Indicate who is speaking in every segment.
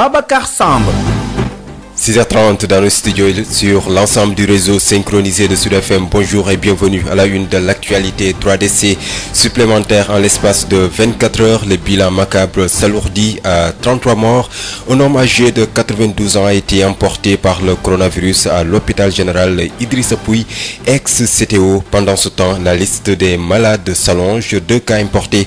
Speaker 1: Babacar Samb.
Speaker 2: 6h30 dans le studio sur l'ensemble du réseau synchronisé de Sud FM. Bonjour et bienvenue à la une de l'actualité. 3 décès supplémentaires en l'espace de 24 heures. Le bilan macabre s'alourdit à 33 morts. Un homme âgé de 92 ans a été emporté par le coronavirus à l'hôpital général Idrissa Pouye, ex-CTO. Pendant ce temps, la liste des malades s'allonge. 2 cas importés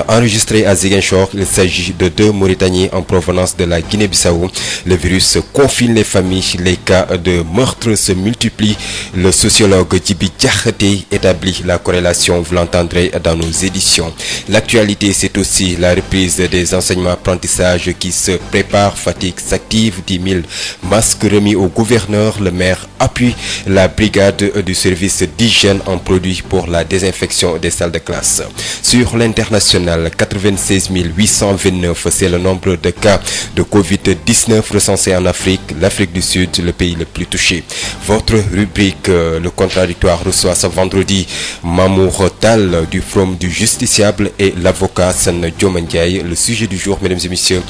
Speaker 2: enregistrés à Ziguinchor. Il s'agit de 2 Mauritaniens en provenance de la Guinée-Bissau. Le virus confine les familles, les cas de meurtre se multiplient. Le sociologue Djibi Diakhaté établit la corrélation, vous l'entendrez dans nos éditions. L'actualité, c'est aussi la reprise des enseignements apprentissages qui se préparent. Fatick s'active, 10 000 masques remis au gouverneur. Le maire appuie la brigade du service d'hygiène en produits pour la désinfection des salles de classe. Sur l'international, 96 829, c'est le nombre de cas de Covid-19 recensés en Afrique. L'Afrique du Sud, le pays le plus touché. Votre rubrique, le contradictoire, reçoit ce vendredi Mamour Tall du Forum du Justiciable et l'avocat Sane Dioma Ndiaye. Le sujet du jour, mesdames et messieurs,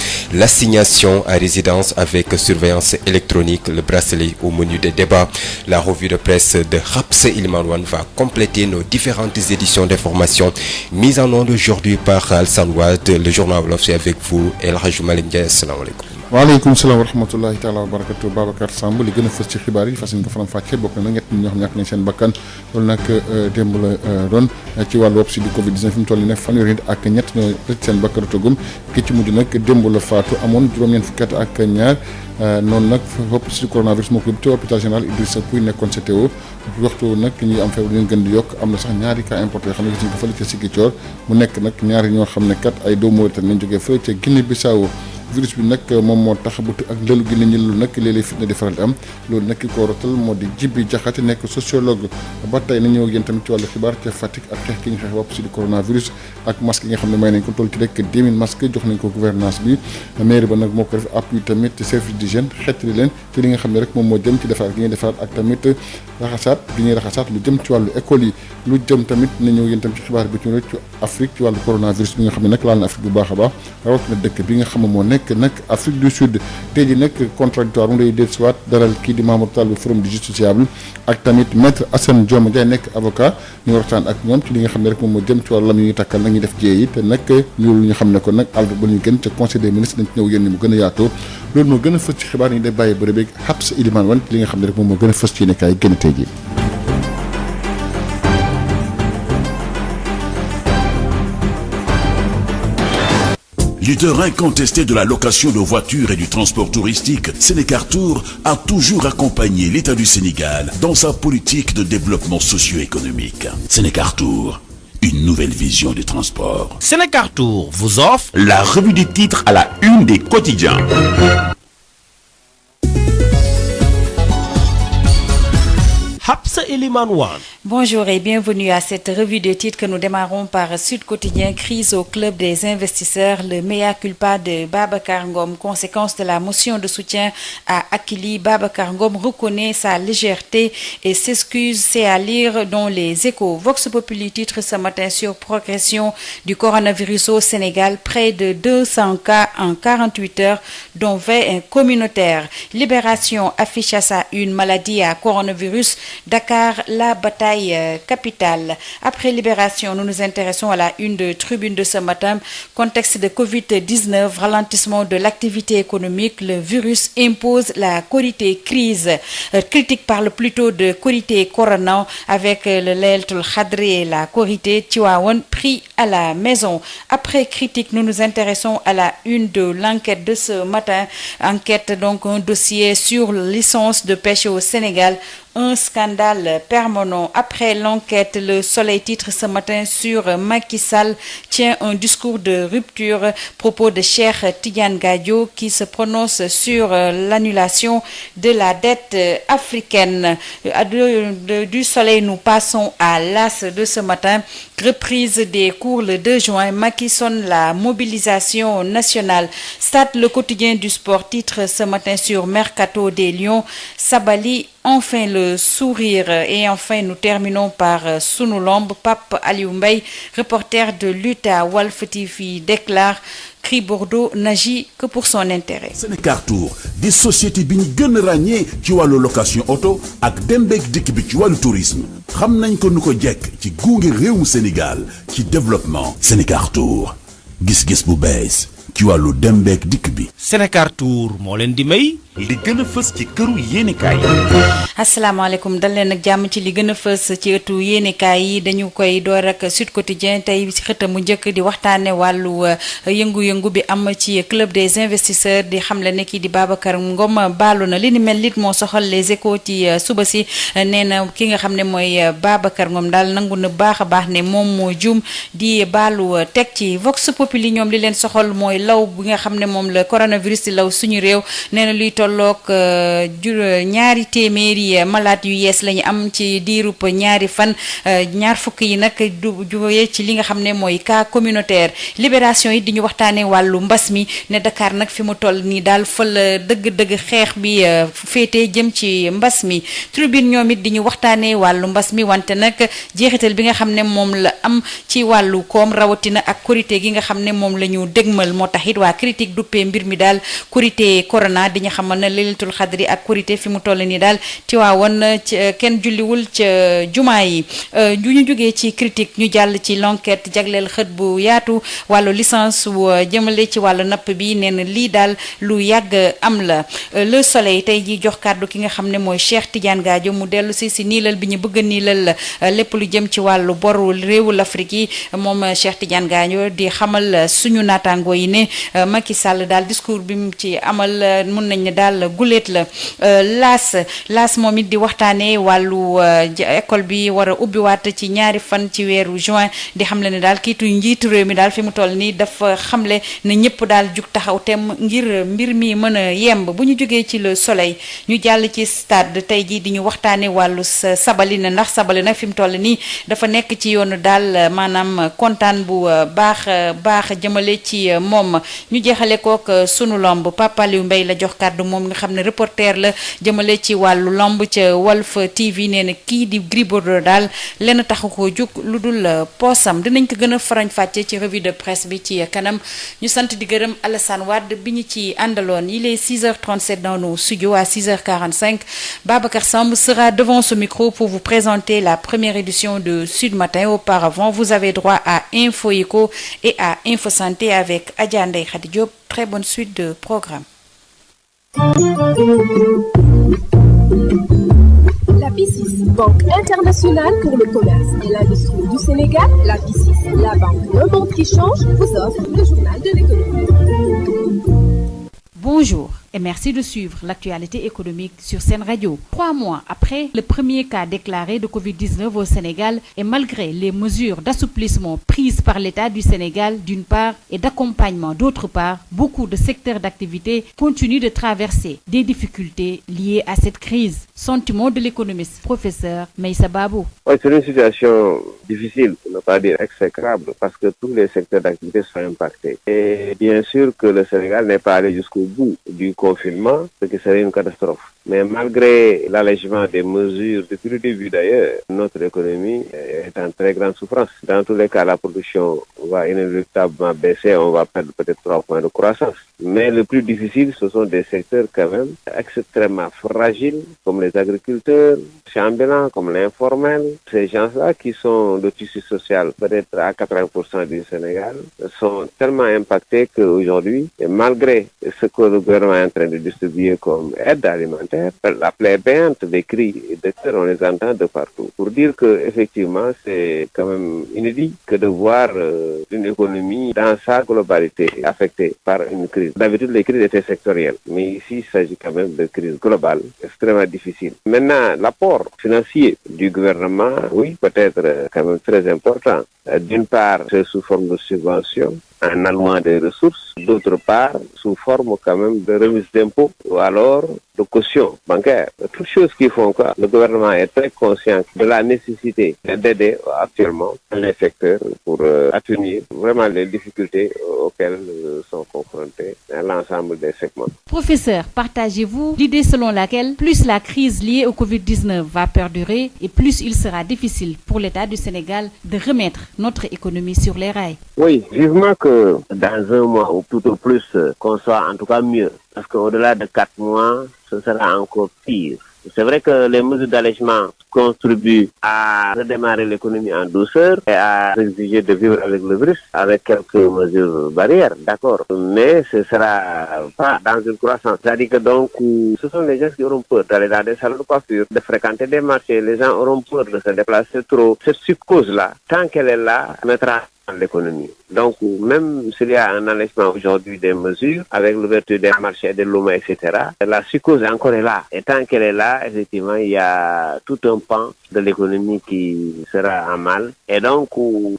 Speaker 2: l'assignation à résidence avec surveillance électronique, le bracelet au menu des débats. La revue de presse de Habsa Elimane Wane va compléter nos différentes éditions d'information mises en onde aujourd'hui par Alassane Wade. Le journal Wolof, c'est avec vous, El Hadji Malick Ndiaye. Assalamu alaikum.
Speaker 3: waaleykum salaam wa rahmatullahi taala wa barakatu. Babacar Samb li gën a fës ci xibaar yi fas yéene ko faram-fàccee bokk na ñett ñi ñoo xam ñàkk nañ seen bakkan loolu nag démb la doon ci wàllu wopp si di Covid-19 fi mu toll nii nag fanweeri nit ak ñett ñoo rëcc seen bakkan tëggum ki ci mujj nag démb la faatu amoon juróom-ñeent fukki at ak ñaar noonu nag wopp si coronavirus moo ko yóbbu te hôpital général Idrissa Pouye nekkoon CTO waxtu nag ñi am feebar ñu gën di yokk am na sax ñaari cas importé yoo xam ne gis nañ ko fële ca Ziguinchor mu nekk nag ñaari ñoo xam ne kat ay doomu Mauritanie lañ jógee fële ca Guinée-Bissau. virus bi nag moom moo tax bu ak lëlu gi nit ñi lu nag léeg-léeg fitna di faral di am loolu nag ki ko rotal moo di Djibi Diakhaté nekk sociologue ba tey na ñëw ak yéen tamit ci wàllu xibaar ca Fatick ak xeex ki ñu xeex wopp si di coronavirus ak masque yi nga xam ne may nañ ko toll ci rek 10 000 masques jox nañ ko gouvernance bi mairie ba nag moo ko def appui tamit service d'hygiène xeetali leen ci li nga xam ne rek moom moo jëm ci defaraat gi ñuy defaraat ak tamit raxasaat gi ñuy raxasaat lu jëm ci wàllu école yi lu jëm tamit na ñëw yéen tamit ci xibaar bi ci rek ci Afrique ci wàllu coronavirus bi nga xam ne nag laal na Afrique bu baax a baax rawatina dëkk bi nga xam ne moo nekk nag Afrique du Sud. tey ji nag contradictoire mu day dellusiwaat dalal kii di Mamour Tall bu Forum du Justiciable ak tamit maître Assane Dioma Ndiaye nekk avocat ñu waxtaan ak ñoom ci li nga xam ne rek moom moo jëm ci wàllu lam ñuy takkal nag ñu def jiyee yi te nag loolu ñu xam ne ko nag àlba ba ñu gën ca conseil des ministres dañ ci ñëw yéen ñi mu gën a yaatoo loolu moo gën a fës ci xibaar yi ñu day bàyyi bërëb Habsa Elimane Wane ci li nga xam ne rek moom moo gën a fës ci nekkaay gën a tey ji.
Speaker 4: Leader incontesté de la location de voitures et du transport touristique, Sénécartour a toujours accompagné l'État du Sénégal dans sa politique de développement socio-économique. Sénécartour, une nouvelle vision du transport.
Speaker 1: Sénécartour vous offre
Speaker 5: la revue des titres à la une des quotidiens.
Speaker 1: Habsa Elimane Wane.
Speaker 6: Bonjour et bienvenue à cette revue de titres que nous démarrons par Sud Quotidien. Crise au club des investisseurs, le mea culpa de Babacar Ngom. Conséquence de la motion de soutien à Akili, Babacar Ngom reconnaît sa légèreté et s'excuse. C'est à lire dans les Échos. Vox Populi titre ce matin sur progression du coronavirus au Sénégal. Près de 200 cas en 48 heures, dont 20 communautaires. Libération affiche à sa une maladie à coronavirus. Dakar, la bataille capitale. Après Libération, nous nous intéressons à la une de Tribune de ce matin. Contexte de Covid-19, ralentissement de l'activité économique, le virus impose la Korité crise. Critique parle plutôt de Korité coronant avec le Laylatul Qadr et la Korité Tivaouane pris à la maison. Après critique, nous nous intéressons à la une de l'enquête de ce matin. Enquête donc un dossier sur licence de pêche au Sénégal. Un scandale permanent. Après l'enquête, le Soleil titre ce matin sur Macky Sall tient un discours de rupture. Propos de Cheikh Tidiane Gadio qui se prononce sur l'annulation de la dette africaine. Du Soleil, nous passons à l'As de ce matin. Reprise des cours le 2 juin. Macky sonne la mobilisation nationale. Stade, le quotidien du sport, titre ce matin sur Mercato des Lions. Sabali enfin le sourire. Et enfin, nous terminons par Sunu Lamb. Pape Aliou Mbaye, reporter de lutte à Walf TV, déclare: Cri Bordeaux n'agit que pour son intérêt.
Speaker 4: Sénécartour di société bi ñu gën a ràññee ci wàllu location auto ak dem beeg dikk bi ci wàllu tourisme xam nañ ko nu ko jekk ci gunge réewum Sénégal ci développement. Sénécartour gis-gis bu bees ci wàllu dem beeg dikk bi.
Speaker 1: Sénécartour moo leen di may
Speaker 5: li gën a fës ci këru yéenekaay
Speaker 6: asalaamaaleykum dal leen ak jàmm ci li gën a fës ci ëttu yéenekaay yi. dañu koy door ak Sud Quotidien tey ci xëtam mu njëkk di waxtaane wàllu yëngu-yëngu bi am ci club des investisseurs di xamle ne kii di Babacar Ngom baalu na li ni mel lit moo soxal Les Échos ci suba si. nee na ki nga xam ne mooy Babacar Ngom daal nangu na baax a baax ne moom moo juum di baalu teg ci Vox Populi ñoom li leen soxal mooy law bi nga xam ne moom la coronavirus di law suñu réew. nee na luy tolloog ñaari téeméeri malade yu yees lañu am ci diirub ñaari fan. ñaar fukk yi nag du jógee ci li nga xam ne mooy cas communautaire. Libération yi di ñu waxtaanee wàllu mbas mi ne Dakar nag fi mu toll nii daal fa la dëgg-dëgg xeex bi féete jëm ci mbas mi. Tribune ñoom it di ñu waxtaanee wàllu mbas mi wante nag jeexital bi nga xam ne moom la am ci wàllu koom rawatina ak korité gi nga xam ne moom la ñu dégmal. moo tax it waa critique duppee mbir mi daal korité corona di ñu xamal ne Laylatul Xadri ak korité fi mu toll nii daal Tiwaawan kenn julliwul ca jumaa yi. du ñu jógee ci critique ñu jàll ci l'enquête jagleel xët bu yaatu wàllu licence wu jëmale ci wàllu napp bi. nee na lii daal lu yàgg am la. Le Soleil tey ji jox kàddu ki nga xam ne mooy Cheikh Tidiane Gadio mu dellu si niilal bi ñu bëgg a niilal lépp lu jëm ci wàllu boru réewul Afrique yi. moom Cheikh Tidiane Gadio di xamal suñu naataangoo yi ne Macky Sall daal discours bi mu ci amal mun nañ ne daal guléet la. Laas moom it di waxtaanee wàllu école bi war a ubbiwaat ci ñaari fan ci weeru juin. di xamle ne daal kiitu njiitu réew mi daal fi mu toll nii dafa xamle ne ñëpp daal jug taxaw tem ngir mbir mi mën a yemb. bu ñu jógee ci Le Soleil ñu jàll ci Stade tey jii di ñu waxtaanee wàllu Sabali na ndax Sabali nag fi mu toll nii dafa nekk ci yoonu daal maanaam kontaan bu baax jëmale ci moom. ñu jeexale kook Sunu Lamb Papa Aliou Mbaye la jox kàddu moom nga xam ne reporter la jëmale ci wàllu lamb ca Walf TV. nee na kii di Gris Bordeaux daal lenn taxu ko jug lu dul poosam. dinañ ko gën a farañ fàcce ci revue de presse bi ci kanam. ñu sant di gërëm Alassane Wade bi ñu ci àndaloon. Il est 6h37 dans nos studios. À 6h45, Babacar Samb sera devant ce micro pour vous présenter la première édition de Sud Matin. Auparavant, vous avez droit à Info Éco et à Info Santé avec Adja Ndeye Khady Diop. Très bonne suite de programme.
Speaker 7: La BICIS, Banque internationale pour le commerce et l'industrie du Sénégal. La BICIS, la banque Le Monde qui change, vous offre le journal de l'économie.
Speaker 6: Bonjour et merci de suivre l'actualité économique sur Sen Radio. 3 mois après le premier cas déclaré de Covid-19 au Sénégal et malgré les mesures d'assouplissement prises par l'État du Sénégal d'une part et d'accompagnement d'autre part, beaucoup de secteurs d'activité continuent de traverser des difficultés liées à cette crise. Sentiment de l'économiste professeur Meïssa Babou.
Speaker 8: Oui, c'est une situation difficile, pour ne pas dire exécrable, parce que tous les secteurs d'activité sont impactés. Et bien sûr que le Sénégal n'est pas allé jusqu'au bout du confinement, ce qui serait une catastrophe. Mais malgré l'allègement des mesures depuis le début d'ailleurs, notre économie est en très grande souffrance. Dans tous les cas, la production va inéluctablement baisser, on va perdre peut-être 3 points de croissance. Mais le plus difficile, ce sont des secteurs quand même extrêmement fragiles, comme les agriculteurs, chambellans, comme l'informel. Ces gens-là qui sont le tissu social, peut-être à 80% du Sénégal, sont tellement impactés qu'aujourd'hui, et malgré ce que le gouvernement est en train de distribuer comme aide alimentaire, la plaie béante des cris de cœur, on les entend de partout. Pour dire que effectivement, c'est quand même inédit que de voir une économie dans sa globalité affectée par une crise. D'habitude, les crises étaient sectorielles, mais ici, il s'agit quand même de crise globale, extrêmement difficile. Maintenant, l'apport financier du gouvernement, oui, peut être quand même très important. D'une part, c'est sous forme de subvention, en allouant des ressources, d'autre part, sous forme quand même de remise d'impôts, ou alors de caution bancaire, toutes choses qui font que le gouvernement est très conscient de la nécessité d'aider actuellement les secteurs pour atténuer vraiment les difficultés auxquelles sont confrontés l'ensemble des segments.
Speaker 6: Professeur, partagez-vous l'idée selon laquelle plus la crise liée au Covid-19 va perdurer et plus il sera difficile pour l'État du Sénégal de remettre notre économie sur les rails?
Speaker 8: Oui, vivement que dans un mois ou tout au plus qu'on soit en tout cas mieux, parce qu'au-delà de 4 mois, ce sera encore pire. C'est vrai que les mesures d'allègement contribuent à redémarrer l'économie en douceur et à exiger de vivre avec le virus, avec quelques mesures barrières, d'accord. Mais ce sera pas dans une croissance. C'est-à-dire que donc, ce sont les gens qui auront peur d'aller dans des salons de coiffure, de fréquenter des marchés. Les gens auront peur de se déplacer trop. Cette psychose-là, tant qu'elle est là, mettra dans l'économie. Donc, même s'il y a un allègement aujourd'hui des mesures, avec l'ouverture des marchés, des loumets, etc., la psychose encore est là. Et tant qu'elle est là, effectivement, il y a tout un pan de l'économie qui sera en mal. Et donc,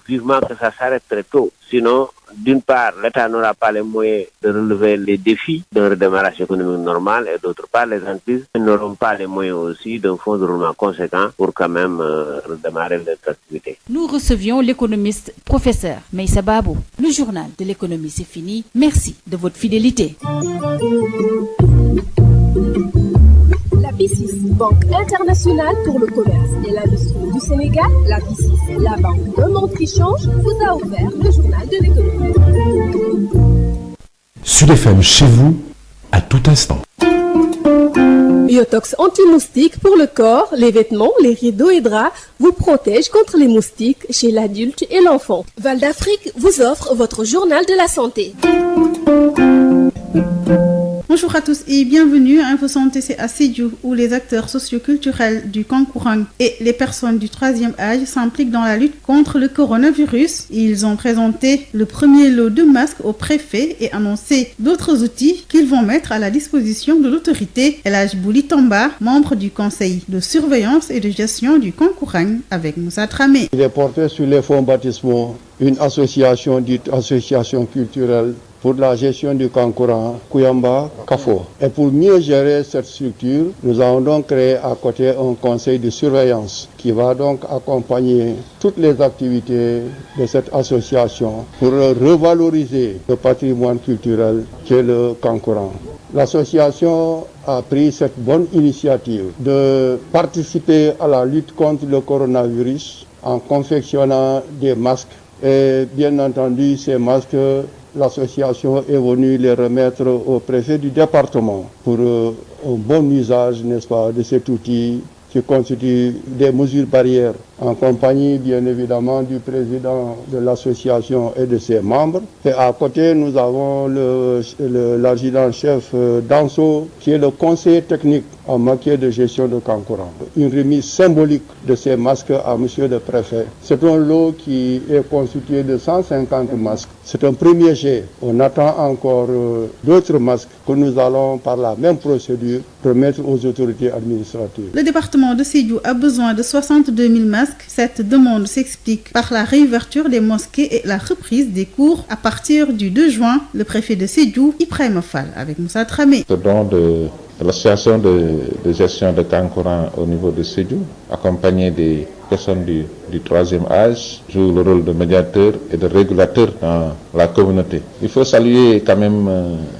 Speaker 8: vivement que ça s'arrête très tôt. Sinon, d'une part, l'État n'aura pas les moyens de relever les défis d'un redémarrage économique normal et d'autre part, les entreprises n'auront pas les moyens aussi d'un fonds de roulement conséquent pour quand même redémarrer leur activité.
Speaker 6: Nous recevions l'économiste professeur Meïssa Babou. Le journal de l'économie, c'est fini. Merci de votre fidélité.
Speaker 7: La BICIS, Banque internationale pour le commerce et l'industrie du Sénégal, la BICIS, la banque Le Monde qui change, vous a offert le journal de l'économie.
Speaker 9: Sud FM chez vous, à tout instant.
Speaker 7: Biotox anti-moustique pour le corps, les vêtements, les rideaux et draps vous protège contre les moustiques chez l'adulte et l'enfant. Val d'Afrique vous offre votre journal de la santé.
Speaker 10: Bonjour à tous et bienvenue à Info Santé, c'est à Sédhiou où les acteurs socioculturels du Kankourang et les personnes du 3e âge s'impliquent dans la lutte contre le coronavirus. Ils ont présenté le premier lot de masques au préfet et annoncé d'autres outils qu'ils vont mettre à la disposition de l'autorité. El Hadj Bouli Tamba, membre du conseil de surveillance et de gestion du Kankourang avec Moussa Dramé.
Speaker 11: Il est porté sur les fonds baptismaux une association dite association culturelle pour la gestion du Kankourang, Kouyamba, Kafo. Et pour mieux gérer cette structure, nous avons donc créé à côté un conseil de surveillance qui va donc accompagner toutes les activités de cette association pour revaloriser le patrimoine culturel qu'est le Kankourang. L'association a pris cette bonne initiative de participer à la lutte contre le coronavirus en confectionnant des masques. Et bien entendu, ces masques, l'association est venue les remettre au préfet du département pour un bon usage, n'est-ce pas, de cet outil qui constitue des mesures barrières en compagnie bien évidemment du président de l'association et de ses membres. Et à côté, nous avons l'adjudant-chef Danso qui est le conseiller technique en matière de gestion de Kankourang. Une remise symbolique de ces masques à monsieur le préfet. C'est un lot qui est constitué de 150 masques. C'est un premier jet. On attend encore d'autres masques que nous allons par la même procédure remettre aux autorités administratives.
Speaker 10: Le département de Sédhiou a besoin de 62 000 masques. Cette demande s'explique par la réouverture des mosquées et la reprise des cours à partir du 2 juin. Le préfet de Sédhiou, Ibrahima Fall, avec Moussa Dramé.
Speaker 12: Ce don de l'association de gestion de Kankourang au niveau de Sédhiou, accompagné des personnes du 3e âge, joue le rôle de médiateur et de régulateur dans la communauté. Il faut saluer quand même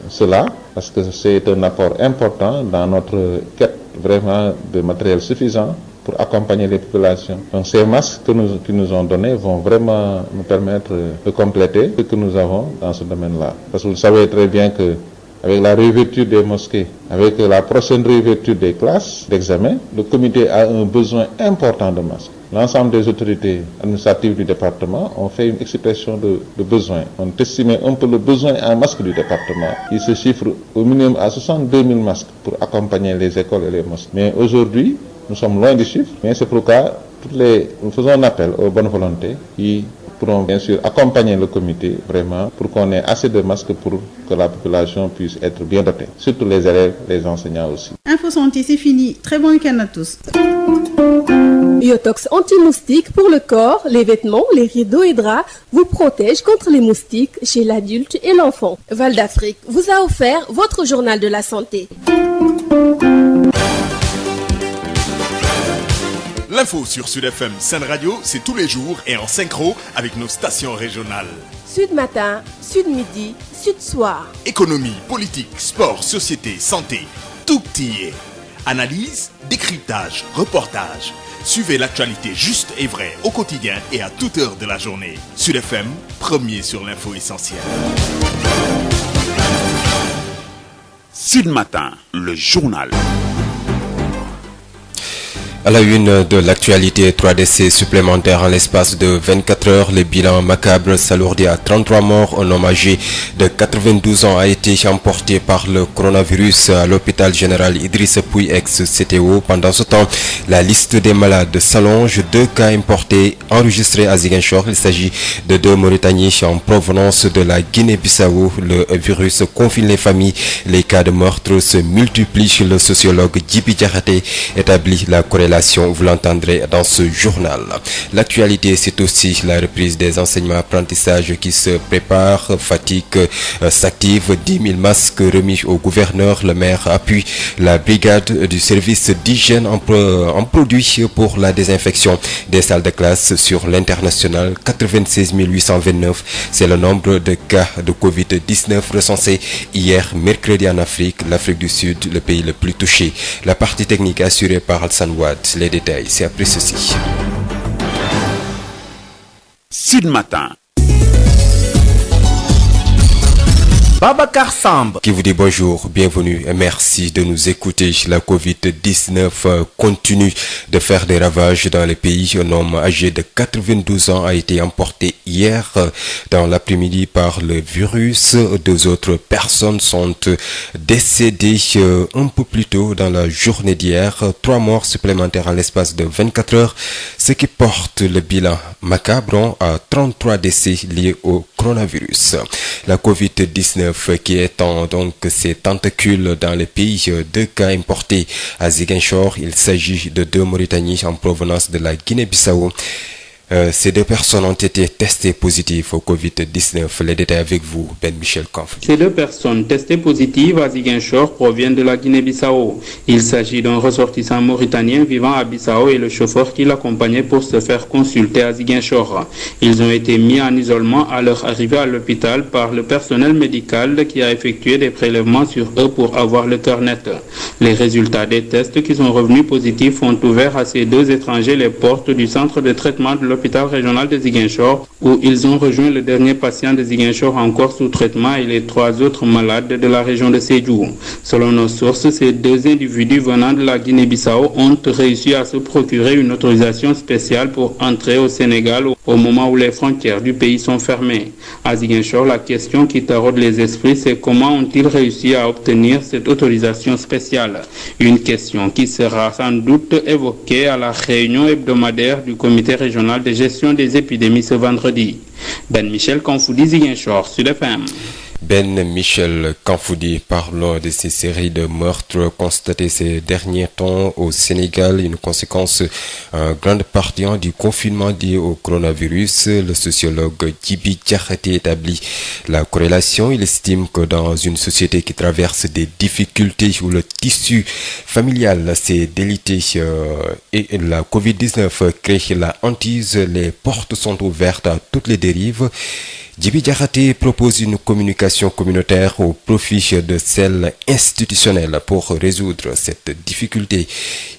Speaker 12: cela parce que c'est un apport important dans notre quête vraiment de matériel suffisant pour accompagner les populations. Donc ces masques qu'ils nous ont donnés vont vraiment nous permettre de compléter ce que nous avons dans ce domaine-là. Parce que vous savez très bien que avec la réouverture des mosquées, avec la prochaine réouverture des classes d'examen, le comité a un besoin important de masques. L'ensemble des autorités administratives du département ont fait une expression de besoin. On estimait un peu le besoin en masques du département, qui se chiffre au minimum à 62 000 masques pour accompagner les écoles et les mosquées. Mais aujourd'hui, nous sommes loin du chiffre, mais c'est pourquoi nous faisons un appel aux bonnes volontés qui pourront bien sûr accompagner le comité vraiment pour qu'on ait assez de masques pour que la population puisse être bien dotée, surtout les élèves, les enseignants aussi.
Speaker 10: Info Santé, c'est fini. Très bon week-end à tous.
Speaker 7: Biotox anti-moustique pour le corps, les vêtements, les rideaux et draps vous protège contre les moustiques chez l'adulte et l'enfant. Val d'Afrique vous a offert votre journal de la santé.
Speaker 5: L'info sur Sud FM Sen Radio, c'est tous les jours et en synchro avec nos stations régionales.
Speaker 7: Sud Matin, Sud Midi, Sud Soir.
Speaker 5: Économie, politique, sport, société, santé, tout y est. Analyse, décryptage, reportage. Suivez l'actualité juste et vraie au quotidien et à toute heure de la journée. Sud FM, premier sur l'info essentielle.
Speaker 4: Sud Matin, le journal.
Speaker 2: À la une de l'actualité, 3 décès supplémentaires en l'espace de 24 heures. Le bilan macabre s'alourdit à 33 morts. Un homme âgé de 92 ans a été emporté par le coronavirus à l'hôpital général Idrissa Pouye ex-CTO. Pendant ce temps, la liste des malades s'allonge. 2 cas importés enregistrés à Ziguinchor. Il s'agit de 2 Mauritaniens en provenance de la Guinée-Bissau. Le virus confine les familles. Les cas de meurtre se multiplient. Le sociologue Djibi Diakhaté établit la corrélation. Vous l'entendrez dans ce journal. L'actualité, c'est aussi la reprise des enseignements-apprentissages qui se préparent. Fatigue s'active. 10 000 masques remis au gouverneur. Le maire appuie la brigade du service d'hygiène en produits pour la désinfection des salles de classe sur l'international. 96 829, c'est le nombre de cas de Covid-19 recensés hier mercredi en Afrique. L'Afrique du Sud, le pays le plus touché. La partie technique assurée par Alsan Wad. Les détails, c'est après ceci.
Speaker 4: Sud Matin.
Speaker 1: Babacar Samb
Speaker 2: qui vous dit bonjour, bienvenue et merci de nous écouter. La Covid-19 continue de faire des ravages dans le pays. Un homme âgé de 92 ans a été emporté hier dans l'après-midi par le virus. 2 autres personnes sont décédées un peu plus tôt dans la journée d'hier. 3 morts supplémentaires en l'espace de 24 heures, ce qui porte le bilan macabre à 33 décès liés au coronavirus. La Covid-19 qui étend donc ses tentacules dans le pays. 2 cas importés à Ziguinchor. Il s'agit de 2 Mauritaniens en provenance de la Guinée-Bissau. Ces 2 personnes ont été testées positives au Covid-19. Les détails avec vous, Ben Michel Kanf.
Speaker 13: Ces 2 personnes testées positives à Ziguinchor proviennent de la Guinée-Bissau. Il s'agit d'un ressortissant mauritanien vivant à Bissau et le chauffeur qui l'accompagnait pour se faire consulter à Ziguinchor. Ils ont été mis en isolement à leur arrivée à l'hôpital par le personnel médical qui a effectué des prélèvements sur eux pour avoir le cœur net. Les résultats des tests qui sont revenus positifs ont ouvert à ces 2 étrangers les portes du centre de traitement de l'hôpital régional de Ziguinchor, où ils ont rejoint le dernier patient de Ziguinchor encore sous traitement et les 3 autres malades de la région de Sédhiou. Selon nos sources, ces 2 individus venant de la Guinée-Bissau ont réussi à se procurer une autorisation spéciale pour entrer au Sénégal au moment où les frontières du pays sont fermées. À Ziguinchor, la question qui taraude les esprits, c'est comment ont-ils réussi à obtenir cette autorisation spéciale? Une question qui sera sans doute évoquée à la réunion hebdomadaire du comité régional de gestion des épidémies ce vendredi. Ben Michel Kanfoudi, Ziguinchor, Sud FM.
Speaker 2: Ben Michel Kanfoudi, parlons de ces séries de meurtres constatées ces derniers temps au Sénégal, une conséquence en grande partie du confinement lié au coronavirus. Le sociologue Djibi Diakhaté établit la corrélation. Il estime que dans une société qui traverse des difficultés où le tissu familial s'est délité et la Covid-19 crée la hantise, les portes sont ouvertes à toutes les dérives. Djibi Diakhaté propose une communication communautaire au profit de celle institutionnelle pour résoudre cette difficulté.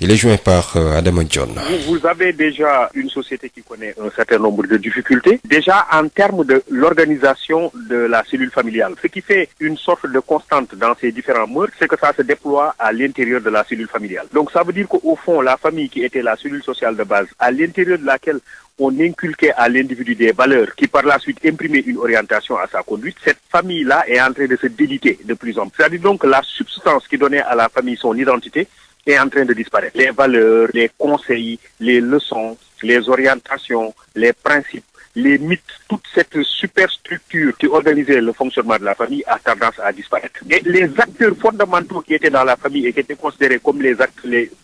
Speaker 2: Il est joint par Adam John.
Speaker 14: Vous avez déjà une société qui connaît un certain nombre de difficultés. Déjà en termes de l'organisation de la cellule familiale. Ce qui fait une sorte de constante dans ces différents meurtres, c'est que ça se déploie à l'intérieur de la cellule familiale. Donc ça veut dire qu'au fond, la famille qui était la cellule sociale de base, à l'intérieur de laquelle on inculquait à l'individu des valeurs qui par la suite imprimaient une orientation à sa conduite, cette famille-là est en train de se déliter de plus en plus. C'est-à-dire donc que la substance qui donnait à la famille son identité est en train de disparaître. Les valeurs, les conseils, les leçons, les orientations, les principes, les mythes, toute cette superstructure qui organisait le fonctionnement de la famille a tendance à disparaître. Et les acteurs fondamentaux qui étaient dans la famille et qui étaient considérés comme les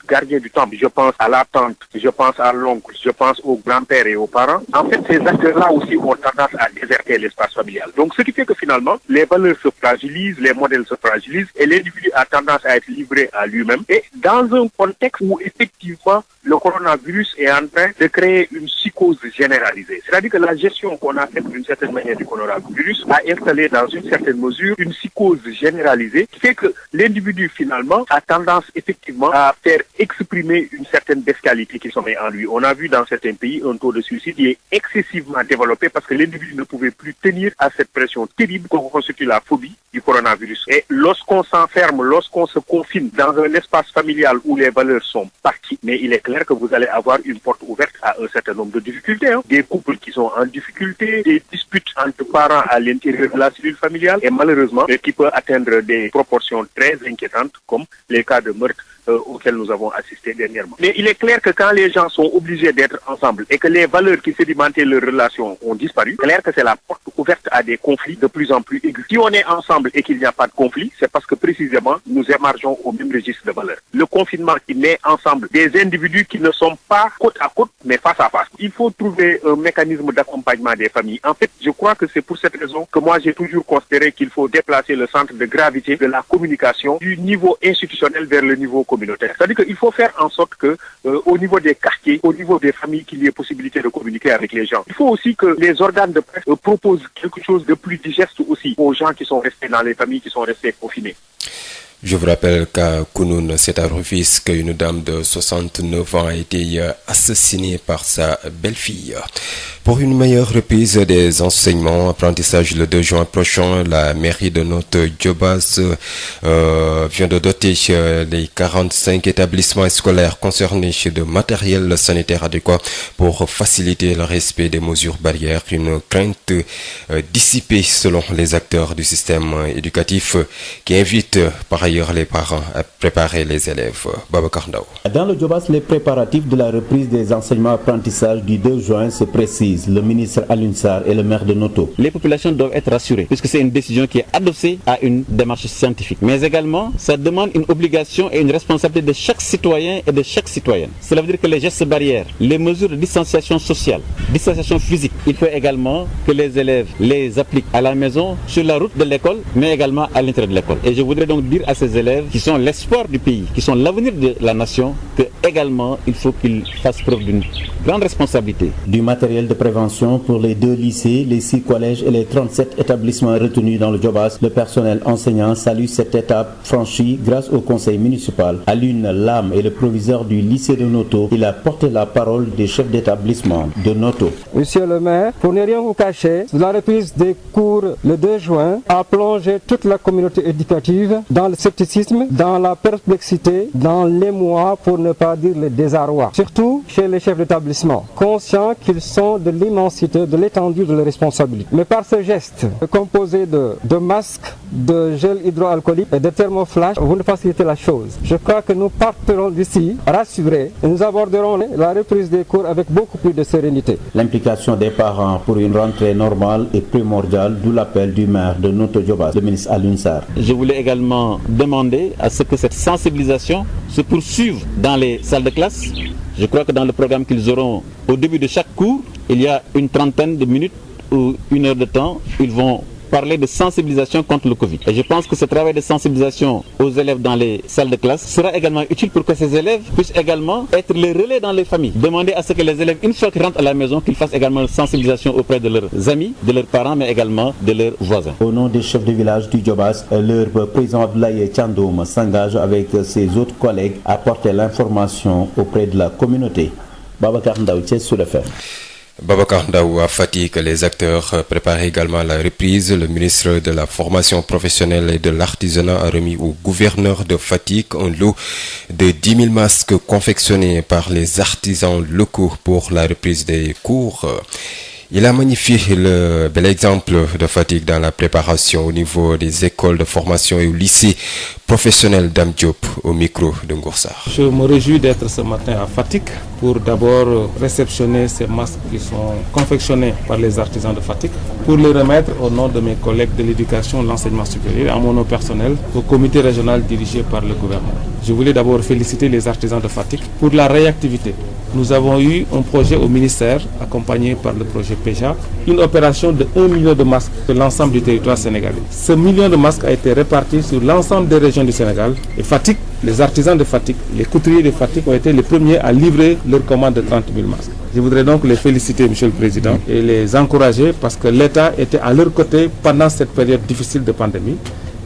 Speaker 14: gardiens du temple, je pense à la tante, je pense à l'oncle, je pense au grand-père et aux parents, en fait, ces acteurs-là aussi ont tendance à déserter l'espace familial. Donc, ce qui fait que finalement, les valeurs se fragilisent, les modèles se fragilisent et l'individu a tendance à être livré à lui-même. Et dans un contexte où, effectivement, le coronavirus est en train de créer une psychose généralisée. C'est-à-dire que la gestion qu'on a faite d'une certaine manière du coronavirus a installé dans une certaine mesure une psychose généralisée qui fait que l'individu finalement a tendance effectivement à faire exprimer une certaine bestialité qui sommeille en lui. On a vu dans certains pays un taux de suicide qui est excessivement développé parce que l'individu ne pouvait plus tenir à cette pression terrible qu'on constitue la phobie du coronavirus. Et lorsqu'on s'enferme, lorsqu'on se confine dans un espace familial où les valeurs sont parties, mais il est clair que vous allez avoir une porte ouverte à un certain nombre de difficultés. Des couples qui sont en difficulté, des disputes entre parents à l'intérieur de la cellule familiale et malheureusement qui peut atteindre des proportions très inquiétantes comme les cas de meurtre auxquels nous avons assisté dernièrement. Mais il est clair que quand les gens sont obligés d'être ensemble et que les valeurs qui sédimentaient leurs relations ont disparu, c'est clair que c'est la porte ouverte à des conflits de plus en plus aigus. Si on est ensemble et qu'il n'y a pas de conflit, c'est parce que précisément nous émargeons au même registre de valeurs. Le confinement qui met ensemble des individus qui ne sont pas côte à côte mais face à face. Il faut trouver un mécanisme d'accompagnement des familles. En fait, je crois que c'est pour cette raison que moi j'ai toujours considéré qu'il faut déplacer le centre de gravité de la communication du niveau institutionnel vers le niveau communautaire. C'est-à-dire qu'il faut faire en sorte que au niveau des quartiers, au niveau des familles, qu'il y ait possibilité de communiquer avec les gens. Il faut aussi que les organes de presse proposent quelque chose de plus digeste aussi aux gens qui sont restés dans les familles, qui sont restés confinés.
Speaker 2: Je vous rappelle qu'à Kounoune, c'est à Rufisque qu'une dame de 69 ans a été assassinée par sa belle-fille. Pour une meilleure reprise des enseignements, apprentissage le 2 juin prochain, la mairie de notre Djobas vient de doter les 45 établissements scolaires concernés de matériel sanitaire adéquat pour faciliter le respect des mesures barrières. Une crainte dissipée selon les acteurs du système éducatif qui invitent par ailleurs les parents à préparer les élèves. Babacar Ndao.
Speaker 1: Dans le Djobas, les préparatifs de la reprise des enseignements apprentissages du 2 juin se précisent. Le ministre Alioune Sarr et le maire de Noto.
Speaker 15: Les populations doivent être rassurées puisque c'est une décision qui est adossée à une démarche scientifique. Mais également, ça demande une obligation et une responsabilité de chaque citoyen et de chaque citoyenne. Cela veut dire que les gestes barrières, les mesures de distanciation sociale, distanciation physique, il faut également que les élèves les appliquent à la maison, sur la route de l'école, mais également à l'intérieur de l'école. Et je voudrais donc dire à ces élèves qui sont l'espoir du pays, qui sont l'avenir de la nation, que également il faut qu'ils fassent preuve d'une grande responsabilité.
Speaker 1: Du matériel de prévention pour les 2 lycées, les 6 collèges et les 37 établissements retenus dans le Djobas. Le personnel enseignant salue cette étape franchie grâce au conseil municipal. Alioune Lam est le proviseur du lycée de Noto. Il a porté la parole des chefs d'établissement de Noto.
Speaker 16: Monsieur le maire, pour ne rien vous cacher, la reprise des cours le 2 juin a plongé toute la communauté éducative dans le scepticisme, dans la perplexité, dans l'émoi, pour ne pas dire le désarroi. Surtout chez les chefs d'établissement, conscients qu'ils sont de l'immensité, de l'étendue de leurs responsabilités. Mais par ce geste composé de masques, de gel hydroalcoolique et de thermoflash, vous ne facilitez la chose. Je crois que nous partirons d'ici rassurés et nous aborderons la reprise des cours avec beaucoup plus de sérénité.
Speaker 1: L'implication des parents pour une rentrée normale est primordiale, d'où l'appel du maire de Noto Djobas, le ministre Alioune Sarr.
Speaker 15: Je voulais également demander à ce que cette sensibilisation se poursuive dans les salles de classe. Je crois que dans le programme qu'ils auront au début de chaque cours, il y a une trentaine de minutes ou 1 heure de temps, ils vont parler de sensibilisation contre le Covid. Et je pense que ce travail de sensibilisation aux élèves dans les salles de classe sera également utile pour que ces élèves puissent également être les relais dans les familles. Demander à ce que les élèves, une fois qu'ils rentrent à la maison, qu'ils fassent également une sensibilisation auprès de leurs amis, de leurs parents, mais également de leurs voisins.
Speaker 1: Au nom des chefs de village du Djobas, leur président Abdoulaye Thiandoum s'engage avec ses autres collègues à porter l'information auprès de la communauté. Babacar Ndao, sur FM.
Speaker 2: Babacar Ndaou à Fatick, les acteurs préparent également la reprise. Le ministre de la formation professionnelle et de l'artisanat a remis au gouverneur de Fatick un lot de 10 000 masques confectionnés par les artisans locaux pour la reprise des cours. Il a magnifié le bel exemple de Fatick dans la préparation au niveau des écoles de formation et au lycée professionnel Dame Diop au micro de Ngour Sarr.
Speaker 17: Je me réjouis d'être ce matin à Fatick pour d'abord réceptionner ces masques qui sont confectionnés par les artisans de Fatick, pour les remettre au nom de mes collègues de l'éducation et de l'enseignement supérieur et à mon nom personnel au comité régional dirigé par le gouvernement. Je voulais d'abord féliciter les artisans de Fatick pour la réactivité. Nous avons eu un projet au ministère, accompagné par le projet PEJA, une opération de 1 million de masques sur l'ensemble du territoire sénégalais. Ce million de masques a été réparti sur l'ensemble des régions du Sénégal. Et Fatick, les artisans de Fatick, les couturiers de Fatick ont été les premiers à livrer leur commande de 30 000 masques. Je voudrais donc les féliciter, Monsieur le Président, et les encourager parce que l'État était à leur côté pendant cette période difficile de pandémie,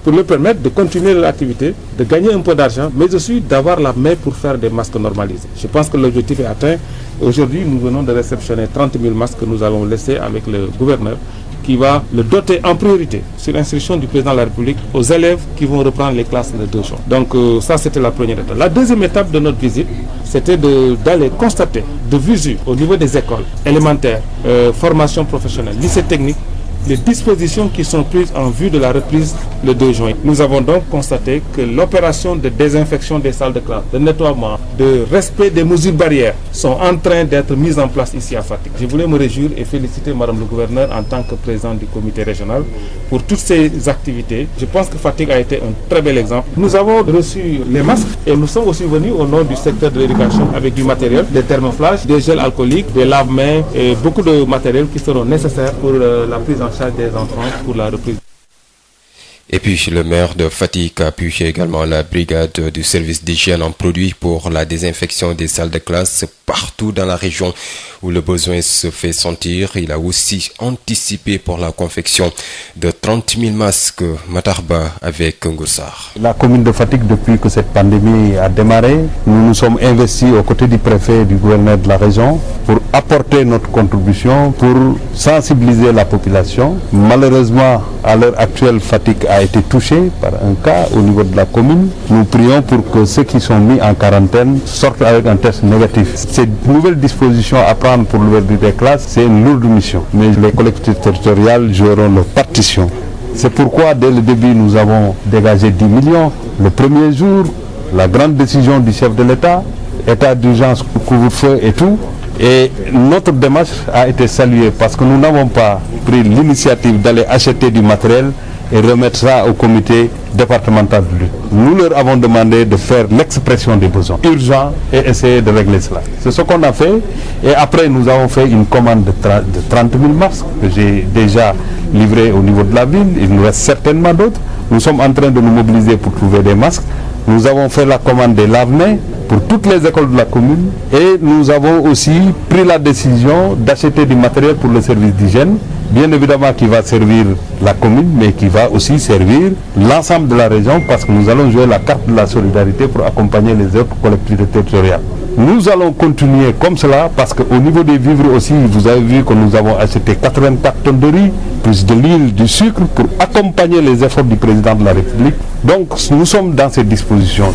Speaker 17: pour leur permettre de continuer leur activité, de gagner un peu d'argent, mais aussi d'avoir la main pour faire des masques normalisés. Je pense que l'objectif est atteint. Aujourd'hui, nous venons de réceptionner 30 000 masques que nous allons laisser avec le gouverneur, qui va le doter en priorité, sur instruction du président de la République, aux élèves qui vont reprendre les classes le 2 juin. Donc ça, c'était la première étape. La deuxième étape de notre visite, c'était d'aller constater de visu au niveau des écoles élémentaires, formation professionnelle, lycée technique, les dispositions qui sont prises en vue de la reprise le 2 juin. Nous avons donc constaté que l'opération de désinfection des salles de classe, de nettoiement, de respect des mesures barrières sont en train d'être mises en place ici à Fatick. Je voulais me réjouir et féliciter Madame le gouverneur en tant que président du comité régional pour toutes ces activités. Je pense que Fatick a été un très bel exemple. Nous avons reçu les masques et nous sommes aussi venus au nom du secteur de l'éducation avec du matériel, des thermoflages, des gels alcooliques, des lave-mains et beaucoup de matériel qui seront nécessaires pour la prise en charge des enfants pour la reprise.
Speaker 2: Et puis le maire de Fatick a appuyé également la brigade du service d'hygiène en produits pour la désinfection des salles de classe partout dans la région où le besoin se fait sentir. Il a aussi anticipé pour la confection de 30 000 masques Matarba avec Ngour Sarr.
Speaker 18: La commune de Fatick, depuis que cette pandémie a démarré, nous nous sommes investis aux côtés du préfet et du gouverneur de la région pour apporter notre contribution, pour sensibiliser la population. Malheureusement, à l'heure actuelle, Fatick a été touché par un cas au niveau de la commune. Nous prions pour que ceux qui sont mis en quarantaine sortent avec un test négatif. Ces nouvelles dispositions à prendre pour l'ouverture des classes, c'est une lourde mission. Mais les collectivités territoriales joueront leur partition. C'est pourquoi, dès le début, nous avons dégagé 10 millions. Le premier jour, la grande décision du chef de l'État, état d'urgence, couvre-feu et tout. Et notre démarche a été saluée parce que nous n'avons pas pris l'initiative d'aller acheter du matériel et remettre ça au comité départemental de lutte. Nous leur avons demandé de faire l'expression des besoins urgents et essayer de régler cela. C'est ce qu'on a fait et après nous avons fait une commande de 30 000 masques que j'ai déjà livré au niveau de la ville. Il nous reste certainement d'autres. Nous sommes en train de nous mobiliser pour trouver des masques. Nous avons fait la commande des lave-mains pour toutes les écoles de la commune et nous avons aussi pris la décision d'acheter du matériel pour le service d'hygiène, bien évidemment qui va servir la commune mais qui va aussi servir l'ensemble de la région parce que nous allons jouer la carte de la solidarité pour accompagner les autres collectivités territoriales. Nous allons continuer comme cela parce qu'au niveau des vivres aussi, vous avez vu que nous avons acheté 84 tonnes de riz, plus de l'huile, du sucre pour accompagner les efforts du président de la République. Donc nous sommes dans ces dispositions.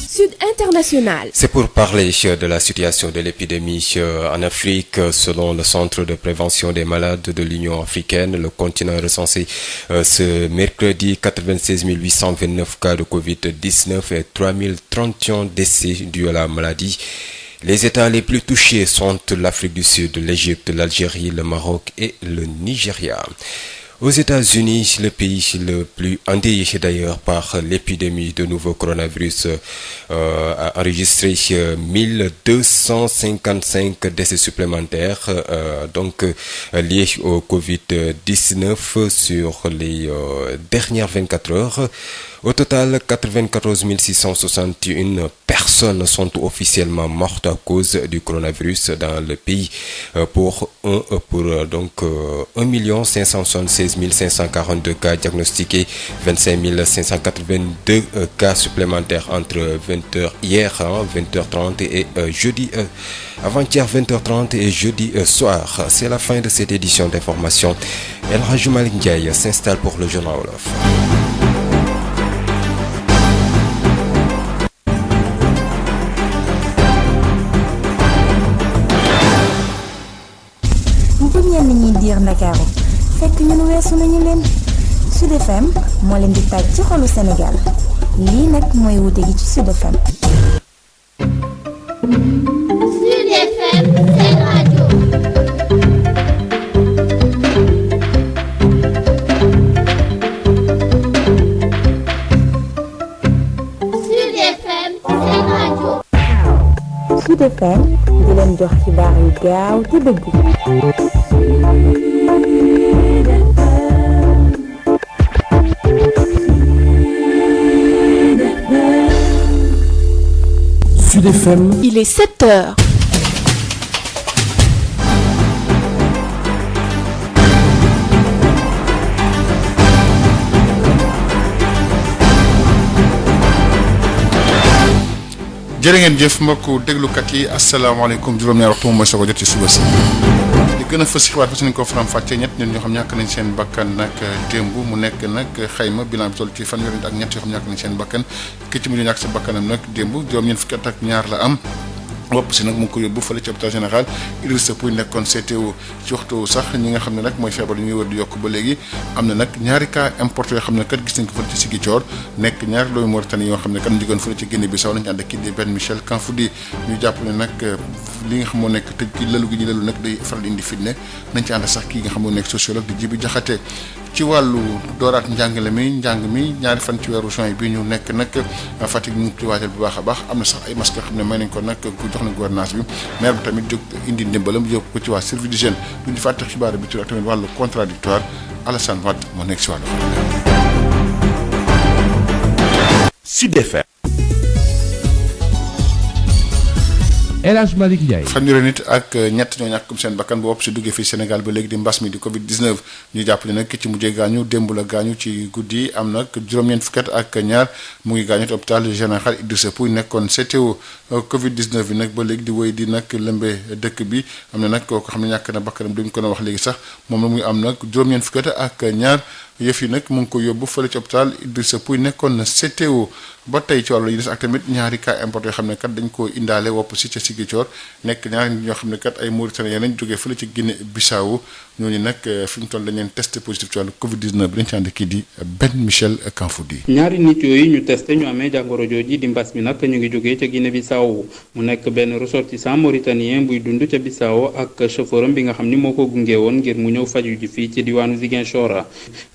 Speaker 7: Sud International.
Speaker 2: C'est pour parler de la situation de l'épidémie en Afrique. Selon le Centre de prévention des malades de l'Union africaine, le continent a recensé ce mercredi 96 829 cas de Covid-19 et 3031 décès dus à la maladie. Les États les plus touchés sont l'Afrique du Sud, l'Égypte, l'Algérie, le Maroc et le Nigeria. Aux États-Unis, le pays le plus endeuillé d'ailleurs par l'épidémie de nouveau coronavirus a enregistré 1255 décès supplémentaires liés au Covid-19 sur les dernières 24 heures. Au total, 94 661 personnes sont officiellement mortes à cause du coronavirus dans le pays pour 1 576 542 cas diagnostiqués, 25 582 cas supplémentaires entre 20h hier, 20h30 et jeudi, avant-hier 20h30 et jeudi soir. C'est la fin de cette édition d'information. El Hadji Malick Ndiaye s'installe pour le journal Wolof.
Speaker 19: Ndakaaru fekk ñun weesu nañu leen Sud FM moo leen di taaj ci xolu Sénégal lii nag mooy wute gi ci Sud FM.
Speaker 20: Sud FM seen rajo. Sud FM seen rajo.
Speaker 19: Sud FM di leen jox xibaar yu gaaw te dëggu.
Speaker 9: Sud FM.
Speaker 21: Il est 7 heures.
Speaker 3: jërë ngeen jëf mbokku déglukat yi asalaamaaleykum juróom-ñaar waxtu moom mooy soog a jot ci suba si li gën a fës ci xibaar fas nañ ko faram-fàccee ñett ñoo xam ñàkk nañ seen bakkan nag démb mu nekk nag xayma bilan bi toll ci fanweeri nit ak ñett yoo xam ñàkk nañ seen bakkan ki ci mujj ñàkk sa bakkanam nag démb juróom-ñeent fukki at ak ñaar la am wopp si nag mu ngi ko yóbbu fële ci hôpital général Idrissa Pouye nekkoon CTO ci waxtu sax ñi nga xam ne nag mooy feebar yi ñuy wër di yokk ba léegi am na nag ñaari cas importé yoo xam ne kat gis nañ ko fële ci Ziguinchor nekk ñaari doomu Mauritanie yoo xam ne kat ñu jógoon fële ci Guinée Bissau nañu ànd ak kii di Ben Michel Kanfoudi ñu jàpp ne nag li nga xam moo nekk tëj ki lalu gi ñu lalu nag day faral di indi fitne nañ ci ànd sax kii nga xam moo nekk sociologue di Djibi Diakhaté ci wàllu dooraat njàng mi ñaari fan ci weeru juin bi ñu nekk nag Fatick ñu ngi ci waajal bu baax a baax am na sax ay masques yoo xam ne may nañ ko nag jox na gouvernance bi maire bi tamit jóg indi ndimbalam yóbbu ko ci waa service d'hygiène du ñu fàtte xibaar bi ci tamit wàllu contradictoire Alassane Wade moo nekk si wàllu
Speaker 9: Sud FM. El Hadj Malick Ndiaye.
Speaker 3: fanweeri nit ak ñett ñoo ñàkkum seen bakkan bu wopp si duggee fii Sénégal ba léegi di mbas mi di Covid 19 ñu jàpp ne nag ki ci mujjee gaañu démb la gaañu ci guddi am nag juróom-ñeent fukki at ak ñaar mu ngi gaañu ci hôpital général Idrissa Pouye nekkoon CTO Covid 19 bi nag ba léegi di wéy di nag lëmbee dëkk bi am na nag kooku xam ne ñàkk na bakkanam duñ ko wax léegi sax moom la muy am nag juróom-ñeent fukki at ak ñaar yëf yi nag mu ngi ko yóbbu fële ci hôpital Idrissa Pouye nekkoon na CTO ba tey ci wàllu yi des ak tamit ñaari cas importé yoo xam ne kat dañ koo indaale wopp si ca Ziguinchor nekk ñaari nit ñoo xam ne kat ay Mauritaniens lañ jógee fële ci Guinée Bissau ñooñu nag fi mu toll dañ leen testé positif ci wàllu Covid 19 bi dañ ci ànd kii di Ben Michel Kanfoudi.
Speaker 13: ñaari nit yooyu ñu testé ñu amee jàngoro jooji di mbas mi nag ñu ngi jógee ca Guinée Bissau mu nekk benn ressortissant mauritanien buy dund ca Bissau ak chauffeuram bi nga xam ni moo ko gunge woon ngir mu ñëw faju ji fii ci diwaanu Ziguinchor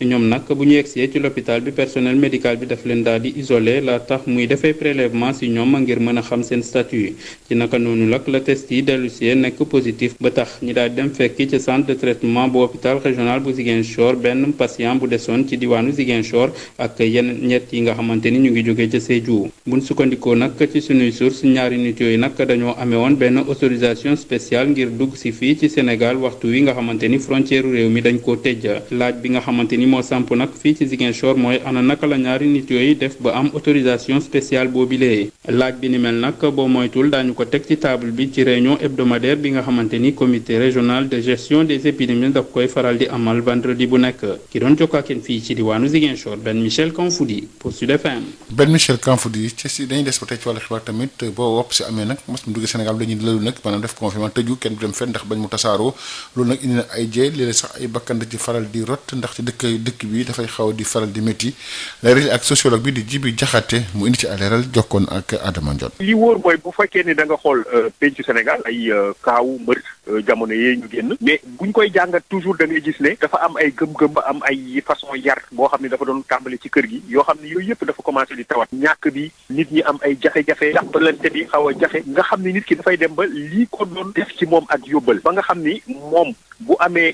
Speaker 13: ñoom nag bu ñu yegsee ci l'hôpital bi personnel médical bi daf leen daal di isolé la tax muy defee prélèvement si ñoom ngir mën a xam seen statut ci naka noonu nag la test yi dellusee nekk positif ba tax ñi daal di dem fekki ci centre de traitement bu hôpital régional bu Ziguinchor benn patient bu desoon ci diwaanu Ziguinchor ak yenn ñett yi nga xamante ni ñu ngi jógee ca Sédhiou buñ sukkandikoo nag ci sunuy source ñaari nit yooyu nag dañoo amee woon benn autorisation spéciale ngir dugg si fii ci Sénégal waxtu wi nga xamante ni frontière réew mi dañ koo tëj laaj bi nga xamante ni moo samp nag fii ci Ziguinchor mooy ana naka la ñaari nit yooyu def ba am autorisation spéciale boobilee laaj bi ni mel nag boo moytul daañu ko teg ci table bi ci réunion hebdomadaire bi nga xamante ni comité régional de gestion des épidémies daf koy faral di amal vendredi bu nekk ki doon jokkoo ak fii ci diwaanu Ziguinchor Ben Michel Kanfoudi pour Sud FM.
Speaker 3: Ben Michel Kanfoudi ci si dañuy des ba tey ci wàllu xibaar tamit boo wopp si amee nag mas mu duggee Sénégal dañuy lalu nag maanaam def confinement tëju kenn du dem fenn ndax bañ mu tasaaroo loolu nag indi na ay jee léeg-léeg sax ay bakkan da ci faral di rot ndax ci dëkk bi dafay xaw di faral di métti leeral ak sociologue bi di Djibi Diakhaté mu indi ci ay leeral jokkoon ak Adama Ndione.
Speaker 14: li wóor mooy bu fekkee ni da nga xool pencu Sénégal ay kaawu mbër jamono yee ñu génn mais buñ koy jàngat toujours da ngay gis ne dafa am ay gëm-gëm am ay façon yar boo xam ne dafa doon tàmbali ci kër gi yoo xam ne yooyu yëpp dafa commencé di tawat ñàkk bi nit ñi am ay jafe-jafe jàppalante bi xaw a jafe nga xam ne nit ki dafay dem ba lii ko doon def ci moom ak yóbbal ba nga xam ni moom bu amee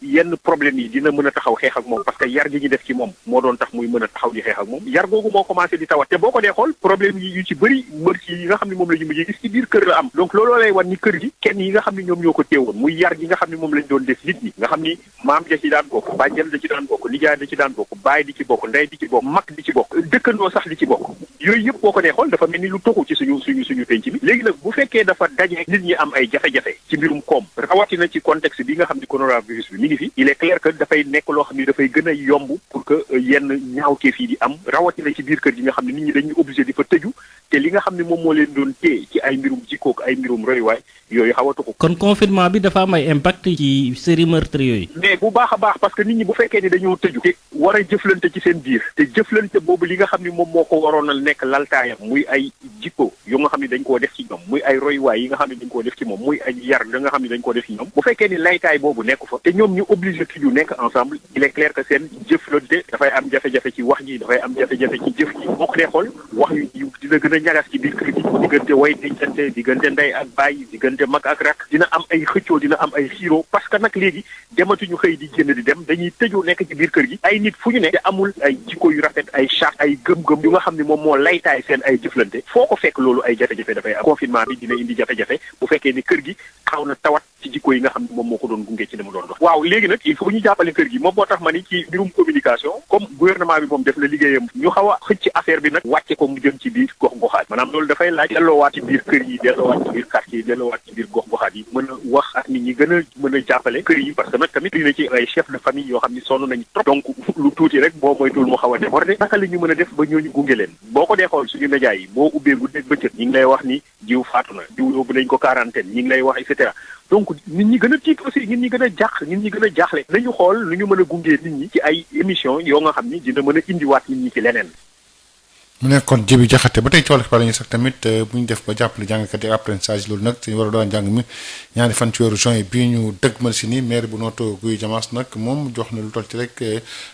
Speaker 14: yenn problème yi dina mën a taxaw xeex ak moom parce que yar gi ñu def ci moom moo doon tax muy mën a taxaw di xeex ak moom yar googu moo commencé di tawat te boo ko dee xool problème yi yu ci bëri mbër yi nga xam ne moom la ñu mujjee gis ci biir kër la am donc looloo lay wan ni kër gi kenn yi nga xam ne ñoom ñoo ko téewoon muy yar gi nga xam ne moom lañ doon def nit ñi nga xam ni maam ja ci daan bokk bàjjen da ci daan bokk nijaay da ci daan bokk baay di ci bokk ndey di ci bokk mag di ci bokk dëkkandoo sax di ci bokk yooyu yëpp boo ko dee xool dafa mel ni lu toxu ci suñu penc bi léegi nag bu fekkee dafa daje nit ñi am ay jafe-jafe ci mbirum koom rawatina ci contexte bi nga xam ne coronavirus bi mi ngi fi il est clair que dafay nekk loo xam ne dafay gën a yomb pour que yenn ñaawteef yi di am rawatina ci biir kër gi nga xam ne nit ñi dañuy obligé di fa tëju te li nga xam ne moom moo leen doon téye ci ay mbirum jikkook ay mbirum royuwaay yooyu xawatu ko.
Speaker 21: kon confinement bi dafa am ay impact ci série meurtre yooyu.
Speaker 14: mais bu baax a baax parce que nit ñi bu fekkee ni dañoo tëju te war a jëflante ci seen biir te jëflante boobu li nga xam ni moom moo ko waroon a nekk laltaayam muy ay jikko yu nga xam ni dañ koo def ci ñoom muy ay royuwaay yi nga xam ni dañ koo def ci moom muy ay yar da nga xam ni dañ koo def ci ñoom bu fekkee ni laytaay boobu nekk fa te ñoom ñu obligé tëju nekk ensemble il est clair que seen jëflante dafay am jafe-jafe ci wax ji dafay am jafe-jafe ci jëf ji boo ko dee xool wax yu dina gën a ñagas ci biir kër gi diggante way dencante diggante ndey ak baay diggante mag ak rak dina am ay xëccoo dina am ay xiiroo parce que nag léegi dematuñu xëy di génn di dem dañuy tëjoo nekk ci biir kër gi ay nit fu ñu ne te amul ay jikko yu rafet ay charte ay gëm-gëm yu nga xam ne moom moo laytaay seen ay jëflante foo ko fekk loolu ay jafe-jafe dafay am confinement bi dina indi jafe-jafe bu fekkee ni kër gi xaw na tawat ci jikko yi nga xam ne moom moo ko doon gunge ci li mu doon dox waaw léegi nag il faut ñu jàppale kër gi moom moo tax ma ni ci mbirum communication comme gouvernement bi moom def na liggéeyam ñu xaw a xëcc affaire bi nag wàcce ko mu jëm ci biir gox goxaat maanaam loolu dafay laaj delloowaat ci biir kër yi delloowaat ci biir quartier yi delloowaat ci biir gox goxaat yi mën a wax ak nit ñi gën a mën a jàppale kër yi parce que nag tamit dina ci ay chef de famille yoo xam ni sonn nañu trop donc lu tuuti rek boo moytul mu xaw a déborder naka la ñu mën a def ba ñooñu gunge leen boo ko dee xool suñu média yi boo ubbee guddeeg bëccëg ñi ngi lay wax ni jiw faatu na jiw yóbbu nañ ko quarantaine ñi ngi lay wax et cetera donc nit ñi gën a tiit aussi nit ñi gën a jàq nit ñi gën a jaaxle nañu xool nu ñu mën a gungee nit ñi ci ay émission yoo nga xam ni dina mën a indiwaat nit ñi ci leneen.
Speaker 3: mu nekkoon Djibi Diakhaté ba tey ci wàllu xibaar yi sax tamit bu ñu def ba jàppale jàngkat yi apprentissage loolu nag te war a doon njàng mi ñaari fan ci weeru juin bii ñu dëgmal si ni maire bu Notto Gouye Diamaas nag moom jox na lu toll ci rek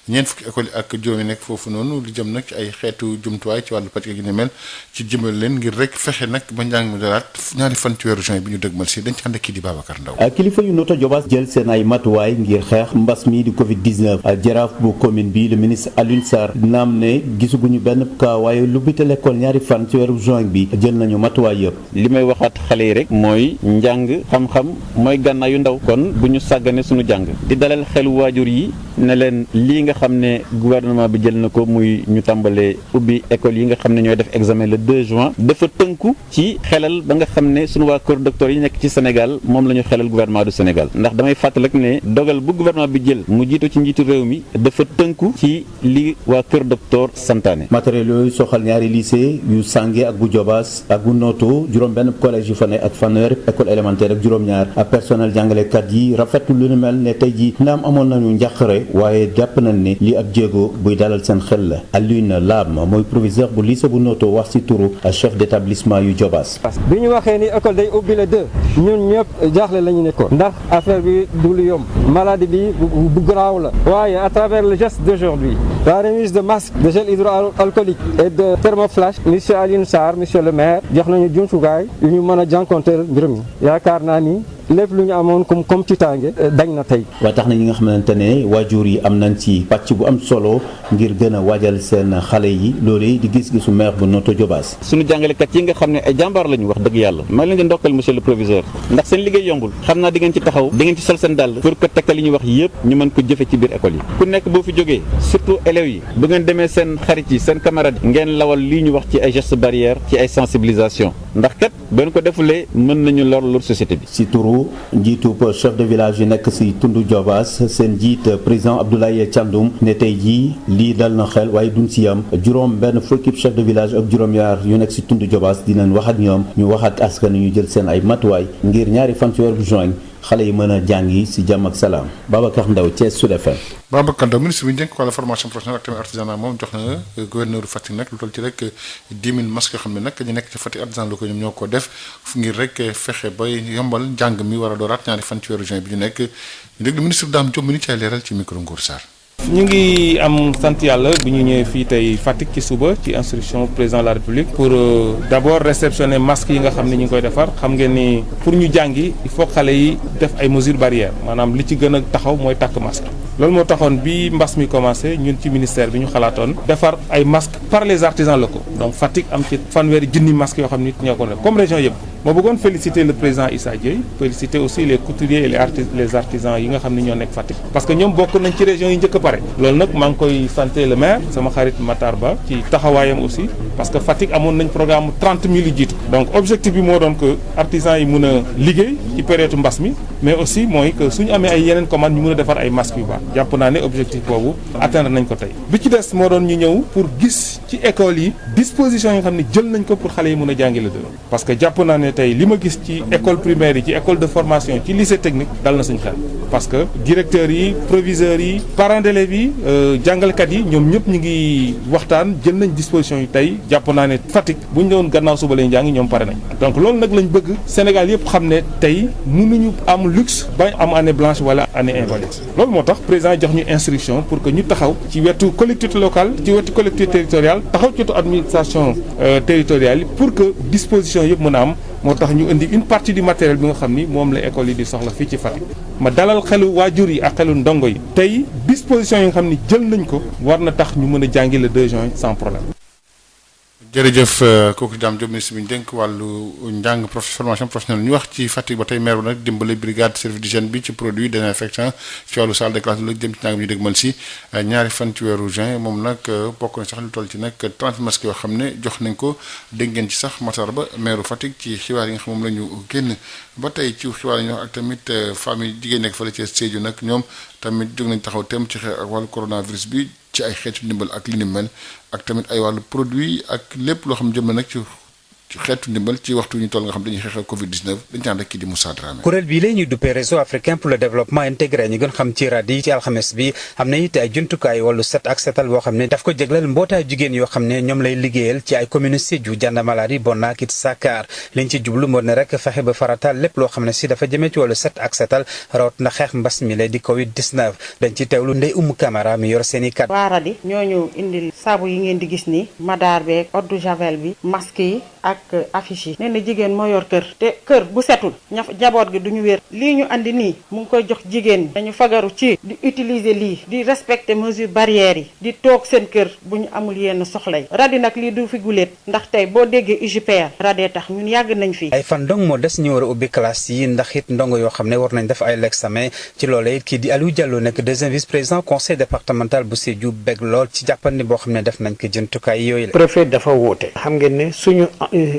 Speaker 3: ñeent fukki école yi ak juróomi nekk foofu noonu lu jëm nag ci ay xeetu jumtuwaay ci wàllu pàcc gi ni mel ci jëmal leen ngir rek fexe nag ba njàng mi dalaat ñaari fan ci weeru juin bi ñu dëgmal si dañ ci ànd kii di Babacar Ndaw
Speaker 1: kilifa yu Notto Diobass jël seen ay matuwaay ngir xeex mbas mi di Covid 19 jaraaf bu commune bi le ministre Alioune Sarr naam ne gisuguñu benn cas waaye lu bi l'école ñaari fan ci weeru juin bi jël nañu matuwaay yëpp.
Speaker 15: li may waxaat xale yi rek mooy njàng xam-xam mooy gànnaayu ndaw kon bu ñu sàggane suñu jàng di dalal xelu waajur yi ne leen lii nga xam ne gouvernement bi jël na ko muy ñu tàmbalee ubbi école yi nga xam ne ñooy def examen le 2 juin dafa tënku ci xelal ba nga xam ne suñu waa kër docteur yi nekk ci Sénégal moom la ñu xelal gouvernement du Sénégal ndax damay fàttali rek ne dogal bu gouvernement bi jël mu jiitu ci njiitu réew mi dafa tënku ci li waa kër docteur santaane.
Speaker 1: matériel yooyu soxal ñaari lycée yu Sange ak bu Diobass ak bu Notto juróom benn collège yu fa ne ak fanweer école élémentaire ak juróom-ñaar ak personnel jàngalekat yi rafetlu lu nu mel ne tey ji naam amoon nañu njàqare waaye jàpp nañ ne li ab jéego buy dalal seen xel la Alioune Lam mooy proviseur bu lycée bu Notto wax ci turu chef d'établissement yu Diobass.
Speaker 16: bi ñu waxee ni école day ubbi le 2 ñun ñëpp jaaxle la ñu nekkoon ndax affaire bi du lu yomb maladie bi bu garaaw la waaye à travers le geste d'aujourd'hui la remise de masques de gel hydroalcoolique et de thermoflash monsieur Alioune Sarr monsieur le maire jox nañu jumtukaay yu ñu mën a jànkonteel mbir mi yaakaar naa ni lépp lu ñu amoon comme ci tànge dañ na tey.
Speaker 1: waa tax na ñi nga xamante ne waajur yi am nañ ci pàcc bu am solo ngir gën a waajal seen xale yi loolu di gis-gisu maire bu Notto Diobass.
Speaker 15: suñu jàngalekat yi nga xam ne ay jàmbaar lañu wax dëgg yàlla maa leen di ndokkal monsieur le proviseur ndax seen liggéey yombul xam naa di ngeen ci taxaw di ngeen ci sol seen dàll pour que tegtal yi ñuy wax yëpp ñu mën ko jëfe ci biir école yi ku nekk boo fi jógee surtout élèves yi bu ngeen demee seen xarit yi seen camarades yi ngeen lawal lii ñu wax ci ay gestes barrières ci ay sensibilisation ndax kat benn ko defulee mën nañu lor société bi.
Speaker 1: si turu njiitu chef de village yi nekk si tundu Diobass seen njiit président Abdoulaye Thiandoum ne tey jii lii dal na xel waaye duñ si yam juróom benn fukki chef de village ak juróom-ñaar yu nekk si tundu Diobass dinañ wax ak ñoom ñu wax ak askan ñu jël seen ay matuwaay ngir ñaari fan ci weeru juin xale yi mën a jàngi si jàmm ak salaam Babacar Ndaw Thiès Sud FM.
Speaker 3: Babacar Ndaw ministre bi ñu dénk wàllu formation professionnelle ak tamit artisanat moom jox na gouverneur Fatick nag lu toll ci rek 10 000 masques yoo xam ne nag ñu nekk ci Fatick artisan locaux ñoom ñoo ko def ngir rek fexe ba yombal njàng mi war a dooraat ñaari fan ci weeru juin bi ñu nekk ñu déglu ministre Dame Diop mi ni ci ay leeral ci micro Ngour Sarr.
Speaker 17: ñu ngi am sant yàlla bu ñu ñëwee fii tey Fatick ci suba ci instruction président de la République pour d'abord réceptionner masques yi nga xam ne ñu ngi koy defar xam ngeen ni pour ñu jàngi il faut xale yi def ay mesures barrières maanaam li ci gën a taxaw mooy takk masque loolu moo taxoon bi mbas mi commencé ñun ci ministère bi ñu xalaatoon defar ay masques par les artisans locaux donc Fatick am ci fanweeri junni masques yoo xam ni ñoo ko def comme région yëpp ma bëggoon féliciter le président Issa Dieye féliciter aussi les couturiers et les artisans yi nga xam ne ñoo nekk Fatick parce que ñoom bokk nañ ci région yi njëkk a pare loolu nag maa ngi koy santé le maire sama xarit Matar Ba ci taxawaayam aussi parce que Fatick amoon nañ programme 30 000 yu jiitu donc objectif bi moo doon que artisans yi mun a liggéey ci période mbas mi mais aussi mooy que suñu amee ay yeneen commande ñu mun a defar ay masques yu baax jàpp naa ne objectif boobu atteindre nañ ko tey bi ci des moo doon ñu ñëw pour gis ci école yi disposition yi nga xam ne jël nañ ko pour xale yi mën a jàngi la dëgg parce que jàpp naa ne tey li ma gis ci école primaire yi ci école de formation ci lycée technique dal na suñ xel parce que directeurs yi proviseurs yi parents d'élèves yi jàngalekat yi ñoom ñëpp ñu ngi waxtaan jël nañ disposition yi tey jàpp naa ne Fatick bu ñu doon gannaaw suba lay njàngi ñoom pare nañ donc loolu nag lañ bëgg Sénégal yëpp xam ne tey mënuñu am luxe bañ am année blanche wala année invalide loolu moo tax président jox ñu instruction pour que ñu taxaw ci wetu collectivité locale ci wetu collectivité territoriale taxaw ci wetu administration territoriale yi pour que disposition yëpp mën a am moo tax ñu indi une partie du matériel bi nga xam ni moom la école yi di soxla fii ci Fatick ma dalal xelu waajur yi ak xelu ndongo yi tey disposition yi nga xam ni jël nañ ko war na tax ñu mën a jàngi le 2 juin sans problème.
Speaker 3: jërëjëf kooku Dame Diop ministre bi ñu dénk wàllu njàng formation professionnelle ñu wax ci Fatick ba tey maire bi nag dimbali brigade service d'hygiène bi ci produit désinfectant ci wàllu salle de classe lu jëm ci njàng mi ñu dégmal si ñaari fan ci weeru juin moom nag bokk na sax lu toll ci nag 30 masques yoo xam ne jox nañ ko dégg ngeen ci sax Matar Ba maire Fatick ci xibaar yi nga xam moom la ñu génn ba tey ci xibaar yi ñu wax ak tamit famille jigéen nekk fële ci Sédhiou nag ñoom tamit jóg nañ taxaw tem ci xeex ak wàllu coronavirus bi ci ay xeetu ndimbal ak li ni mel ak tamit ay wàllu produit ak lépp loo xam jëm na nag ci xeetu ndimbal ci waxtu ñu toll nga xam dañuy xeexal Covid-19 dañu ànd ak kii di Moussa Dramé.
Speaker 8: kuréel bii la ñuy duppee réseau africain pour le développement intégré ñu gën xam ci RADI ci alxames bi am na it ay jumtukaay wàllu set ak setal boo xam ne daf ko jégleel mbootaay jigéen yoo xam ne ñoom lay liggéeyal ci ay communes Sédhiou Dianda-Maladi Bonna ak it Sakar liñ ci jublu moo ne rek fexe ba farataal lépp loo xam ne si dafa jëmee ci wàllu set ak setal rawat na xeex mbas mi lay di Covid-19 dañ ci teewlu Ndeye Oumou Camara mi yor seen i kat.
Speaker 22: waa RADI ñooñu indil saabu yi ngeen di gis ni madaar beeg eau de javel bi masque yi ak affiche yi nee na jigéen moo yor kër te kër bu setul jaboot gi duñu wér lii ñu andi nii mu ngi koy jox jigéen ñi dañu fagaru ci di utiliser lii di respecter mesures barrières yi di toog seen kër bu ñu amul yenn soxla yi RADI nag lii du fi guléet ndax tey boo déggee UJPR RADI tax ñun yàgg nañ fi.
Speaker 8: ay fan dong moo des ñu war a ubbi classe yi ndax it ndongo yoo xam ne war nañ def ay l'examen ci loolee it kii di Aliou Diallo nekk deuxième vice président conseil départemental bu Sédhiou bég lool ci jàppandi boo xam ne def nañ ko jëntukaay yooyu la.
Speaker 23: préfet dafa woote xam ngeen ne suñu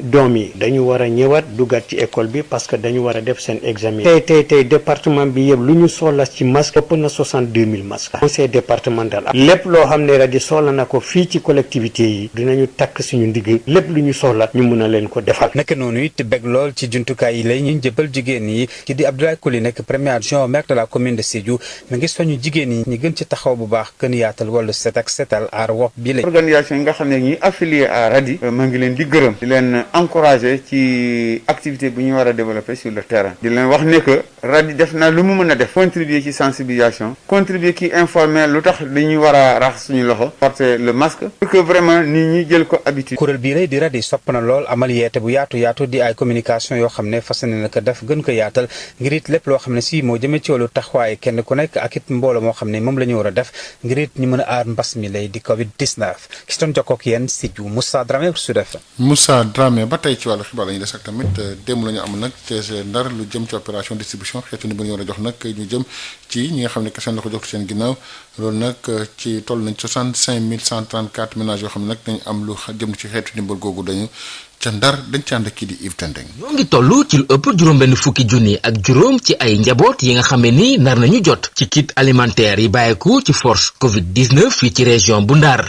Speaker 23: doom yi dañu war a ñëwaat duggaat ci école bi parce que dañu war a def seen examen tey département bi yëpp lu ñu soxla ci masque ëpp na 62 000 masques conseil départemental lépp loo xam ne RADI soxla na ko fii ci collectivité yi dinañu takk suñu ndigg lépp lu ñu soxla ñu mun a leen ko defal.
Speaker 8: nekk noonu it bég lool ci jumtukaay yi lay ñu jëbal jigéen yi ki di Abdoulaye Koli nekk premier adjoint au maire de la commune de Sédhiou mi ngi soñu jigéen yi ñi gën ci taxaw bu baax gën yaatal wàllu set ak setal aar wopp bi la.
Speaker 24: organisation yi nga xam ne ñi affilié à RADI maa ngi leen di gërëm di leen encouragé ci activité bu ñu war a développer sur le terrain di leen wax ne que RADI def na lu mu mën a def contribuer ci sensibilisation contribuer ci informer lu tax dañuy war a raxas suñu loxo porter le masque pour que vraiment nit ñi jël ko habitude.
Speaker 8: kuréel bii lay di RADI sopp na lool amal yeete bu yaatu di ay communication yoo xam ne fas yéene na ko def gën ko yaatal ngir it lépp loo xam ne si moo jëmee ci wàllu taxawaay kenn ku nekk ak it mbooloo moo xam ne moom la ñu war a def ngir it ñu mën a aar mbas mi lay di Covid-19 ki doon jokkoo ak yéen Sédhiou Moussa Dramé pour Sud FM.
Speaker 3: Moussa Dramé ba tey ci wàllu xibaar la ñuy des ak tamit démb la ñu am nag te Ndar lu jëm ci opération distribution xeetu ni ba ñu war a jox nag ñu jëm ci ñi nga xam ne kese la ko jox seen ginnaaw loolu nag ci toll nañ 65 134 ménages yoo xam ne nag dañu am lu jëm ci xeetu ndimbal googu dañu ca Ndar dañ ci ànd ak kii di Yves Tendeng.
Speaker 25: ñoo ngi toll ci lu ëpp juróom-benn fukki junni ak juróom ci ay njaboot yi nga xam ne ni nar nañu jot ci kit alimentaire yi bàyyeeku ci force Covid-19 fii ci région bu Ndar.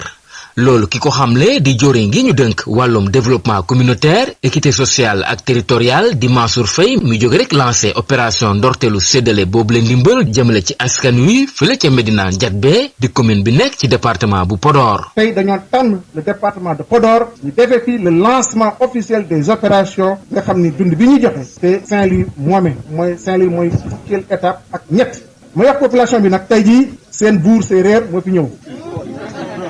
Speaker 25: loolu ki ko xamle di joriñ gi ñu dënk wàllum développement communautaire équité sociale ak territoriale di Mansour Faye mi jóge rek lancé opération ndorteelu séddale boobu leen ndimbal jëmale ci askan wi fële ca Médina Ndiatbé di commune bi nekk ci département bu Podor.
Speaker 26: tey dañoo tànn le département de Podor ñu defee fii le lancement officiel des opérations nga xam ni dund bi ñu joxe te Saint-Louis mooy Saint-Louis mooy fukkeel étape ak ñett mooy wax population bi nag tey jii seen buur séeréer moo fi ñëw.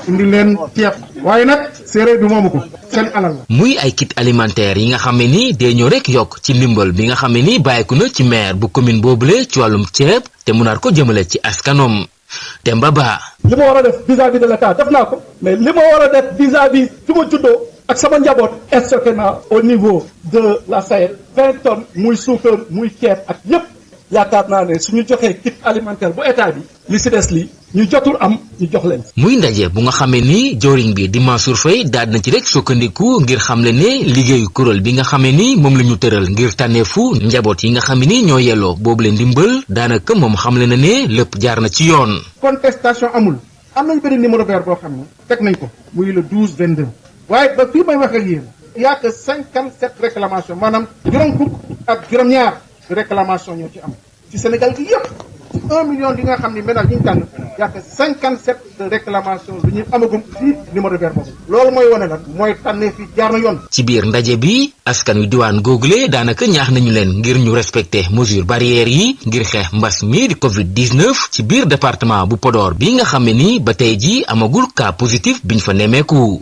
Speaker 26: indi leen ceeb waaye nag séeréer bi moomu ko seen alal la.
Speaker 25: muy ay kit alimentaire yi nga xam ne ni day ñëw rek yokk ci ndimbal bi nga xam ne ni bàyyiku na ci maire bu commune boobule ci wàllum ceeb te mu nar ko jëmale ci askanom Demba Ba.
Speaker 26: li ma war a def vis-à-vis de l'État def naa ko mais li ma war a def vis-à-vis fi ma juddoo ak sama njaboot stocké naa au niveau de la Sahel 20 tonnes muy suukar muy ceeb ak yépp yaakaar naa ne suñu joxee kit alimentaire bu état bi li si des li ñu jotul am ñu jox leen.
Speaker 25: muy ndaje bu nga xamee ni joriñ bi di Mansour Faye daal na ci rek sukkandiku ngir xamle ne liggéeyu kuréel bi nga xamee ni moom la ñu tëral ngir tànneefu njaboot yi nga xam ni ñoo yelloo boobu leen ndimbal daanaka moom xamle na ne lépp jaar na ci yoon.
Speaker 26: contestation amul am nañu benn numéro vert boo xam ne teg nañ ko muy le 12 22 waaye ba fii may wax ak yéen il y a que 57 réclamations maanaam juróom fukk ak juróom-ñaar réclamation ñoo ci am ci Sénégal gi yëpp ci 1 million li nga xam ne ménage yi ñu tànn il y a que 57 de réclamations lu ñuy amagum ci numéro vert boobu loolu mooy wane lan mooy tànnee fi jaar na yoon.
Speaker 25: ci biir ndaje bi askan wi diwaan googule daanaka ñaax nañu leen ngir ñu respecter mesures barrières yi ngir xeex mbas mi di Covid-19 ci biir département bu Podor bi nga xam ne ni ba tey ji amagul cas positif biñ fa nemmeeku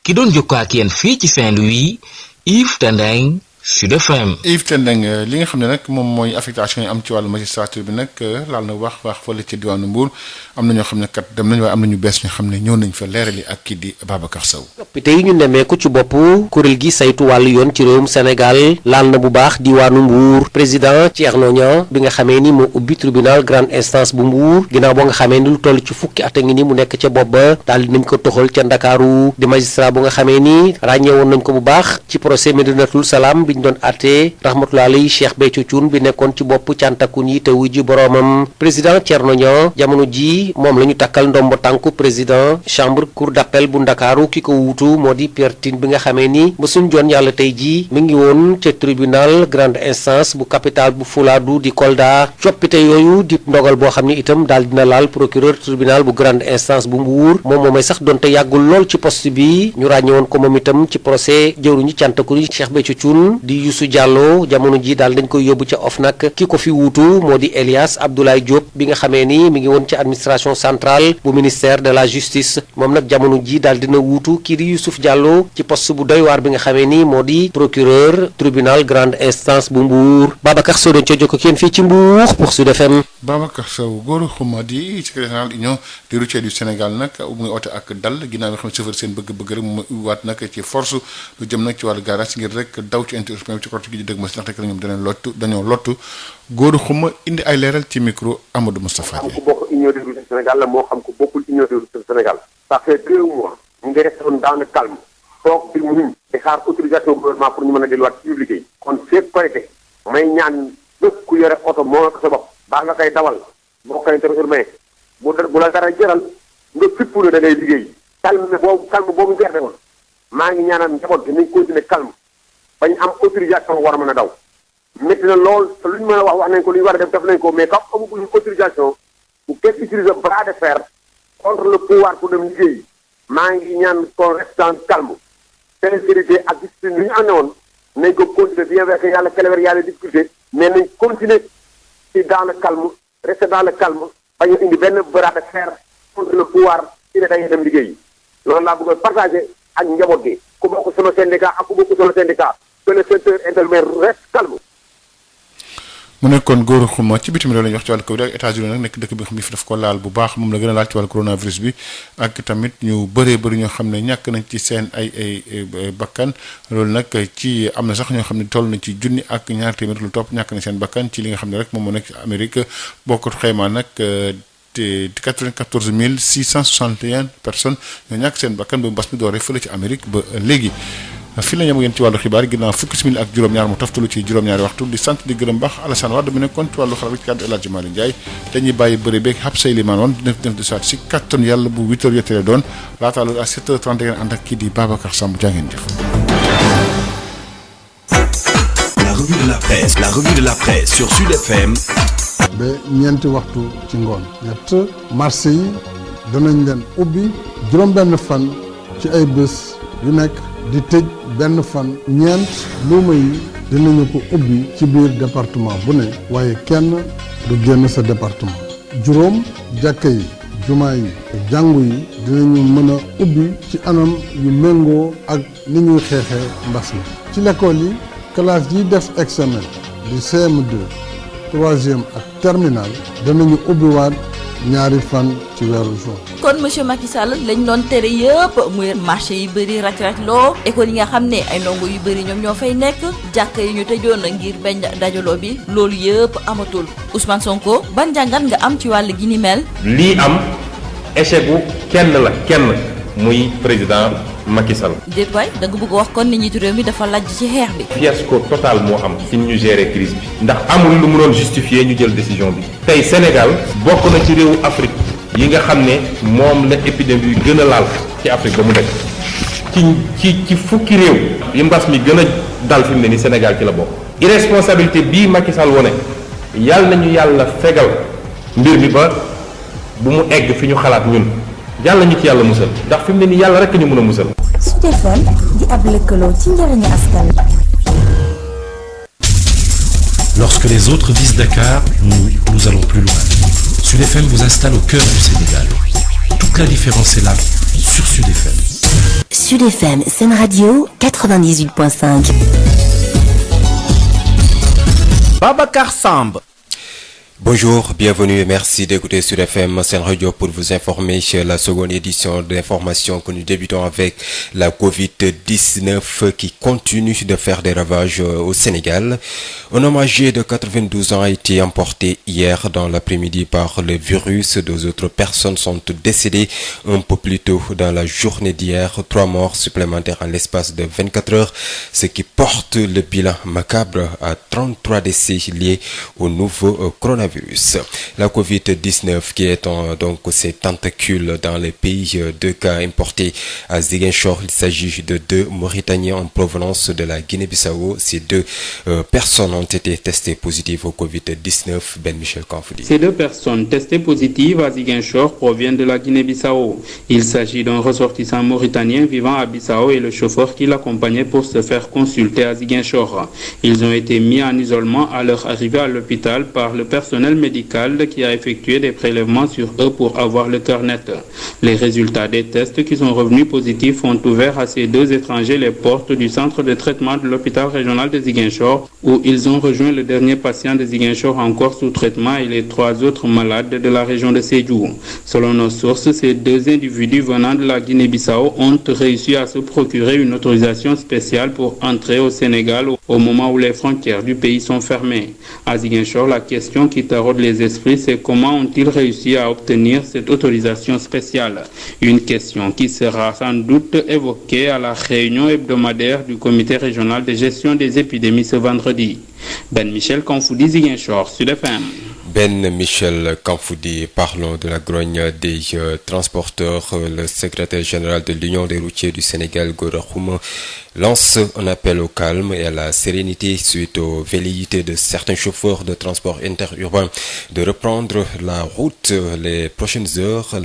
Speaker 25: ki doon jokkoo ak yéen fii ci Saint-Louis Yves Tendeng Sud FM.
Speaker 3: Yves Tendeng li nga xam ne nag moom mooy affectation yi am ci wàllu magistrature bi nag laal na wax fële ci diwaanu Mbour am na ñoo xam ne kat dem nañ waaye am na ñu bees ñoo xam ne ñëw nañ fa leerali ak kii di Babacar Sow.
Speaker 4: coppite yi ñu nemmeeku ci bopp kuréel gi saytu wàllu yoon ci réewum Sénégal laal na bu baax diwaanu Mbour président Thierno Niang bi nga xamee ni moo ubbi tribunal grande instance bu Mbour ginnaaw boo nga xamee ni lu toll ci fukki at a ngi ni mu nekk ca bopp ba daal di nañ ko toxal ca Ndakaaru di magistrat bu nga xamee ni ràññeewoon nañ ko bu baax ci procès Médinatoul Salam bi ñu doon àtte rahmatullahi alayhi Cheikh Béthio Thioune bi nekkoon ci bopp càntakun yi te wuy ji boroomam président Thierno Niang jamono ji moom la ñu takkal ndombo tànku président chambre cour d'appel bu Ndakaaru ki ko wuutu moo di Pierre Tine bi nga xamee ni mësuñ joon yàlla tey ji mi ngi woon ca tribunal grande instance bu capitale bu Fuladu di Kolda coppite yooyu di ndogal boo xam ne itam daal dina laal procureur tribunal bu grande instance bu Mbour moom moomay sax donte yàggul lool ci poste bi ñu ràññewoon ko moom itam ci procès jëwriñu càntakun yi Cheikh Béthio Thioune di Youssou Diallo jamono ji daal dañ koy yóbbu ca OFNAC ki ko fi wuutu moo di Elias Abdoulaye Diop bi nga xamee ni mi ngi woon ci administration centrale bu ministère de la justice moom nag jamono ji daal dina wuutu kii di Youssouf Diallo ci poste bu doy waar bi nga xamee ni moo di procureur tribunal grande instance bu Mbour Babacar Sow doon ca jokko kenn fii ci Mbour pour Sud FM.
Speaker 3: Babacar Sow Gora Khouma di secrétaire général union des routiers du Sénégal nag mu ngi oote ak dal ginnaaw bi xam ne chauffeur seen bëgg-bëgg rek mu waat nag ci force lu jëm nag ci wàllu garage ngir rek daw ci interurbain ci côté gi di dëgg ma si ndax rek ñoom dañoo lottu Gora Khouma indi ay leeral ci micro Amadou Moustapha
Speaker 5: Dieng. xam ko bokk union des routiers du Sénégal la moo xam ko bokkul union des routiers du Sénégal. ça fait 2 mois ñu ngi resté woon dans le calme toog di muñ di xaar autorisation gouvernement pour ñu mën a delluwaat ci liggéey kon fépp korite may ñaan bépp ku yore oto moo ko sa bopp baa nga koy dawal boo koy interurbain bu la dara jëral nga fippu ne da ngay liggéey calme boobu gerte woon maa ngi ñaanal njaboot gi nañ continuer calme bañ am autorisation war a mën a daw métti na lool te lu ñu mën a wax nañ ko lu ñu war a def nañ ko mais comme amaguñu autorisation bu kenn utiliser bras de fer contre le pouvoir pour dem liggéey maa ngi ñaan qu'on reste en calme sincérité ak discipline li ñu ànd woon nañ ko continuer bien vrai que yàlla célébrer yàlla difficulté mais nañ continuer ci dans le calme rester dans le calme bañ a indi benn bras de fer contre le pouvoir ci ne dañuy dem liggéey loolu laa bëgg a partager ak njaboot gi ku bokk sama syndicat ak ku bokk sama syndicat que le secteur intermédiaire reste calme.
Speaker 3: mu nekkoon Gora Khouma ci bitim réew la ñuy wax ci wàllu Covid ak États-Unis nag nekk dëkk bi nga xam ne fi daf ko laal bu baax moom la gën a laal ci wàllu coronavirus bi ak tamit ñu bëree bëri ñoo xam ne ñàkk nañ ci seen ay bakkan loolu nag ci am na sax ñoo xam ne toll na ci junni ak ñaar téeméer lu topp ñàkk nañ seen bakkan ci li nga xam ne rek moom moo nekk ci Amérique boo ko xaymaa nag te 94 661 personnes ñoo ñàkk seen bakkan ba mbas mi dooree fële ci Amérique ba léegi. fii la ñu am ngeen ci wàllu xibaar ginnaaw fukki simili ak juróom-ñaar mu taftalu ci juróom-ñaari waxtu di sant di gërëm baax Alassane Wade mu nekkoon ci wàllu xarala ci kàddu El Hadji Malick Ndiaye dañuy bàyyi bëri beeg xab say limaan woon dina def di saat si kattan yàlla bu 8h jotee doon laataa loolu à 7h30 ngeen ànd ak kii di Babacar Samb jaa ngeen jëf.
Speaker 9: La revue de la presse sur Sud FM.
Speaker 6: ba ñeenti waxtu ci ngoon ñett marché yi danañ leen ubbi juróom-benn fan ci ay bés yu nekk di tëj benn fan ñeent luuma yi dinañu ko ubbi ci biir département bu ne waaye kenn du génn sa département juróom jàkka yi jumaa yi jàngu yi dinañu mën a ubbi ci anam yu méngoo ak ni ñuy xeexee mbas mi ci l'école yi classe yi def examen di CM2 troisième ak terminal danañu ubbiwaat ñaari fan ci weeru juin.
Speaker 10: kon monsieur Macky Sall lañ doon tere yëpp muy marché yi bëri raj-raj loo école yi nga xam ne ay ndongo yu bëri ñoom ñoo fay nekk jàkka yi ñu tëjoon ngir bañ dajaloo bi loolu yëpp amatul Ousmane Sonko ban jàngat nga am ci wàll gi ni mel.
Speaker 11: lii am échec bu kenn muy président Macky Sall.
Speaker 10: déet waay da nga bëgg wax kon ni njiitu réew mi dafa lajj ci xeex bi.
Speaker 11: fiasco total moo am fi ñu gérer crise bi. ndax amul lu mu doon justifier ñu jël décision bi. tey Sénégal bokk na ci réewu Afrique yi nga xam ne moom la épidémie bi gën a laal ci Afrique ba mu dëkk ci fukki réew yi mbas mi gën a dal fi mu ne ni Sénégal ci la bokk. irresponsabilité bii Macky Sall wone yàlla nañu yàlla fegal mbir mi ba bu mu egg fi ñu xalaat ñun yàlla ñu ci yàlla musal ndax fi mu ne ni yàlla rekk ñu mën a musal.
Speaker 2: Sud FM di ab lëkkaloo ci njëriñu askan.
Speaker 9: Lorsque les autres visent Dakar, nous allons plus loin. Sud FM vous installe au cœur du Sénégal. Toute la différence est là, sur Sud FM.
Speaker 2: Sud FM, Sen Radio 98.5.
Speaker 7: Babacar Samb.
Speaker 12: Bonjour, bienvenue et merci d'écouter Sud FM Sen Radio pour vous informer sur la seconde édition d'information que nous débutons avec la Covid-19 qui continue de faire des ravages au Sénégal. Un homme âgé de 92 ans a été emporté hier dans l'après-midi par le virus. 2 autres personnes sont décédées un peu plus tôt dans la journée d'hier. 3 morts supplémentaires en l'espace de 24 heures, ce qui porte le bilan macabre à 33 décès liés au nouveau coronavirus. La Covid-19 qui est donc ses tentacules dans les pays. 2 cas importés à Ziguinchor. Il s'agit de 2 Mauritaniens en provenance de la Guinée-Bissau. Ces 2 personnes ont été testées positives au Covid-19. Ben Michel Kanfoudi.
Speaker 13: Ces 2 personnes testées positives à Ziguinchor proviennent de la Guinée-Bissau. Il s'agit d'un ressortissant mauritanien vivant à Bissau et le chauffeur qui l'accompagnait pour se faire consulter à Ziguinchor. Ils ont été mis en isolement à leur arrivée à l'hôpital par le personnel médical qui a effectué des prélèvements sur eux pour avoir le cœur net. Les résultats des tests qui sont revenus positifs ont ouvert à ces 2 étrangers les portes du centre de traitement de l'hôpital régional de Ziguinchor où ils ont rejoint le dernier patient de Ziguinchor encore sous traitement et les 3 autres malades de la région de Sédhiou. Selon nos sources, ces 2 individus venant de la Guinée-Bissau ont réussi à se procurer une autorisation spéciale pour entrer au Sénégal au moment où les frontières du pays sont fermées. À Ziguinchor, la question qui taraude les esprits, c'est comment ont-ils réussi à obtenir cette autorisation spéciale? Une question qui sera sans doute évoquée à la réunion hebdomadaire du comité régional de gestion des épidémies ce vendredi. Ben Michel Kanfoudi, Ziguinchor, Sud FM.
Speaker 12: Ben Michel Kanfoudi, parlons de la grogne des transporteurs. Le secrétaire général de l'Union des routiers du Sénégal, Gora Khouma, lance un appel au calme et à la sérénité suite aux velléités de certains chauffeurs de transport interurbain de reprendre la route les prochaines heures.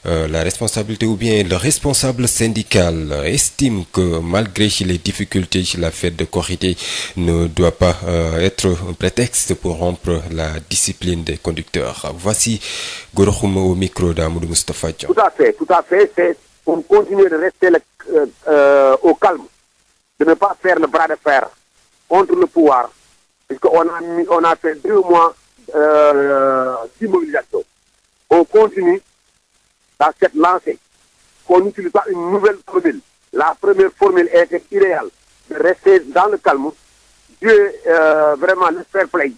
Speaker 12: La responsabilité ou bien le responsable syndical estime que malgré les difficultés, la fête de Korité ne doit pas être un prétexte pour rompre la discipline des conducteurs. Voici Gorokhum au micro d'Amadou Moustapha Dian.
Speaker 5: Tout à fait. C'est pour continuer de rester au calme, de ne pas faire le bras de fer contre le pouvoir, puisqu'on a fait 2 mois d'immobilisation. On continue dans cette lancée, qu'on n'utilise pas une nouvelle formule. La première formule était idéale, de rester dans le calme, Dieu vraiment le fair play.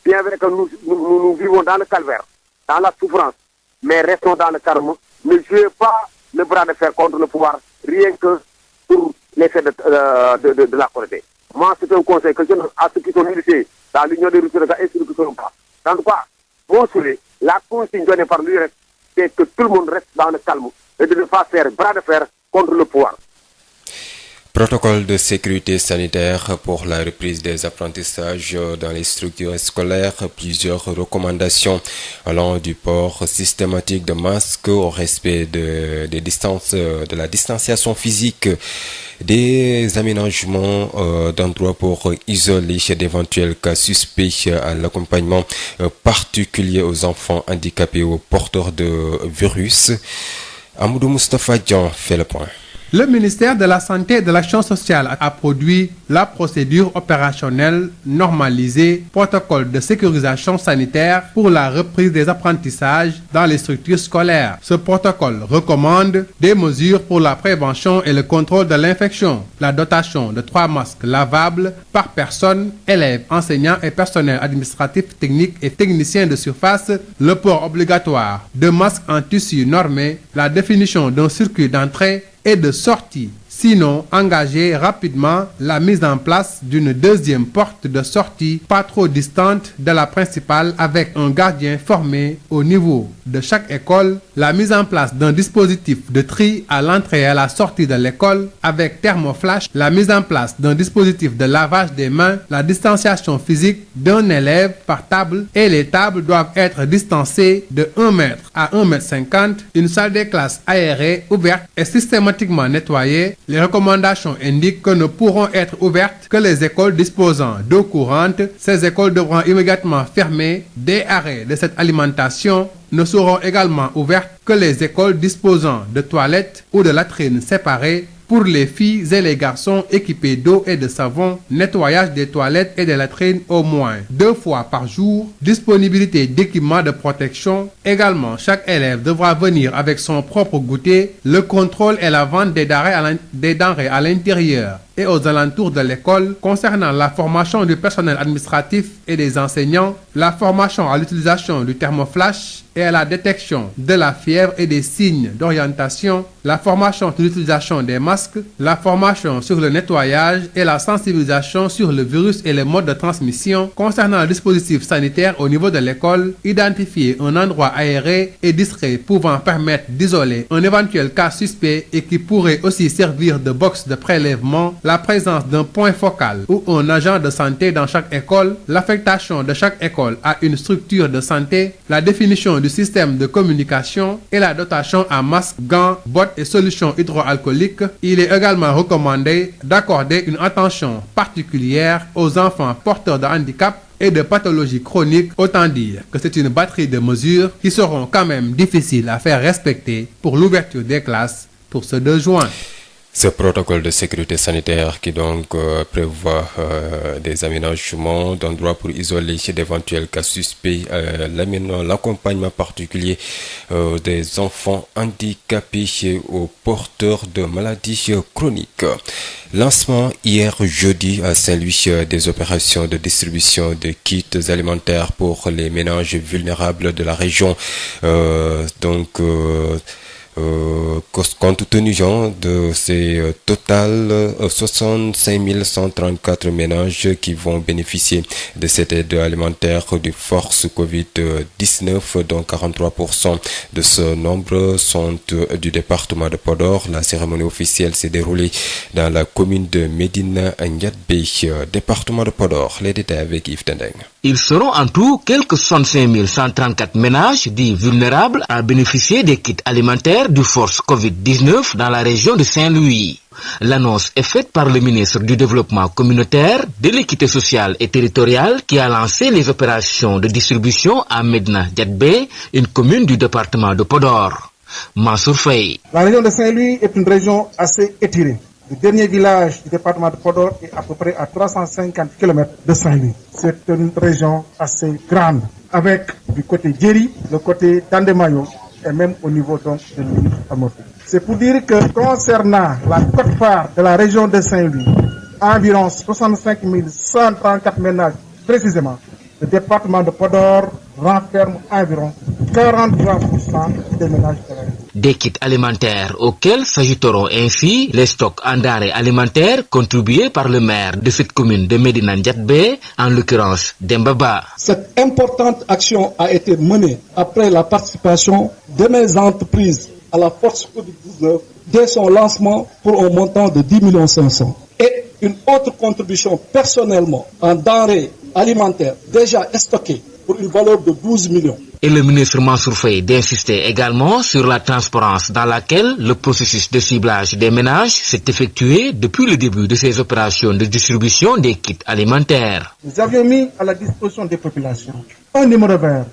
Speaker 5: Bien vrai que nous vivons dans le calvaire, dans la souffrance, mais restons dans le calme, ne jouez pas le bras de fer contre le pouvoir, rien que pour l'effet de la Corée. Moi, c'est un conseil que je donne à ceux qui sont militaires dans l'Union des routiers et ceux qui ne sont pas. En tout cas, mon souhait, la consigne donnée par lui, c'est que tout le monde reste dans le calme et de ne pas faire bras de fer contre le pouvoir.
Speaker 12: Protocole de sécurité sanitaire pour la reprise des apprentissages dans les structures scolaires. Plusieurs recommandations allant du port systématique de masques au respect de la distanciation physique, des aménagements d'endroits pour isoler d'éventuels cas suspects, à l'accompagnement particulier aux enfants handicapés ou porteurs de virus. Amadou Moustapha Dian fait le point.
Speaker 18: Le ministère de la Santé et de l'Action sociale a produit la procédure opérationnelle normalisée, protocole de sécurisation sanitaire pour la reprise des apprentissages dans les structures scolaires. Ce protocole recommande des mesures pour la prévention et le contrôle de l'infection, la dotation de 3 masques lavables par personne, élèves, enseignants et personnel administratif, technique et techniciens de surface, le port obligatoire de masques en tissu normé, la définition d'un circuit d'entrée et de sortie sinon engager rapidement la mise en place d'une deuxième porte de sortie pas trop distante de la principale avec un gardien formé au niveau de chaque école, la mise en place d'un dispositif de tri à l'entrée et à la sortie de l'école avec thermoflash, la mise en place d'un dispositif de lavage des mains, la distanciation physique d'un élève par table et les tables doivent être distancées de 1 mètre à 1 mètre 50, une salle des classes aérée, ouverte et systématiquement nettoyée. Les recommandations indiquent que ne pourront être ouvertes que les écoles disposant d'eau courante. Ces écoles devront immédiatement fermer. Des arrêts de cette alimentation ne seront également ouvertes que les écoles disposant de toilettes ou de latrines séparées. Pour les filles et les garçons équipés d'eau et de savon, nettoyage des toilettes et des latrines au moins 2 fois par jour, disponibilité d'équipements de protection. Également, chaque élève devra venir avec son propre goûter, le contrôle et la vente des denrées à l'intérieur et aux alentours de l'école. Concernant la formation du personnel administratif et des enseignants, la formation à l'utilisation du thermoflash et à la détection de la fièvre et des signes d'orientation, la formation sur l'utilisation des masques, la formation sur le nettoyage et la sensibilisation sur le virus et les modes de transmission. Concernant le dispositif sanitaire au niveau de l'école, identifier un endroit aéré et discret pouvant permettre d'isoler un éventuel cas suspect et qui pourrait aussi servir de box de prélèvement, la présence d'un point focal ou un agent de santé dans chaque école, l'affectation de chaque école à une structure de santé, la définition du système de communication et la dotation en masques, gants, bottes et solutions hydroalcooliques. Il est également recommandé d'accorder une attention particulière aux enfants porteurs de handicap et de pathologies chroniques. Autant dire que c'est une batterie de mesures qui seront quand même difficiles à faire respecter pour l'ouverture des classes pour ce 2 juin.
Speaker 12: Ce protocole de sécurité sanitaire qui donc prévoit des aménagements d'endroits pour isoler d'éventuels cas suspects, l'accompagnement particulier des enfants handicapés et aux porteurs de maladies chroniques. Lancement hier jeudi à Saint-Louis des opérations de distribution de kits alimentaires pour les ménages vulnérables de la région. Compte tenu de ces total 65 134 ménages qui vont bénéficier de cette aide alimentaire du force Covid-19, dont 43% de ce nombre sont du département de Podor. La cérémonie officielle s'est déroulée dans la commune de Médina Ndiadbé, département de Podor. Les détails avec Yves Tendeng.
Speaker 25: Ils seront en tout quelques 65 134 ménages dits vulnérables à bénéficier des kits alimentaires du force Covid-19 dans la région de Saint-Louis. L'annonce est faite par le ministre du Développement communautaire, de l'équité sociale et territoriale qui a lancé les opérations de distribution à Médina Ndiadbé, une commune du département de Podor. Mansour Faye.
Speaker 26: La région de Saint-Louis est une région assez étirée. Le dernier village du département de Podor est à peu près à 350 km de Saint-Louis. C'est une région assez grande, avec du côté Djeri, le côté Tandemayo et même au niveau donc de l'île Amorphée. C'est pour dire que concernant la quote-part de la région de Saint-Louis, environ 65 134 ménages précisément, le département de Podor renferme environ 43% des ménages de la région.
Speaker 25: Des kits alimentaires auxquels s'ajouteront ainsi les stocks en denrées alimentaires contribués par le maire de cette commune de Médina Ndiadbé, en l'occurrence Dembaba.
Speaker 14: Cette importante action a été menée après la participation de mes entreprises à la force Covid-19 dès son lancement pour un montant de 10 500 000. Et une autre contribution personnellement en denrées alimentaires déjà stockées pour une valeur de 12 millions.
Speaker 25: Et le ministre Mansour Faye d'insister également sur la transparence dans laquelle le processus de ciblage des ménages s'est effectué depuis le début de ces opérations de distribution des kits alimentaires.
Speaker 26: Nous avions mis à la disposition des populations un numéro vert,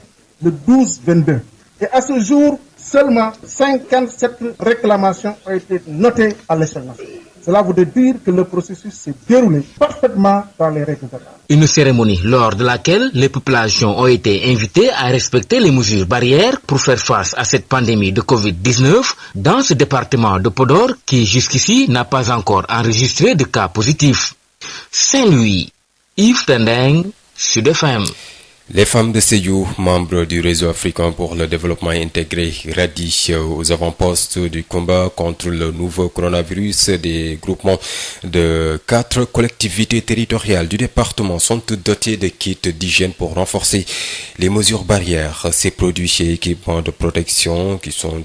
Speaker 26: le 1222. Et à ce jour, seulement 57 réclamations ont été notées à l'échelle nationale. Cela voudrait dire que le processus s'est déroulé parfaitement dans les règles de l'art.
Speaker 25: Une cérémonie lors de laquelle les populations ont été invitées à respecter les mesures barrières pour faire face à cette pandémie de Covid-19 dans ce département de Podor qui jusqu'ici n'a pas encore enregistré de cas positifs. Saint-Louis, Yves Tendeng, Sud FM.
Speaker 12: Les femmes de Sédhiou, membres du réseau africain pour le développement intégré, radient aux avant-postes du combat contre le nouveau coronavirus. Des groupements de 4 collectivités territoriales du département sont dotés de kits d'hygiène pour renforcer les mesures barrières. Ces produits et équipements de protection qui sont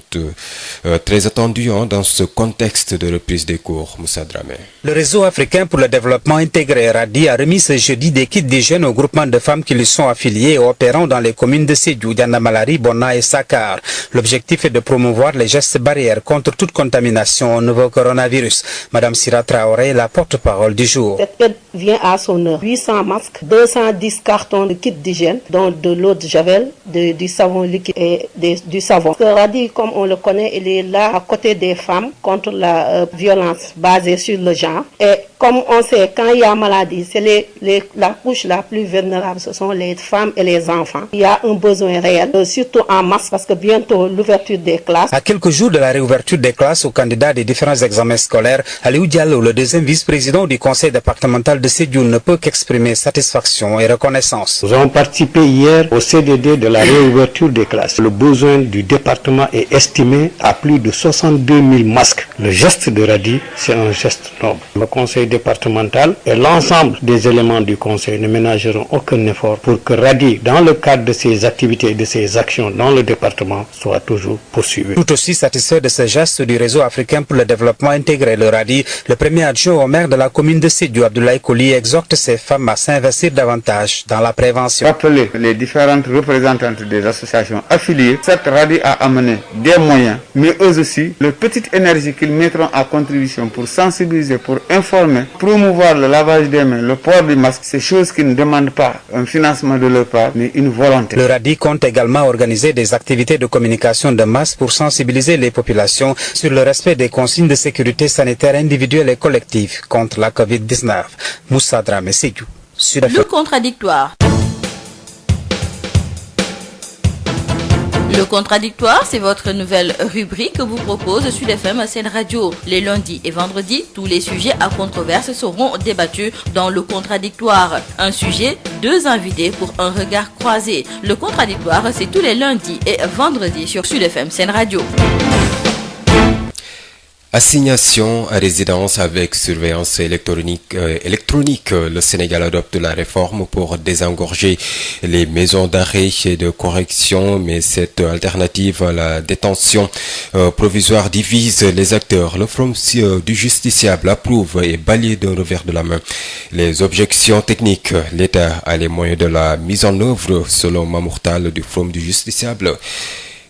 Speaker 12: très attendus dans ce contexte de reprise des cours. Moussa Dramé.
Speaker 8: Le réseau africain pour le développement intégré RADI a remis ce jeudi des kits d'hygiène aux groupements de femmes qui lui sont affiliés et opérant dans les communes de Sédhiou, Dianamalari, Bona et Sakar. L'objectif est de promouvoir les gestes barrières contre toute contamination au nouveau coronavirus. Madame Sira Traoré est la porte-parole du jour.
Speaker 1: Cette aide vient à son heure. 800 masques, 210 cartons de kits d'hygiène, dont de l'eau de javel, du savon liquide et du savon. Le RADI, comme on le connaît, il est là à côté des femmes contre la violence basée sur le genre. Et comme on sait, quand il y a maladie, c'est la couche la plus vulnérable, ce sont les femmes et les enfants. Il y a un besoin réel, surtout en masse, parce que bientôt l'ouverture des classes.
Speaker 8: À quelques jours de la réouverture des classes aux candidats des différents examens scolaires, Aliou Diallo, le deuxième vice-président du conseil départemental de Sédhiou, ne peut qu'exprimer satisfaction et reconnaissance.
Speaker 23: Nous avons participé hier au CDD de la réouverture des classes. Le besoin du département est estimé à plus de 62 000 masques. Le geste de RADI, c'est un geste noble. Le conseil départemental et l'ensemble des éléments du conseil ne ménageront aucun effort pour que RADI, dans le cadre de ses activités et de ses actions dans le département, soit toujours poursuivi.
Speaker 8: Tout aussi satisfait de ce geste du réseau africain pour le développement intégré, le RADI, le premier adjoint au maire de la commune de Sédhiou, Abdoulaye Koli, exhorte ces femmes à s'investir davantage dans la prévention.
Speaker 24: Rappeler les différentes représentantes des associations affiliées, cette RADI a amené des moyens, mais eux aussi, leur petite énergie qu'ils mettront à contribution pour sensibiliser, pour informer, promouvoir le lavage des mains, le port du masque, c'est choses qui ne demandent pas un financement de leur part, mais une volonté.
Speaker 8: Le RADI compte également organiser des activités de communication de masse pour sensibiliser les populations sur le respect des consignes de sécurité sanitaire individuelle et collective contre la COVID-19. Moussa Dramé, Sédhiou, Sud FM.
Speaker 10: Le contradictoire. Le contradictoire, c'est votre nouvelle rubrique que vous propose Sud FM Sen Radio. Les lundis et vendredis, tous les sujets à controverse seront débattus dans le contradictoire. Un sujet, 2 invités pour un regard croisé. Le contradictoire, c'est tous les lundis et vendredis sur Sud FM Sen Radio.
Speaker 12: Assignation à résidence avec surveillance électronique. Le Sénégal adopte la réforme pour désengorger les maisons d'arrêt et de correction, mais cette alternative à la détention provisoire divise les acteurs. Le Forum du justiciable approuve et balaye d'un revers de la main les objections techniques. L'État a les moyens de la mise en œuvre, selon Mamourtal du Forum du justiciable.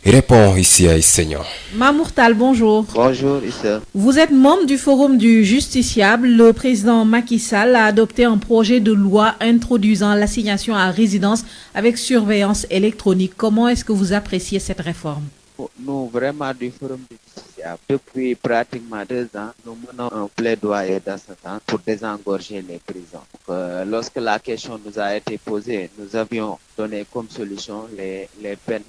Speaker 12: Il répond ici à Isseignan.
Speaker 15: Mamourtal, bonjour.
Speaker 16: Bonjour, Issa.
Speaker 15: Vous êtes membre du Forum du justiciable. Le président Macky Sall a adopté un projet de loi introduisant l'assignation à résidence avec surveillance électronique. Comment est-ce que vous appréciez cette réforme?
Speaker 16: Nous, vraiment, du Forum du justiciable, depuis pratiquement 2 ans, nous menons un plaidoyer dans ce temps pour désengorger les prisons. Lorsque la question nous a été posée, nous avions donné comme solution les peines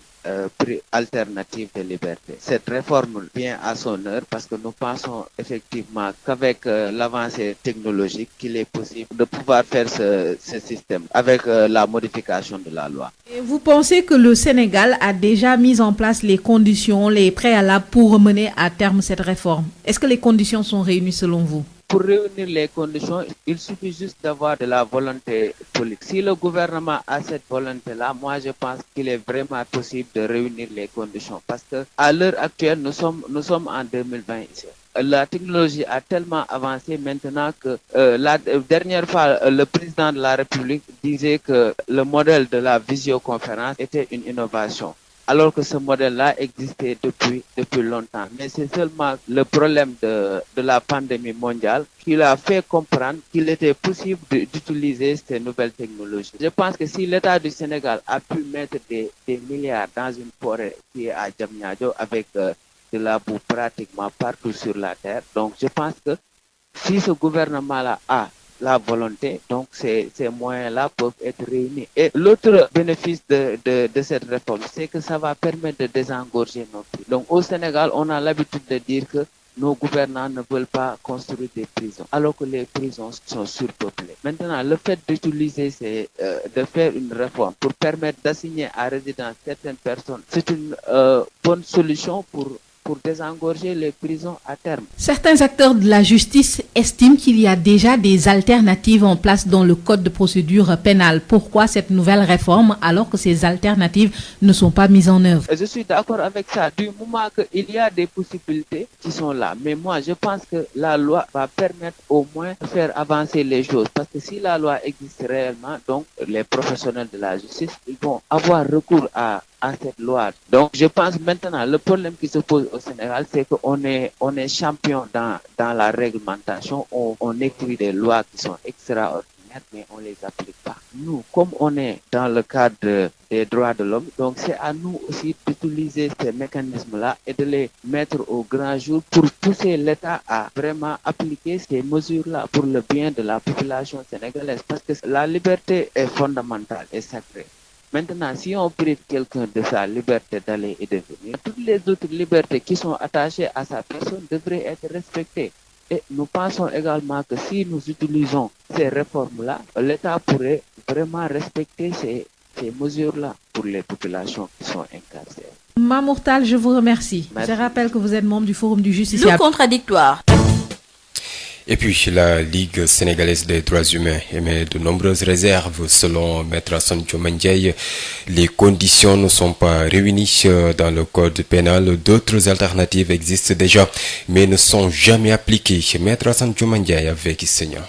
Speaker 16: alternative de liberté. Cette réforme vient à son heure parce que nous pensons effectivement qu'avec l'avancée technologique, qu'il est possible de pouvoir faire ce système avec la modification de la loi.
Speaker 15: Et vous pensez que le Sénégal a déjà mis en place les conditions, les préalables pour mener à terme cette réforme? Est-ce que les conditions sont réunies selon vous?
Speaker 16: Pour réunir les conditions, il suffit juste d'avoir de la volonté politique. Si le gouvernement a cette volonté-là, moi je pense qu'il est vraiment possible de réunir les conditions. Parce que à l'heure actuelle, nous sommes en 2020 ici. La technologie a tellement avancé maintenant que la dernière fois, le président de la République disait que le modèle de la visioconférence était une innovation. Alors que ce modèle-là existait depuis longtemps. Mais c'est seulement le problème de la pandémie mondiale qui l'a fait comprendre qu'il était possible d'utiliser ces nouvelles technologies. Je pense que si l'État du Sénégal a pu mettre des milliards dans une forêt qui est à Diamniadio avec de la boue pratiquement partout sur la terre, donc je pense que si ce gouvernement-là a la volonté, donc ces moyens-là peuvent être réunis. Et l'autre bénéfice de cette réforme, c'est que ça va permettre de désengorger nos prix. Donc au Sénégal, on a l'habitude de dire que nos gouvernants ne veulent pas construire des prisons, alors que les prisons sont surpeuplées. Maintenant, le fait d'utiliser de faire une réforme pour permettre d'assigner à résidence certaines personnes, c'est une bonne solution pour désengorger les prisons à terme.
Speaker 15: Certains acteurs de la justice estiment qu'il y a déjà des alternatives en place dans le code de procédure pénale. Pourquoi cette nouvelle réforme alors que ces alternatives ne sont pas mises en œuvre?
Speaker 16: Je suis d'accord avec ça, du moment qu'il y a des possibilités qui sont là. Mais moi, je pense que la loi va permettre au moins de faire avancer les choses. Parce que si la loi existe réellement, donc les professionnels de la justice, ils vont avoir recours à cette loi. Donc, je pense maintenant, le problème qui se pose au Sénégal, c'est qu'on est champion dans la réglementation. On écrit des lois qui sont extraordinaires, mais on les applique pas. Nous, comme on est dans le cadre des droits de l'homme, donc c'est à nous aussi d'utiliser ces mécanismes-là et de les mettre au grand jour pour pousser l'État à vraiment appliquer ces mesures-là pour le bien de la population sénégalaise. Parce que la liberté est fondamentale et sacrée. Maintenant, si on prive quelqu'un de sa liberté d'aller et de venir, toutes les autres libertés qui sont attachées à sa personne devraient être respectées. Et nous pensons également que si nous utilisons ces réformes-là, l'État pourrait vraiment respecter ces mesures-là pour les populations qui sont incarcérées.
Speaker 15: Mamourtal, je vous remercie.
Speaker 16: Merci.
Speaker 15: Je rappelle que vous êtes membre du Forum du Justiciable.
Speaker 10: Le contradictoire.
Speaker 12: Et puis, la Ligue sénégalaise des droits humains émet de nombreuses réserves. Selon Maître Assane Dioma Ndiaye, les conditions ne sont pas réunies dans le code pénal. D'autres alternatives existent déjà, mais ne sont jamais appliquées. Maître Assane Dioma Ndiaye avec Seigneur.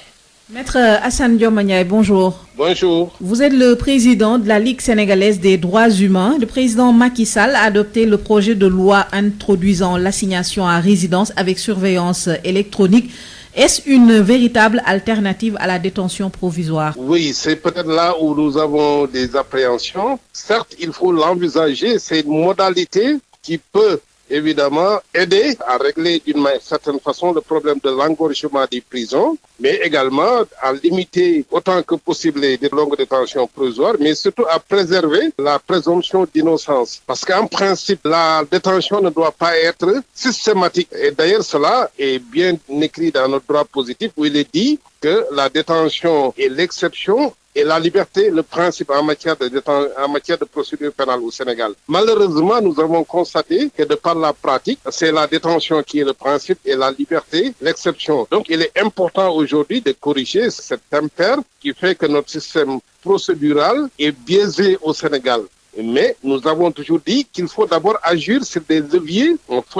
Speaker 15: Maître Assane Dioma Ndiaye, bonjour.
Speaker 4: Bonjour.
Speaker 15: Vous êtes le président de la Ligue sénégalaise des droits humains. Le président Macky Sall a adopté le projet de loi introduisant l'assignation à résidence avec surveillance électronique. Est-ce une véritable alternative à la détention provisoire?
Speaker 4: Oui, c'est peut-être là où nous avons des appréhensions. Certes, il faut l'envisager. C'est une modalité qui peut évidemment aider à régler d'une certaine façon le problème de l'engorgement des prisons, mais également à limiter autant que possible les longues détentions provisoires, mais surtout à préserver la présomption d'innocence. Parce qu'en principe, la détention ne doit pas être systématique. Et d'ailleurs, cela est bien écrit dans notre droit positif où il est dit que la détention est l'exception et la liberté, le principe en matière de procédure pénale au Sénégal. Malheureusement, nous avons constaté que de par la pratique, c'est la détention qui est le principe et la liberté l'exception. Donc, il est important aujourd'hui de corriger cette impair qui fait que notre système procédural est biaisé au Sénégal. Mais nous avons toujours dit qu'il faut d'abord agir sur des leviers,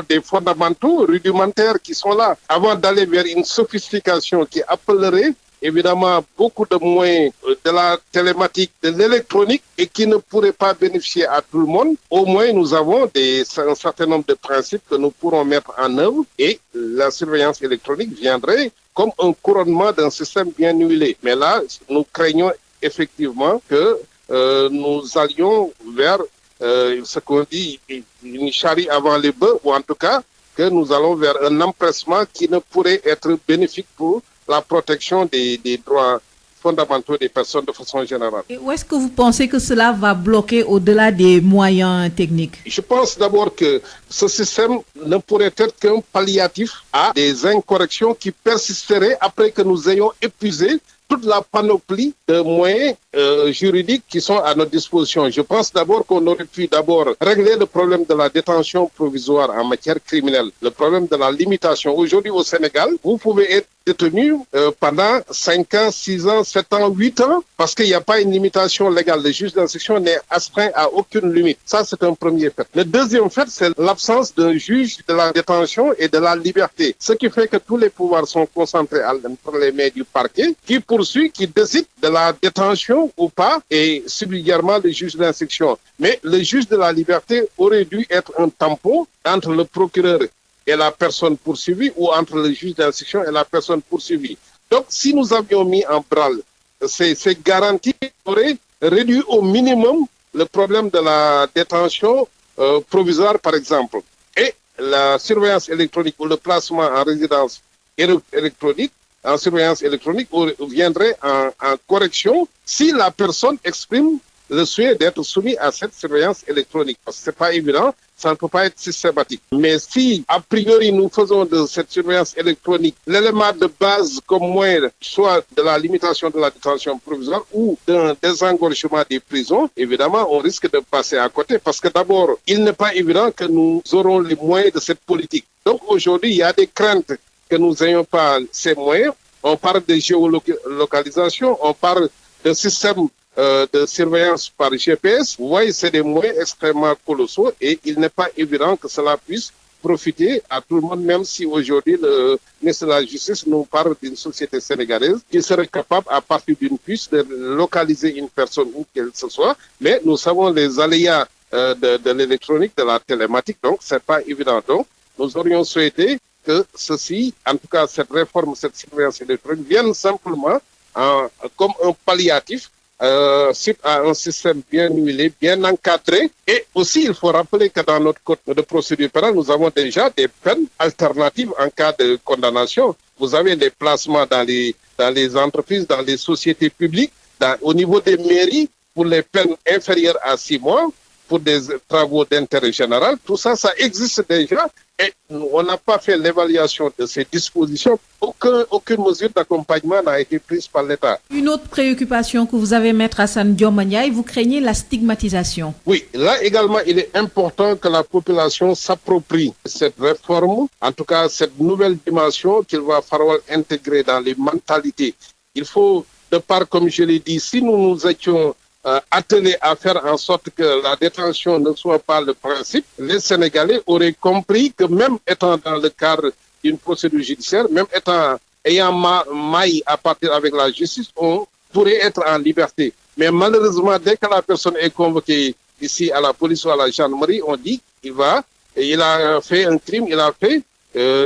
Speaker 4: des fondamentaux rudimentaires qui sont là, avant d'aller vers une sophistication qui appellerait évidemment beaucoup de moyens de la télématique, de l'électronique et qui ne pourraient pas bénéficier à tout le monde. Au moins, nous avons un certain nombre de principes que nous pourrons mettre en œuvre et la surveillance électronique viendrait comme un couronnement d'un système bien huilé. Mais là, nous craignons effectivement que nous allions vers ce qu'on dit une charrue avant les bœufs, ou en tout cas que nous allons vers un empressement qui ne pourrait être bénéfique pour la protection des droits fondamentaux des personnes de façon générale.
Speaker 15: Et où est-ce que vous pensez que cela va bloquer au-delà des moyens techniques?
Speaker 4: Je pense d'abord que ce système ne pourrait être qu'un palliatif à des incorrections qui persisteraient après que nous ayons épuisé toute la panoplie de moyens juridiques qui sont à notre disposition. Je pense d'abord qu'on aurait pu régler le problème de la détention provisoire en matière criminelle, le problème de la limitation. Aujourd'hui au Sénégal, vous pouvez être détenu pendant 5 ans, 6 ans, 7 ans, 8 ans, parce qu'il n'y a pas une limitation légale. Le juge d'instruction n'est astreint à aucune limite. Ça, c'est un premier fait. Le deuxième fait, c'est l'absence d'un juge de la détention et de la liberté. Ce qui fait que tous les pouvoirs sont concentrés entre les mains du parquet, qui poursuit, qui décide de la détention ou pas, et subsidiairement le juge d'instruction. Mais le juge de la liberté aurait dû être un tampon entre le procureur et la personne poursuivie, ou entre le juge d'instruction et la personne poursuivie. Donc, si nous avions mis en branle ces garanties, auraient réduit au minimum le problème de la détention provisoire, par exemple. Et la surveillance électronique ou le placement en résidence électronique, en surveillance électronique, viendrait en correction si la personne exprime le souhait d'être soumis à cette surveillance électronique. Parce que c'est pas évident, ça ne peut pas être systématique. Mais si, a priori, nous faisons de cette surveillance électronique l'élément de base comme moyen, soit de la limitation de la détention provisoire ou d'un désengorgement des prisons, évidemment, on risque de passer à côté. Parce que d'abord, il n'est pas évident que nous aurons les moyens de cette politique. Donc aujourd'hui, il y a des craintes que nous n'ayons pas ces moyens. On parle de géolocalisation, on parle de système de surveillance par GPS. Vous voyez, c'est des moyens extrêmement colossaux et il n'est pas évident que cela puisse profiter à tout le monde, même si aujourd'hui le ministre de la Justice nous parle d'une société sénégalaise qui serait capable, à partir d'une puce, de localiser une personne où qu'elle se soit. Mais nous savons les aléas de l'électronique, de la télématique, donc c'est pas évident. Donc, nous aurions souhaité que ceci, en tout cas cette réforme, cette surveillance électronique, vienne simplement comme un palliatif suite à un système bien huilé, bien encadré. Et aussi, il faut rappeler que dans notre code de procédure pénale, nous avons déjà des peines alternatives en cas de condamnation. Vous avez des placements dans les entreprises, dans les sociétés publiques, au niveau des mairies, pour les peines inférieures à 6 mois, pour des travaux d'intérêt général. Tout ça, ça existe déjà. Et on n'a pas fait l'évaluation de ces dispositions. Aucune mesure d'accompagnement n'a été prise par l'État.
Speaker 15: Une autre préoccupation que vous avez, Maître Assane Dioma Ndiaye, vous craignez la stigmatisation.
Speaker 4: Oui, là également, il est important que la population s'approprie cette réforme, en tout cas cette nouvelle dimension qu'il va falloir intégrer dans les mentalités. Il faut, de part, comme je l'ai dit, si nous nous étions attelés à faire en sorte que la détention ne soit pas le principe, les Sénégalais auraient compris que même étant dans le cadre d'une procédure judiciaire, même ayant maille à partir avec la justice, on pourrait être en liberté. Mais malheureusement, dès que la personne est convoquée ici à la police ou à la gendarmerie, on dit qu'il a fait un crime, il a fait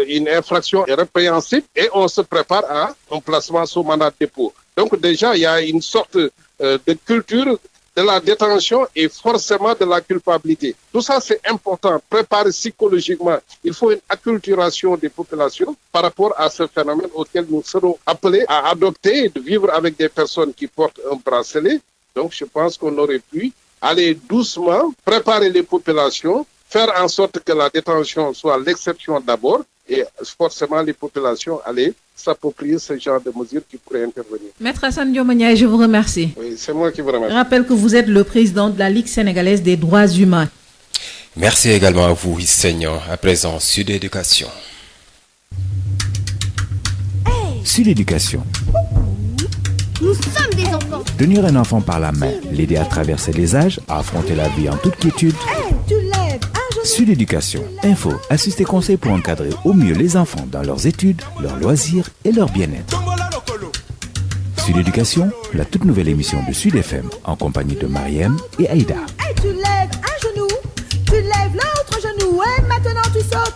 Speaker 4: une infraction répréhensible et on se prépare à un placement sous mandat de dépôt. Donc déjà, il y a une sorte de culture de la détention et forcément de la culpabilité. Tout ça, c'est important. Préparer psychologiquement. Il faut une acculturation des populations par rapport à ce phénomène auquel nous serons appelés à adopter et de vivre avec des personnes qui portent un bracelet. Donc, je pense qu'on aurait pu aller doucement, préparer les populations, faire en sorte que la détention soit l'exception d'abord et forcément les populations allaient s'approprier ce genre de mesures qui pourraient intervenir.
Speaker 15: Maître Assane Dioma Ndiaye, je vous remercie.
Speaker 4: Oui, c'est moi qui vous remercie.
Speaker 15: Je rappelle que vous êtes le président de la Ligue sénégalaise des droits humains.
Speaker 12: Merci également à vous, enseignants. À présent, Sud Éducation.
Speaker 3: Sud Éducation.
Speaker 17: Nous sommes des enfants.
Speaker 3: Tenir un enfant par la main, l'aider à traverser les âges, à affronter la vie en toute quiétude.
Speaker 17: Tu lèves un genou.
Speaker 3: Sud Éducation. Info, astuces et conseils pour encadrer au mieux les enfants dans leurs études, leurs loisirs et leur bien-être. Sud Éducation, la toute nouvelle émission de Sud FM en compagnie de Mariem et Aïda.
Speaker 17: Tu lèves un genou, tu lèves l'autre genou et maintenant tu sautes.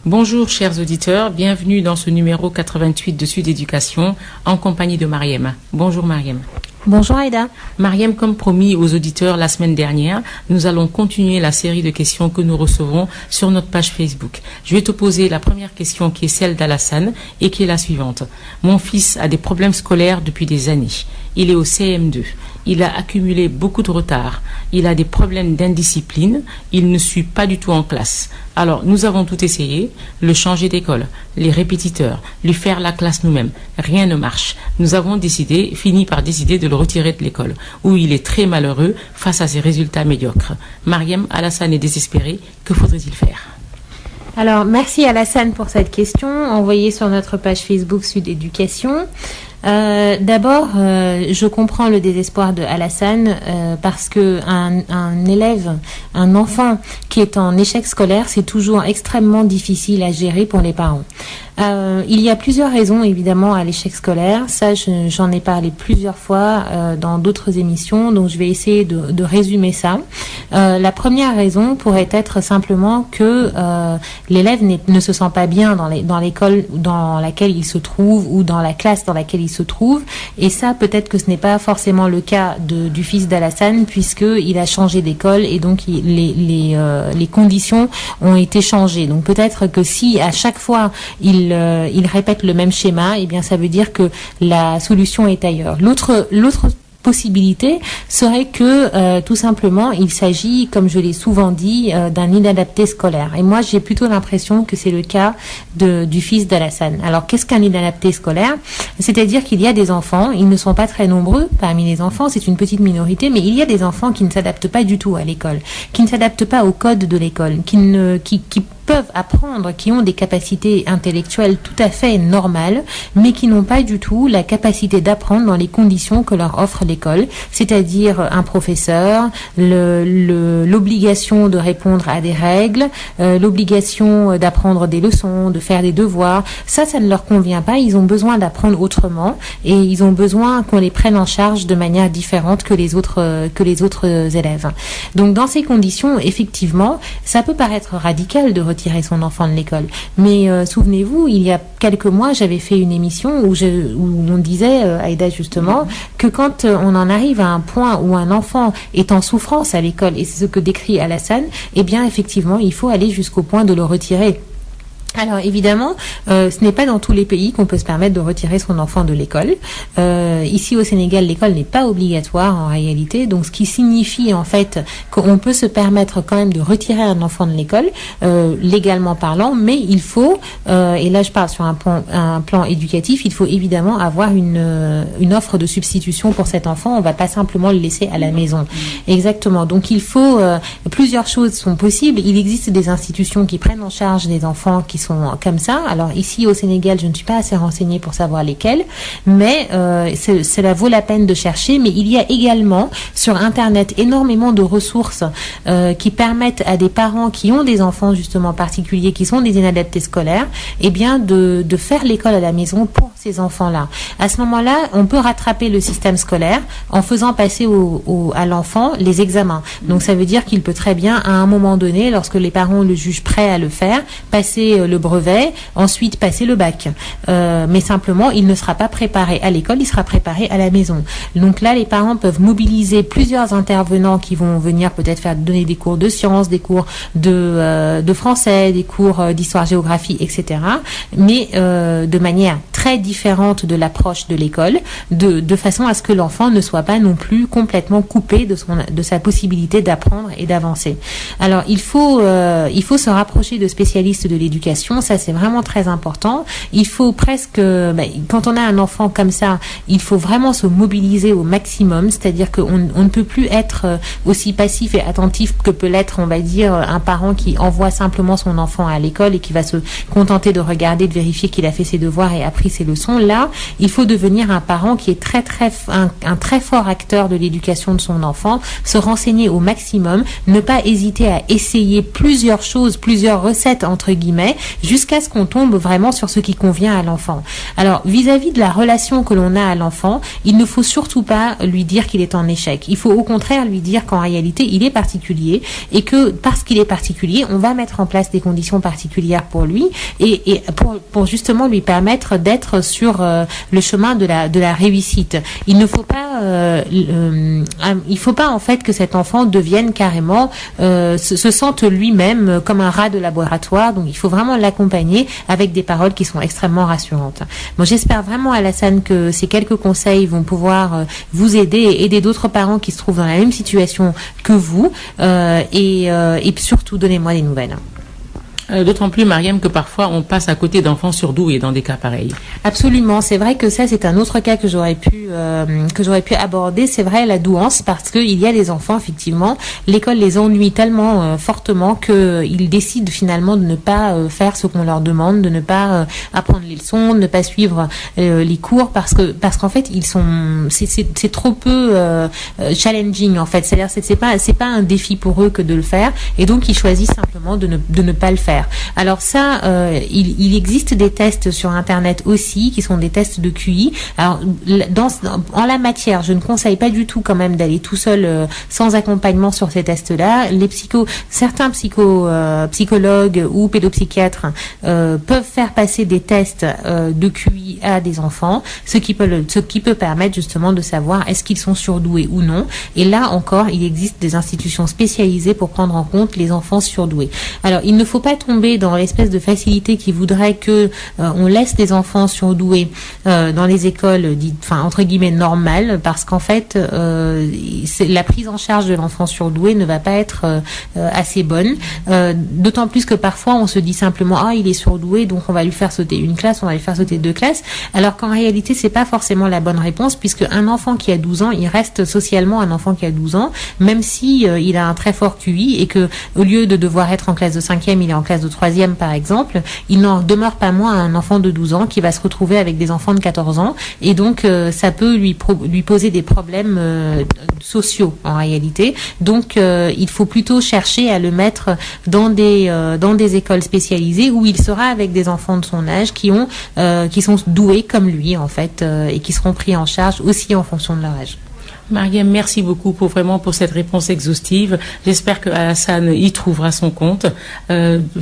Speaker 19: Bonjour chers auditeurs, bienvenue dans ce numéro 88 de Sud Éducation en compagnie de Mariem. Bonjour Mariem.
Speaker 20: Bonjour Aïda.
Speaker 19: Mariem, comme promis aux auditeurs la semaine dernière, nous allons continuer la série de questions que nous recevrons sur notre page Facebook. Je vais te poser la première question qui est celle d'Alassane et qui est la suivante. Mon fils a des problèmes scolaires depuis des années. Il est au CM2. Il a accumulé beaucoup de retard. Il a des problèmes d'indiscipline. Il ne suit pas du tout en classe. Alors, nous avons tout essayé. Le changer d'école, les répétiteurs, lui faire la classe nous-mêmes. Rien ne marche. Nous avons fini par décider de le retirer de l'école, où il est très malheureux face à ses résultats médiocres. Mariem, Alassane est désespéré. Que faudrait-il faire ?
Speaker 20: Alors, merci Alassane pour cette question envoyée sur notre page Facebook Sud Éducation. D'abord, je comprends le désespoir de Alassane parce que un élève, un enfant qui est en échec scolaire, c'est toujours extrêmement difficile à gérer pour les parents. Il y a plusieurs raisons évidemment à l'échec scolaire. Ça, j'en ai parlé plusieurs fois dans d'autres émissions, donc je vais essayer de résumer ça. La première raison pourrait être simplement que l'élève ne se sent pas bien dans l'école dans laquelle il se trouve ou dans la classe dans laquelle il se trouve. Et ça, peut-être que ce n'est pas forcément le cas du fils d'Alassane, puisqu'il a changé d'école et donc les conditions ont été changées. Donc peut-être que si à chaque fois il répète le même schéma, eh bien ça veut dire que la solution est ailleurs. L'autre possibilité serait que tout simplement il s'agit, comme je l'ai souvent dit, d'un inadapté scolaire. Et moi j'ai plutôt l'impression que c'est le cas du fils d'Alassane. Alors qu'est-ce qu'un inadapté scolaire? C'est-à-dire qu'il y a des enfants, ils ne sont pas très nombreux parmi les enfants, c'est une petite minorité, mais il y a des enfants qui ne s'adaptent pas du tout à l'école, qui ne s'adaptent pas au code de l'école, qui peuvent apprendre, qui ont des capacités intellectuelles tout à fait normales, mais qui n'ont pas du tout la capacité d'apprendre dans les conditions que leur offre l'école, c'est-à-dire un professeur, l'obligation de répondre à des règles, l'obligation d'apprendre des leçons, de faire des devoirs. Ça ne leur convient pas. Ils ont besoin d'apprendre autrement et ils ont besoin qu'on les prenne en charge de manière différente que les autres élèves. Donc dans ces conditions, effectivement, ça peut paraître radical de retirer son enfant de l'école. Mais souvenez-vous, il y a quelques mois, j'avais fait une émission où on disait, Aïda justement, que quand on en arrive à un point où un enfant est en souffrance à l'école, et c'est ce que décrit Alassane, eh bien effectivement, il faut aller jusqu'au point de le retirer. Alors évidemment, ce n'est pas dans tous les pays qu'on peut se permettre de retirer son enfant de l'école. Ici au Sénégal, l'école n'est pas obligatoire en réalité, donc ce qui signifie en fait qu'on peut se permettre quand même de retirer un enfant de l'école, légalement parlant, mais il faut, et là je parle sur un plan éducatif, il faut évidemment avoir une offre de substitution pour cet enfant. On va pas simplement le laisser à la maison. Exactement. Donc il faut, plusieurs choses sont possibles. Il existe des institutions qui prennent en charge des enfants qui sont comme ça. Alors ici au Sénégal, je ne suis pas assez renseignée pour savoir lesquelles, mais cela vaut la peine de chercher. Mais il y a également sur Internet énormément de ressources qui permettent à des parents qui ont des enfants justement particuliers, qui sont des inadaptés scolaires, eh bien de faire l'école à la maison pour ces enfants-là. À ce moment-là, on peut rattraper le système scolaire en faisant passer à l'enfant les examens. Donc ça veut dire qu'il peut très bien, à un moment donné, lorsque les parents le jugent prêt à le faire, passer le brevet, ensuite passer le bac. Mais simplement, il ne sera pas préparé à l'école, il sera préparé à la maison. Donc là, les parents peuvent mobiliser plusieurs intervenants qui vont venir peut-être donner des cours de sciences, des cours de français, des cours d'histoire-géographie, etc. Mais de manière très différente de l'approche de l'école, de façon à ce que l'enfant ne soit pas non plus complètement coupé de sa possibilité d'apprendre et d'avancer. Alors, il faut se rapprocher de spécialistes de l'éducation. Ça, c'est vraiment très important. Il faut presque, quand on a un enfant comme ça, il faut vraiment se mobiliser au maximum. C'est-à-dire qu'on ne peut plus être aussi passif et attentif que peut l'être, on va dire, un parent qui envoie simplement son enfant à l'école et qui va se contenter de regarder, de vérifier qu'il a fait ses devoirs et appris ses leçons. Là, il faut devenir un parent qui est un très fort acteur de l'éducation de son enfant, se renseigner au maximum, ne pas hésiter à essayer plusieurs choses, plusieurs recettes entre guillemets, jusqu'à ce qu'on tombe vraiment sur ce qui convient à l'enfant. Alors, vis-à-vis de la relation que l'on a à l'enfant, il ne faut surtout pas lui dire qu'il est en échec. Il faut au contraire lui dire qu'en réalité, il est particulier et que parce qu'il est particulier, on va mettre en place des conditions particulières pour lui et pour justement lui permettre d'être sur le chemin de la réussite. Il ne faut pas en fait que cet enfant devienne carrément se sente lui-même comme un rat de laboratoire. Donc il faut vraiment l'accompagner avec des paroles qui sont extrêmement rassurantes. Bon, j'espère vraiment, Alassane, que ces quelques conseils vont pouvoir vous aider et aider d'autres parents qui se trouvent dans la même situation que vous et surtout donnez-moi des nouvelles.
Speaker 19: D'autant plus, Mariam, que parfois on passe à côté d'enfants surdoués dans des cas pareils.
Speaker 20: Absolument, c'est vrai que ça c'est un autre cas que j'aurais pu aborder. C'est vrai, la douance, parce que il y a des enfants, effectivement, l'école les ennuie tellement fortement qu'ils décident finalement de ne pas faire ce qu'on leur demande, de ne pas apprendre les leçons, de ne pas suivre les cours parce qu'en fait c'est trop peu challenging en fait. C'est-à-dire c'est pas un défi pour eux que de le faire et donc ils choisissent simplement de ne pas le faire. Alors ça, il existe des tests sur Internet aussi, qui sont des tests de QI. Alors, en la matière, je ne conseille pas du tout quand même d'aller tout seul sans accompagnement sur ces tests-là. Certains psychologues ou pédopsychiatres peuvent faire passer des tests de QI à des enfants, ce qui peut permettre justement de savoir est-ce qu'ils sont surdoués ou non. Et là encore, il existe des institutions spécialisées pour prendre en compte les enfants surdoués. Alors, il ne faut pas tomber tomber dans l'espèce de facilité qui voudrait que on laisse des enfants surdoués dans les écoles dites, enfin entre guillemets normales, parce qu'en fait la prise en charge de l'enfant surdoué ne va pas être assez bonne, d'autant plus que parfois on se dit simplement il est surdoué donc on va lui faire sauter une classe, on va lui faire sauter 2 classes, alors qu'en réalité c'est pas forcément la bonne réponse, puisque un enfant qui a 12 ans il reste socialement un enfant qui a 12 ans, même si il a un très fort QI, et que au lieu de devoir être en classe de 5e, il est en classe de 3e par exemple, il n'en demeure pas moins un enfant de 12 ans qui va se retrouver avec des enfants de 14 ans, et donc ça peut lui poser des problèmes sociaux en réalité. Donc il faut plutôt chercher à le mettre dans des écoles spécialisées où il sera avec des enfants de son âge qui sont doués comme lui en fait, et qui seront pris en charge aussi en fonction de leur âge.
Speaker 19: Mariam, merci beaucoup pour cette réponse exhaustive. J'espère que Alassane y trouvera son compte.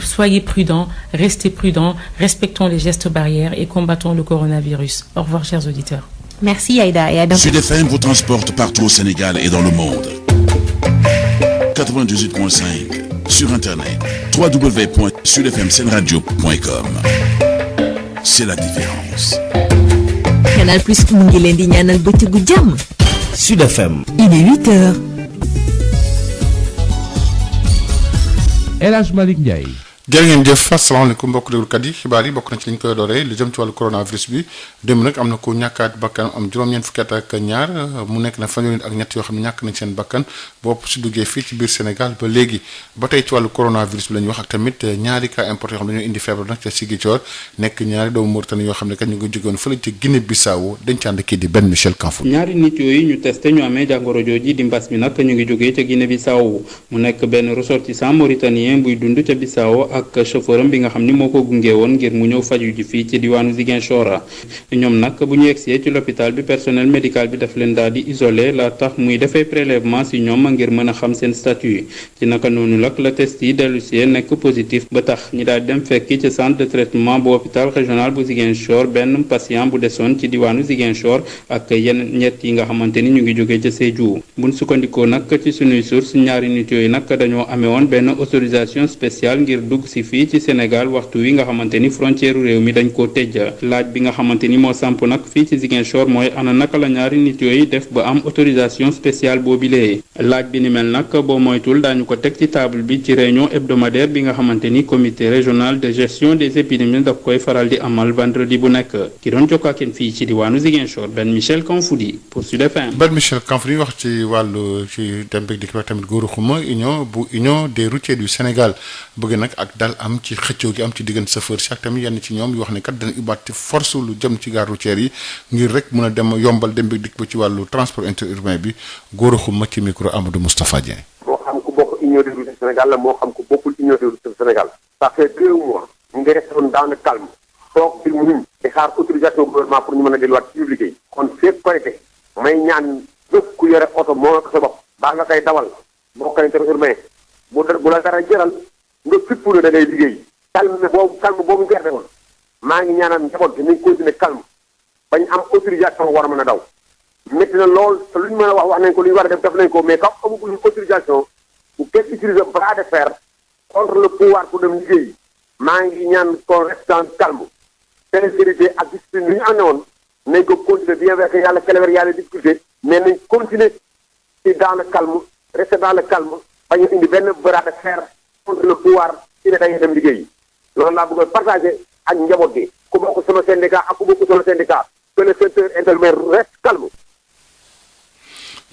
Speaker 19: Soyez prudents, restez prudents, respectons les gestes barrières et combattons le coronavirus. Au revoir, chers auditeurs.
Speaker 20: Merci Aïda, et à bientôt.
Speaker 2: Sud FM vous transporte partout au Sénégal et dans le monde. 98.5 sur internet, www.sudfmsenradio.com. C'est la différence.
Speaker 6: Canal Plus mu ngi leen di ñaanal bëccëgu jàmm.
Speaker 7: Sud FM.
Speaker 6: Il est 8h.
Speaker 3: El Hadj Malick Ndiaye.
Speaker 9: jërë ngeen jëf asalaamaaleykum mbokk déglukat yi xibaar yi bokk na ci li ñu koy dooree li jëm ci wàllu coronavirus bi démb nag am na ko ñàkkaat bakkan am juróom-ñeent fukki at ak ñaar mu nekk na fanweeri ak ñett yoo xam ne ñàkk nañ seen bakkan bopp si duggee fii ci biir Sénégal ba léegi ba tey ci wàllu coronavirus bi la ñu wax ak tamit ñaari cas importés yoo xam ne dañoo indi feebar nag ca Ziguinchor nekk ñaari doomu Mauritanie yoo xam ne kat ñu ngi jógewoon fële ci Guinée Bissau dañ ci ànd kii di Ben Michel Kanfour.
Speaker 13: ñaari nit yooyu ñu testé ñu amee jàngoro jooji di mbas mi nag ñu ngi jógee ca Guinée Bissau mu nekk benn ressortissant mauritanien buy dund ca Bissau ak chauffeur bi nga xam ni moo ko gunge woon ngir mu ñëw faju ji fii ci diwaanu Ziguinchor. ñoom nag bu ñu yegsee ci l'hôpital bi personnel médical bi daf leen daal di isolé la tax muy defee prélèvement si ñoom ngir mën a xam seen statut ci naka noonu nag la test yi dellusee nekk positif ba tax ñi daal di dem fekki ci centre de traitement bu hôpital régional bu Ziguinchor benn patient bu desoon ci diwaanu Ziguinchor ak yenn ñett yi nga xamante ni ñu ngi jógee ca Sédhiou. buñ sukkandikoo nag ci sunuy source ñaari nit yooyu nag dañoo amee woon benn autorisation spéciale ngir dugg si fii ci Sénégal waxtu wi nga xamante ni frontière réew mi dañ koo tëj. laaj bi nga xamante ni moo samp nag fii ci Ziguinchor mooy ana naka la ñaari nit yooyu def ba am autorisation spéciale boobilee. laaj bi ni mel nag boo moytul daañu ko teg ci table bi ci réunion hebdomadaire bi nga xamante ni comité régional de gestion des épidémies daf koy faral di amal vendredi bu nekk ki doon jokkoo ak yéen fii ci diwaanu Ziguinchor Ben Michel Kanfoudi pour Sud FM.
Speaker 9: Ben Michel Kanfoudi wax ci wàllu ci dem beeg dikk tamit góoru xuma union des routiers du Sénégal bëgg nag ak dal am ci xëccoo gi am ci diggante chauffeur si ak tamit yenn ci ñoom yu wax ne kat dana ubbaat force lu jëm ci gare routière yi ngir rek mën a dem yombal dem beeg dikk ba ci wàllu transport interurbain bi góoru xuma ci micro Amadou Moustapha Dieng.
Speaker 5: moo xam ku bokk union des routiers du Sénégal la moo xam ku bokkul union des routiers du Sénégal. ça fait 2 mois ñu ngi resté woon dans le calme toog di muñ di xaar autorisation gouvernement pour ñu mën a delluwaat ci public yi. kon fépp korite may ñaan bépp ku yore oto moo ko sa bopp baa nga koy dawal bokk interurbain bu la dara jëral nga fippu ne da ngay liggéey. calme boobu ñu gerte woon maa ngi ñaanal njaboot bi nañ continuer calme bañ am autorisation war a mën a daw métti na lool te lu ñu mën a wax nañ ko lu ñu war a def nañ ko mais comme amagul autorisation bu kenn utiliser bras de fer contre le pouvoir pour dem liggéey maa ngi ñaan qu'on reste en calme sincérité ak discipline lu ñu ànd woon nañ ko continuer bien vrai que yàlla célébrer yàlla difficulté mais nañ continuer ci dans le calme rester dans le calme bañ a indi benn bras de fer contre le pouvoir ci ne dañuy dem liggéey loolu laa bëggoon partager ak njaboot gi ku bokk sama syndicat ak ku bokk sama syndicat que le secteur intermédiaire reste calme.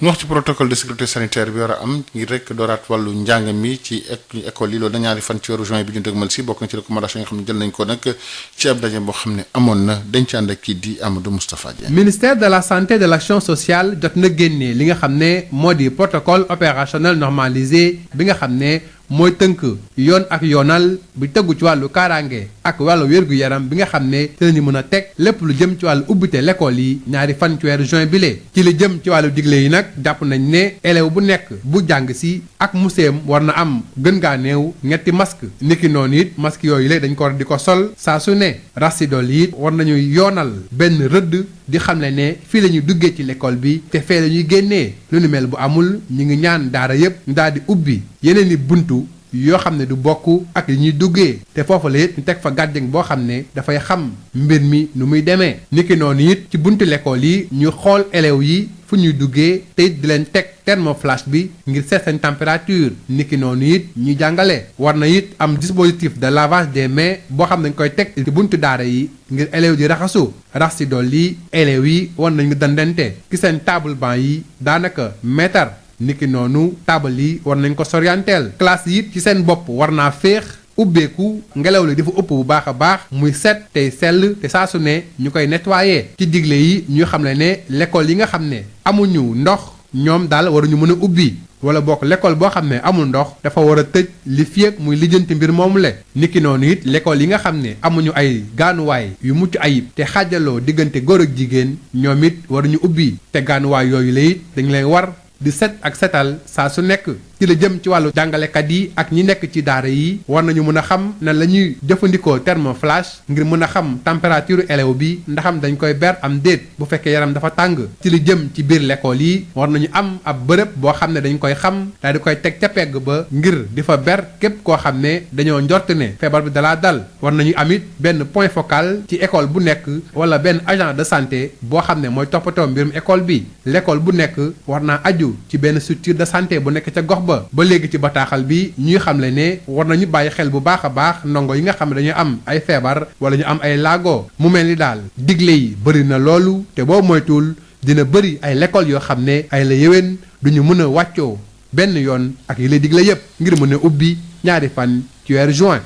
Speaker 9: ñu wax ci protocole de sécurité sanitaire bi war a am ngir rek dooraat wàllu njàng mi ci école yi loolu da ñaari fan ci weeru juin bi ñu dëgmal si bokk na ci recommandation yi nga xam ne jël nañ ko nag ci ab daje boo xam ne amoon na dañ ci ànd ak kii di Amadou Moustapha Dieng.
Speaker 18: ministère de la santé et de l'action sociale jot na génnee li nga xam ne moo di protocole opérationnel normalisé bi nga xam ne mooy tënk yoon ak yoonal bi tëggu ci wàllu kaaraange ak wàllu wér-gu-yaram bi nga xam ne ci lañu mën a teg lépp lu jëm ci wàllu ubbite l'école yi ñaari fan ci weeru juin bi lee ci li jëm ci wàllu digle yi nag jàpp nañ ne élève bu nekk bu jàng si ak museem war na am gën ngaa néew ñetti masque niki noonu it masque yooyu la dañ ko war di ko sol saa su ne rasidol it war nañu yoonal benn rëdd di xamle ne fii la ñuy duggee ci l'école bi te fee la ñuy génnee lu ni mel bu amul ñu ngi ñaan daara yépp ñu daal di ubbi yeneen i buntu yoo xam ne du bokk ak yi ñuy duggee te foofu la it ñu teg fa gardien boo xam ne dafay xam mbir mi nu muy demee niki noonu it ci buntu l'école yi ñu xool élèves yi fu ñuy duggee te it di leen teg thermoflash bi ngir seet seen température niki noonu it ñuy jàngale war na it am dispositif de lavage des mains boo xam ne dañ koy teg ci buntu daara yi ngir élèves di raxasu rax si dolli élèves yi war nañu dandante ci seen table banc yi daanaka mètre niki noonu table yi war nañ ko sorianteel classe yi it ci seen bopp war naa féex ubbeeku ngelaw li dafa ëpp bu baax a baax muy set tey sell te saa su ne ñu koy nettoyer ci digle yi ñu xam ne l'école yi nga xam ne amuñu ndox ñoom daal waruñu mën a ubbi wala bokk l'école boo xam ne amul ndox dafa war a tëj li fi ak muy lijjanti mbir moomu le niki noonu it l'école yi nga xam ne amuñu ay gaanuwaay yu mucc ayib te xaajaloo diggante góor ak jigéen ñoom it waruñu ubbi te gaanuwaay yooyu la it dañ leen war di set ak setal saa su nekk ci la jëm ci wàllu jàngalekat yi ak ñi nekk ci daara yi war nañu mën a xam nan la ñuy jëfandikoo thermoflash ngir mën a xam température élève bi ndaxam dañ koy ber am déet bu fekkee yaram dafa tàng ci li jëm ci biir l'école yi war nañu am ab bërëb boo xam ne dañ koy xam daal di koy teg ca pegg ba ngir di fa ber képp koo xam ne dañoo njort ne feebar bi dalaa dal war nañu amit benn point focal ci école bu nekk wala benn agent de santé boo xam ne mooy toppatoo mbirum école bi l'école bu nekk war naa aju ci benn structure de santé bu nekk ca gox ba léegi ci bataaxal bi ñuy xamle ne war nañu bàyyi xel bu baax a baax ndongo yi nga xam ne dañuy am ay feebar wala ñu am ay laago mu mel ni daal digle yi bëri na loolu te boo moytuwul dina bëri ay l'école yoo xam ne ay la yéwén duñu mën a wàccoo benn yoon ak yi lay digle yépp ngir mën a ubbi ñaari fan ci weeru juin.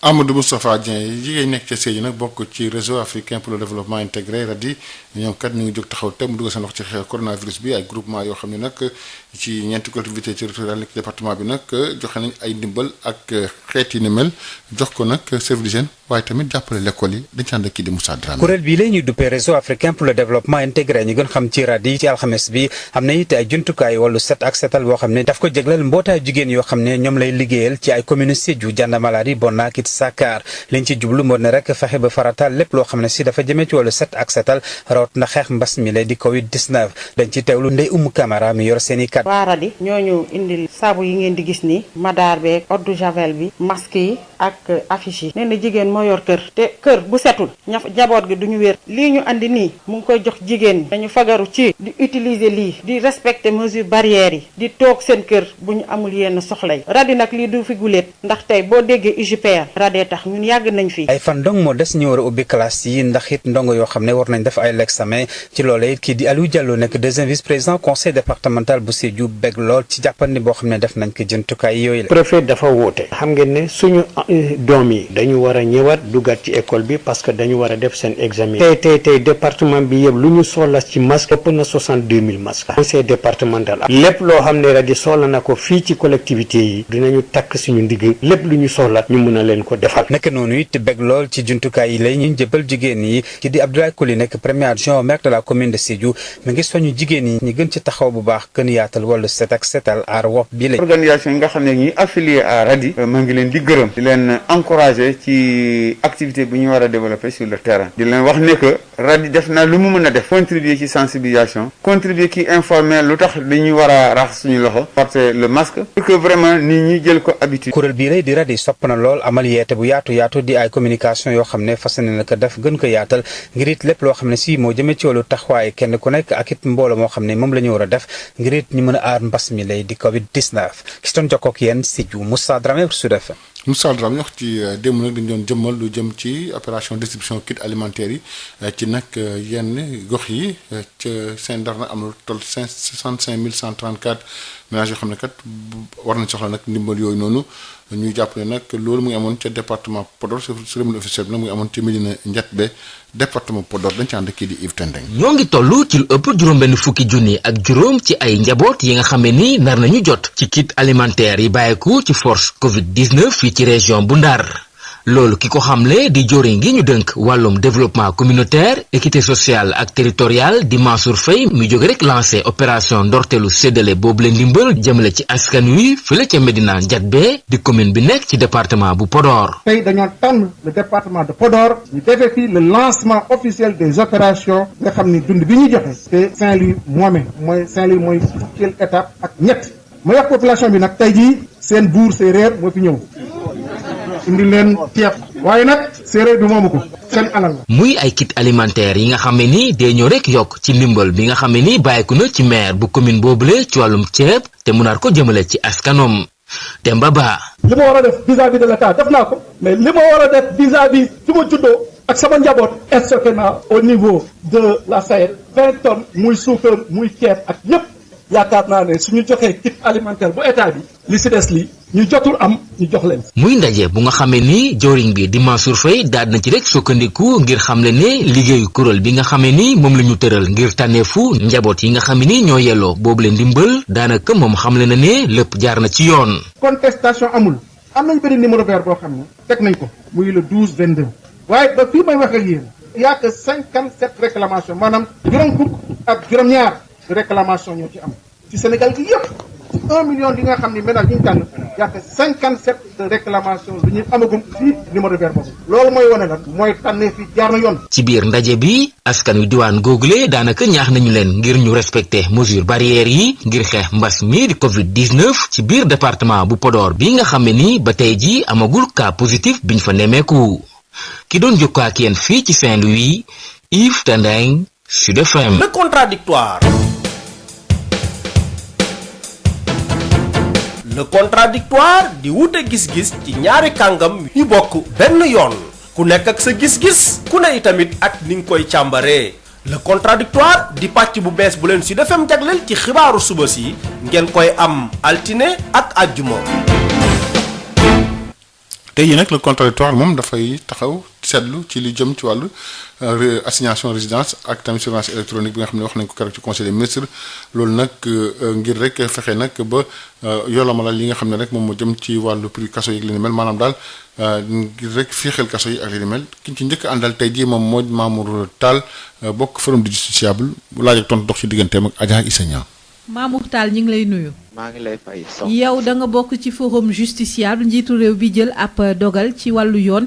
Speaker 9: Amadou Moustapha Dieng yi jigéen nekk ca Sédhiou nag bokk ci réseau africain pour le développement intégré RADI ñoom kat ñu ngi jóg taxaw tem dugg seen wax ci xeex coronavirus bi ay groupement yoo xam ne nag ci ñeenti collectivité territoriale nekk département bi nag joxe nañ ay ndimbal ak xeet yi ni mel jox ko nag service d'hygiène waaye tamit jàppale l'école yi dañ ci ànd ak kii di Moussa Dramé.
Speaker 8: kuréel bii la ñuy duppee réseau africain pour le développement intégré ñu gën xam ci RADI ci alxames bi am na it ay jumtukaay wàllu set ak setal boo xam ne daf ko jégleel mbootaay jigéen yoo xam ne ñoom lay liggéeyal ci ay communes Sédhiou Dianda-Maladi Bona Kit Sakar liñ ci jublu moo ne rek fexe ba farataal lépp loo xam ne si dafa jëmee ci wàllu set ak setal rawat na xeex mbas mi lay di Covid 19 dañ ci teewlu Ndeye Oumou Camara mi yor seen i kat.
Speaker 1: waa RADI ñooñu indil saabu yi ngeen di gis ni madaar beeg eau de javel bi masque yi ak affiche yi nee na jigéen moo yor kër te kër bu setul jaboot gi duñu wér lii ñu andi nii mu ngi koy jox jigéen ñi dañu fagaru ci di utiliser lii di respecter mesures barrières yi di toog seen kër bu ñu amul yenn soxla yi RADI nag lii du fi guléet ndax tey boo déggee UJPR RADI tax ñun yàgg nañ fi.
Speaker 8: ay fan dong moo des ñu war a ubbi classe yi ndax it ndongo yoo xam ne war nañ def ay l'examen ci loolee it kii di Aliou Diallo nekk deuxième vice-président conseil départemental bu Sédhiou bég lool ci jàppandi boo xam ne def nañ ko jëntukaay yooyu la.
Speaker 23: préfet dafa woote xam ngeen ne suñu doom yi dañu war a ñëwaat duggaat ci école bi parce que dañu war a def seen examen tey département bi yëpp lu ñu soxla ci masque ëpp na 62 000 masques conseil départemental lépp loo xam ne RADI soxla na ko fii ci collectivité yi dinañu takk suñu ndigg lépp lu ñu soxla ñu mën a leen ko defal.
Speaker 8: nekk noonu it bég lool ci jumtukaay yi lay ñu jëbal jigéen yi ki di Abdoulaye Koli nekk premier adjoint au maire de la commune de Sédhiou mi ngi soñu jigéen yi ñi gën ci taxaw bu baax gën yaatal wàllu set ak setal aar wopp bi la.
Speaker 24: organisation yi nga xam ne ñi affilié à RADI maa ngi leen di gërëm di leen encourager ci activité bu ñu war a développer sur le terrain di leen wax ne que RADI def na lu mu mën a def contribuer ci sensibilisation contribuer ci informer lu tax dañuy war a raxas suñu loxo porter le masque pour que vraiment nit ñi jël ko habitude.
Speaker 8: kuréel bii lay di RADI sopp na lool amal yeete bu yaatu di ay communication yoo xam ne fas yéene na ko def gën ko yaatal ngir it lépp loo xam ne si moo jëmee ci wàllu taxawaay kenn ku nekk ak it mbooloo moo xam ne moom la ñu war a def ngir it ñu mën a aar mbas mi lay di Covid 19 ki si doon jokkoo ak yéen Sédhiou Moussa Dramé Sud FM.
Speaker 9: Moussa Dramé wax ci démb nag dañu doon jëmmal lu jëm ci opération distribution kit alimentaire yi ci nag yenn gox yi ca seen dara nag am na lu toll 65 134 ménages yoo xam ne kat war nañ soxla nag ndimbal yooyu noonu ñuy jàpp ne nag loolu mu ngi amoon ca département Podor cérémonie officielle bi nag mu ngi amoon ci Médina Ndiatbé département Podor dañ ci ànd kii di Yves Tendeng.
Speaker 11: ñoo ngi toll ci lu ëpp juróom-benn fukki junni ak juróom ci ay njaboot yi nga xamee ni nar nañu jot ci kit alimentaire yi bàyyeeku ci force Covid 19 fii ci région bu Ndar. loolu ki ko xamle di joriñ gi ñu dënk wàllum développement communautaire équité sociale ak territoriale di Mansour Faye mi jóge rek lancé opération ndorteelu séddale boobu la ndimbal jëmale ci askan wi fële ca Médina Ndiatbé di commune bi nekk ci département bu Podor.
Speaker 14: tey dañoo tànn le département de Podor ñu defee fii le lancement officiel des opérations nga xam ni dund bi ñu joxe te Saint-Louis mooy fukkeel étape ak ñett ma wax population bi nag tey jii seen buur séeréer moo fi ñëw indi leen ceeb waaye nag séeréer bi moomu ko seen alal la.
Speaker 11: muy ay kit alimentaire yi nga xam ne ni day ñëw rek yokk ci ndimbal bi nga xam ne ni bàyyiku na ci maire bu commune boobule ci wàllum ceeb te mu naat ko jëmale ci askanom Demba Ba.
Speaker 14: li ma war a def vis-à-vis de l'État def naa ko mais li ma war a def vis-à-vis fi ma juddoo ak sama njaboot stocké naa au niveau de la Sahel 20 tonnes muy suukar muy ceeb ak yépp yaakaar naa ne suñu joxee kit alimentaire bu état bi li si des li ñu jotul am ñu jox leen.
Speaker 11: muy ndaje bu nga xamee ni jawriñ bi di Mansour Faye daal na ci rek sukkandiku ngir xamle ne liggéeyu kuréel bi nga xamee ni moom la ñu tëral ngir tànneefu njaboot yi nga xamee ni ñoo yelloo boobu leen ndimbal daanaka moom xamle na ne lépp jaar na ci yoon.
Speaker 14: contestation amul am nañ benn numéro vert boo xam ne teg nañ ko muy le 12 22 waaye ba fii may wax ak yéen y a que 57 réclamations maanaam juróom fukk ak juróom-ñaar réclamation ñoo ci am ci Sénégal gi yëpp ci 1 million li nga xam ne ménage yi ñu tànn y a que 57 de réclamations lu ñuy amagum ci numéro vert boobu loolu mooy wane lan mooy tànnee fi jaar na yoon.
Speaker 11: ci biir ndaje bi askan wi diwaan googule daanaka ñaax nañu leen ngir ñu respecter mesures barrières yi ngir xeex mbas mi di Covid-19 ci biir département bu Podor bi nga xam ne ni ba tey ji amagul cas positif biñ fa nemmeeku ki doon jokkoo ak yéen fii ci Saint-Louis Yves Tendeng Sud FM.
Speaker 7: Le contradictoire. Le contradictoire di wute gis-gis ci ñaari kàngam yu bokk benn yoon ku nekk ak sa gis-gis ku ne itamit ak ni nga koy càmbaree. Le contradictoire di pàcc bu bees bu leen Sud FM jagleel ci xibaaru suba si ngeen koy am altine ak àjjuma.
Speaker 9: tey yi nag le contradictoire moom dafay taxaw seetlu ci li jëm ci wàllu assignation résidence ak tamit surveillance électronique bi nga xam ne wax nañ ko keroog ci conseil des ministres loolu nag ngir rek fexe nag ba yolomalal li nga xam ne rek moom moo jëm ci wàllu prix kaso yi ak li ni mel maanaam daal ngir rek féexal kaso yi ak li ni mel ki ñu ci njëkk àndal tey jii moom moo Mamour Tall bokk forum du justiciable laaj ak tontu dox ci digganteem ak Adja Issa Niang.
Speaker 15: Mamour Tall ñu ngi lay nuyu.
Speaker 10: maa ngi lay fay.
Speaker 15: yow da nga bokk ci forum justiciable njiitu réew bi jël ab dogal ci wàllu yoon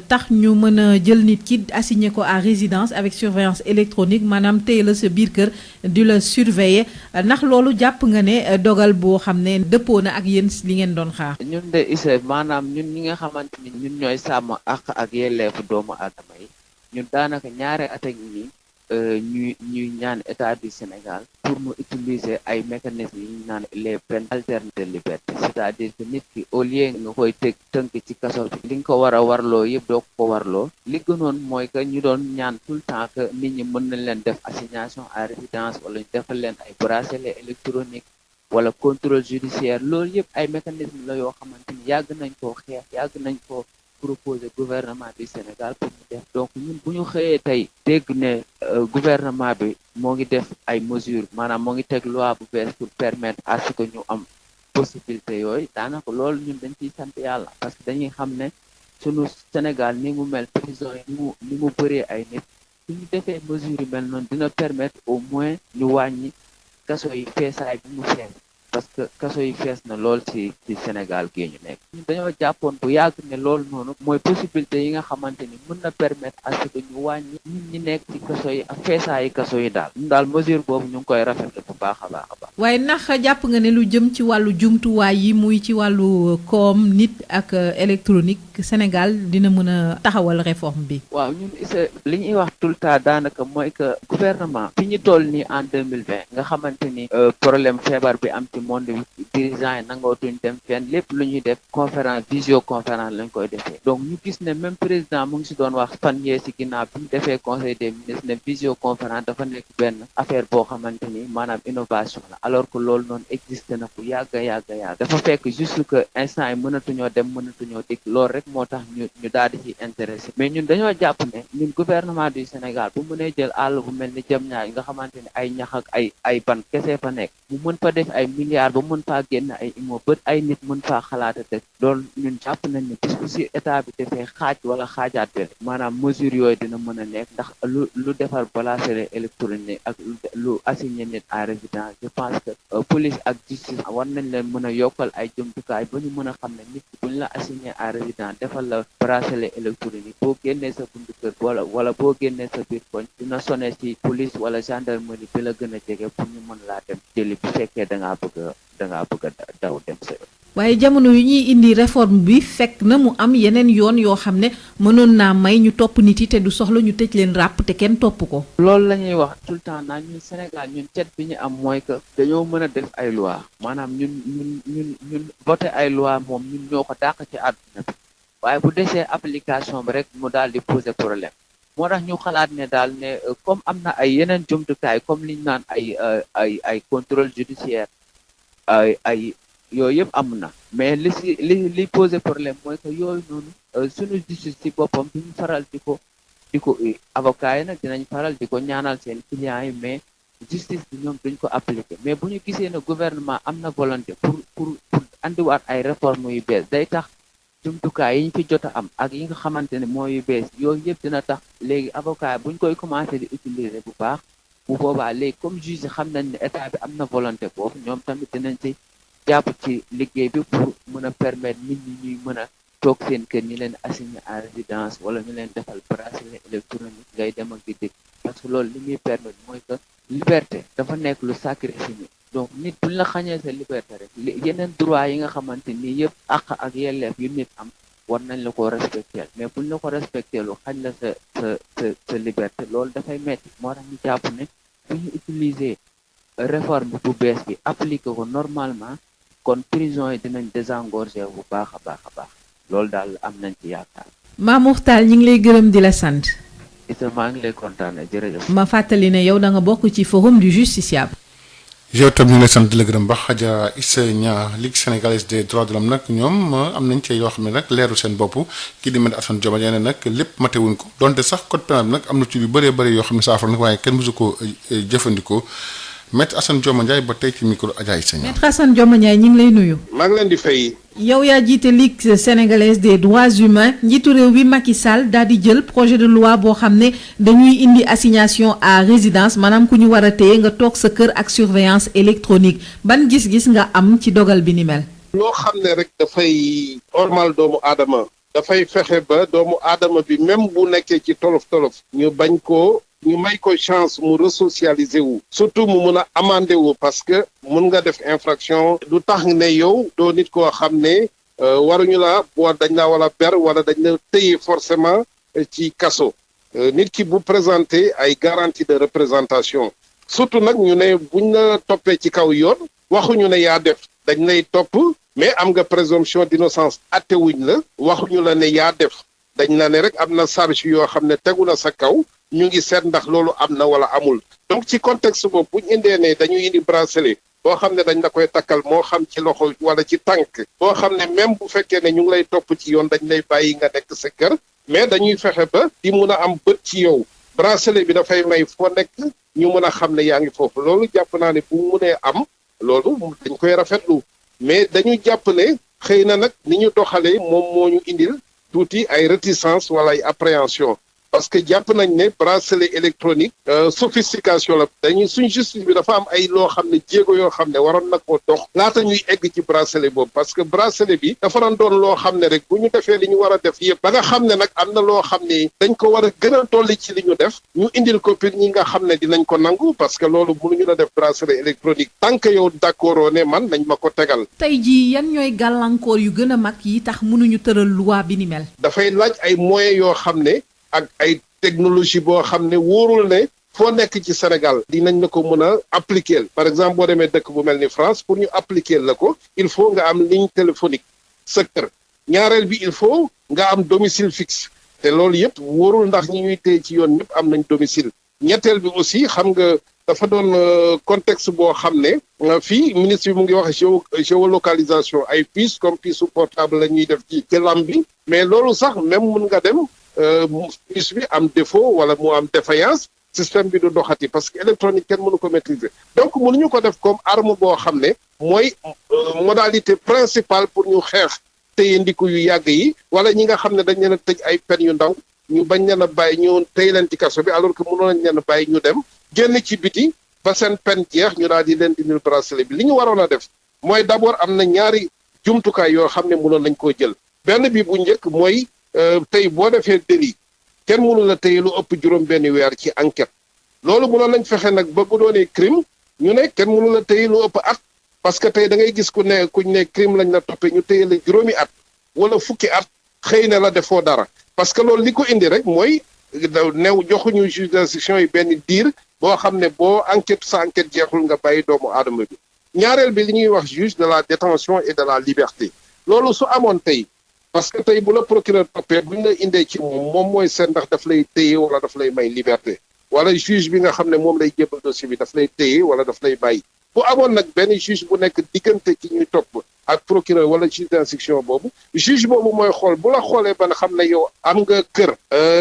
Speaker 15: tax ñu mën a jël nit ki assigné ko à résidence avec surveillance électronique maanaam téye la sa biir kër di la surveiller ndax loolu jàpp nga ne dogal boo xam ne dëppoo na ak yéen li ngeen doon xaar.
Speaker 10: ñun de Issa maanaam ñun ñi nga xamante ni ñun ñooy sàmm ak yelleefu doomu aadama yi ñun daanaka ñaari at ak nii ñuy ñaan état du Sénégal pour mu utiliser ay mécanismes yi ñu naan les peines alternatives de liberté c'est-à-dire que nit ki au lieu nga koy tënk ci kaso bi li nga ko war a warloo yëpp doo ko warloo li gënoon mooy que ñu doon ñaan tout le temps que nit ñi mën nañ leen def assignation à résidence wala ñu defal leen ay bracelet électronique wala contrôle judiciaire loolu yëpp ay mécanismes la yoo xamante ni yàgg nañ koo xeex yàgg nañ ko proposé gouvernement du Sénégal pour mu def donc ñun bu ñu xëyee tey dégg ne gouvernement bi moo ngi def ay mesures maanaam moo ngi teg loi bu bees pour permettre à ce que ñu am possibilité yooyu daanaka loolu ñun dañ ciy sant yàlla parce que dañuy xam ne sunu Sénégal ni mu mel prison yi ni mu bëree ay nit su ñu defee mesures yu mel noonu dina permettre au moins ñu wàññi kaso yi feesaay bi mu fees parce que kaso yi fees na lool ci Sénégal gii ñu nekk ñun dañoo jàppoon bu yàgg ne loolu noonu mooy possibilité yi nga xamante ni mën na permettre à ce que ñu wàññi nit ñi nekk ci kaso yi ak feesaayi kaso yi daal ñun daal mesure boobu ñu ngi koy rafetlu bu baax a baax a baax.
Speaker 15: waaye ndax jàpp nga ne lu jëm ci wàllu jumtuwaay yi muy ci wàllu koom nit ak électronique Sénégal dina mën a taxawal réforme bi.
Speaker 10: waaw ñun li ñuy wax tout le temps daanaka mooy que gouvernement fi ñu toll nii en 2020 nga xamante ni problème feebar bi am ci monde bi dirigeant yi nangootuñ dem fenn lépp lu ñuy def conférence visioconférence lañ koy defee donc ñu gis ne même président mu ngi si doon wax fan yee si ginnaaw bi mu defee conseil des ministres ne visioconférence dafa nekk benn affaire boo xamante ni maanaam innovation la alors que loolu noonu existe na fu yàgg dafa fekk juste que instant yi mënatuñoo dem mënatuñoo dikk loolu rek moo tax ñu daal di ci intéressé mais ñun dañoo jàpp ne ñun gouvernement du Sénégal bu mënee jël àll bu mel ni jëm ñaar nga xamante ni ay ñax ak ay ban kese fa nekk mu mën fa def ay milliards ba mën faa génn ay immeuble ay nit mën faa xalaata dëkk loolu ñun jàpp nañ ne bis bu si état bi defee xaaj wala xaajaat bi maanaam mesure yooyu dina mën a nekk ndax lu defar bracelet électronique ak lu assigné nit à résidence je pense que police ak justice war nañ leen mën a yokkal ay jumtukaay ba ñu mën a xam ne nit ki buñ la assigné à résidence defal la bracelet électronique boo génnee sa buntu kër wala boo génnee sa biir koñ dina sonné ci police wala gendarmerie bi la gën a jege pour ñu mën laa dem jëli bu fekkee dangaa bëgg a daw dem sa yoon.
Speaker 15: waaye jamono yu ñuy indi réforme bi fekk na mu am yeneen yoon yoo xam ne mënoon naa may ñu topp nit yi te du soxla ñu tëj leen ràpp te kenn topp ko.
Speaker 10: loolu la ñuy wax tout le temps naan ñun Sénégal ñun cet bi ñu am mooy que dañoo mën a def ay loi maanaam ñun voté ay loi moom ñun ñoo ko dàq ci àdduna bi waaye bu desee application bi rek mu daal di poser problème moo tax ñu xalaat ne daal ne comme am na ay yeneen jumtukaay comme liñ naan ay contrôle judiciaire ay yooyu yëpp am na mais li posé problème mooy que yooyu noonu suñu justice ci boppam duñu faral di ko avocat yi nag dinañ faral di ko ñaanal seen clients yi mais justice bi ñoom duñ ko appliquer mais bu ñu gisee ne gouvernement am na volonté pour andiwaat ay réformes yu bees day tax jumtukaay yi ñu fi jot a am ak yi nga xamante ne mooy yu bees yooyu yëpp dina tax léegi avocat buñ koy commencé di utiliser bu baax bu boobaa léegi comme juge xam nañ ne état bi am na volonté boobu ñoom tamit dinañ ci jàpp ci liggéey bi pour mën a permettre nit ñi ñuy mën a toog seen kër ñi leen assigné à résidence wala ñu leen defal bracelet électronique ngay dem ak di dégg parce que loolu li muy permettre mooy que liberté dafa nekk lu sacré si nit donc nit buñ la xañee sa liberté rek yeneen droit yi nga xamante ni yëpp àq ak yelleef yu nit am war nañ la ko respecter mais buñ la ko respecter lu xañ la sa liberté loolu dafay metti moo tax ñu jàpp ne bu ñu utiliser réforme bu bees bi appliquer ko normalement kon prison yi dinañ désengorger bu baax a baax loolu daal am nañ ci yaakaar.
Speaker 15: Mamour Tall ñu ngi lay gërëm di la sant.
Speaker 10: itam maa ngi lay kontaane jërëjëf.
Speaker 15: ma fàttali ne yow da nga bokk ci forum du justiciable.
Speaker 9: yow tam ñu ngi lay sant di la gërëm ba Adja Issa Niang Ligue sénégalaise des droits de l'homme nag ñoom am nañ ci yoo xam ne nag leeru seen bopp kii di mel Assane Dioma nee na nag lépp matewuñ ko donte sax code pénal bi nag am na ci yu bëree bëri yoo xam ne saafara nag waaye kenn mësu ko jëfandikoo Maître Assane Dioma Ndiaye ba tey ci micro Adja Issa Niang.
Speaker 15: Maître Assane Dioma Ndiaye ñu ngi lay nuyu.
Speaker 4: maa ngi leen di fay.
Speaker 15: yow yaa jiite Ligue sénégalaise des droits humains njiitu réew bi Macky Sall daal di jël projet de loi boo xam ne dañuy indi assignation à résidence maanaam ku ñu war a téye nga toog sa kër ak surveillance électronique ban gis-gis nga am ci dogal bi ni mel.
Speaker 4: loo xam ne rek dafay ormal doomu aadama dafay fexe ba doomu aadama bi même bu nekkee ci tolof ñu bañ ko ñu may ko chance mu resocialiser wu surtout mu mun a amender wu parce que mun nga def infraction du tax ne yow doo nit koo xam ne waruñu la boo dañ la wala ber wala dañ la tëye forcément ci kaso nit ki bu présenter ay garantie de représentation surtout nag ñu ne buñ la toppee ci kaw yoon waxuñu ne yaa def dañ lay topp mais am nga présomption d'innocence attewuñ la waxuñu la ne yaa def dañ la ne rek am na charge yoo xam ne tegu na sa kaw ñu ngi seet ndax loolu am na wala amul donc ci contexte boobu bu ñu indee ne dañuy indi bracelet boo xam ne dañ la koy takkal moo xam ci loxo wala ci tànk boo xam ne même bu fekkee ne ñu ngi lay topp ci yoon dañ lay bàyyi nga nekk sa kër mais dañuy fexe ba di mun a am bët ci yow bracelet bi dafay may foo nekk ñu mën a xam ne yaa ngi foofu loolu jàpp naa ne bu munee am loolu dañ koy rafetlu mais dañu jàpp ne xëy na nag ni ñu doxalee moom moo ñu indil tuuti ay réticence wala ay appréhension parce que jàpp nañ ne bracelet électronique sophistication la dañuy suñ justice bi dafa am ay loo xam ne jéego yoo xam ne waroon na ko dox laata ñuy egg ci bracelet boobu parce que bracelet bi dafa doon loo xam ne rek bu ñu defee li ñu war a def yëpp ba nga xam ne nag am na loo xam ne dañ ko war a gën a dolli ci li ñu def ñu indil ko pour ñi nga xam ne dinañ ko nangu parce que loolu mënuñu la def bracelet électronique tant que yow d'accord ne man nañ ma ko tegal.
Speaker 15: tey jii yan ñooy gàllankoor yu gën a mag yi tax mënuñu tëral loi bi ni mel.
Speaker 4: dafay laaj ay moyens yoo xam ne ak ay technologie boo xam ne wóorul ne foo nekk ci Sénégal dinañ la ko mën a appliquer par exemple boo demee dëkk bu mel ni France pour ñu appliquer la ko il faut nga am ligne téléphonique sa kër ñaareel bi il faut nga am domicile fixe te loolu yëpp wóorul ndax ñi ñuy téye ci yoon ñëpp am nañ domicile ñetteel bi aussi xam nga dafa doon contexte boo xam ne fii ministre bi mu ngi wax géolocalisation ay puces comme puce portable la ñuy def ci lam bi mais loolu sax même mun nga dem puce bi am défaut wala mu am défaillance système bi du doxati parce que électronique kenn mënu ko maîtriser donc mënuñu ko def comme arme boo xam ne mooy modalité principale pour ñu xeex téye ndiku yu yàgg yi wala ñi nga xam ne dañ leen a tëj ay peine yu ndaw ñu bañ leen a bàyyi ñu téye leen ci kaso bi alors que mënoon nañ leen a bàyyi ñu dem génn ci biti ba seen peine jeex ñu daal di leen dindil bracelet bi li ñu waroon a def mooy d'abord am na ñaari jumtukaay yoo xam ne mënoon nañ koo jël benn bi bu njëkk mooy tey boo defee délit kenn mënu la tey lu ëpp juróom benn weer ci enquête loolu mënoon nañ fexe nag ba bu doonee crime ñu ne kenn mënu la tey lu ëpp at parce que tey da ngay gis kuñ ne crime lañ la toppee ñu téye la juróomi at wala fukki at xëy na la defoo dara parce que loolu li ko indi rek mooy new joxuñu juge d'instruction yi benn diir boo xam ne boo enquête sa enquête jeexul nga bàyyi doomu aadama bi ñaareel bi li ñuy wax juge de la détention et de la liberté loolu su amoon tey parce que tey bu la procureur toppee buñ la indee ci moom mooy seet ndax daf lay téye wala daf lay may liberté wala juge bi nga xam ne moom lay jébbal dossier bi daf lay téye wala daf lay bàyyi bu amoon nag benn juge bu nekk diggante ki ñuy topp ak procureur wala juge d'instruction boobu juge boobu mooy xool bu la xoolee ba nga xam ne yow am nga kër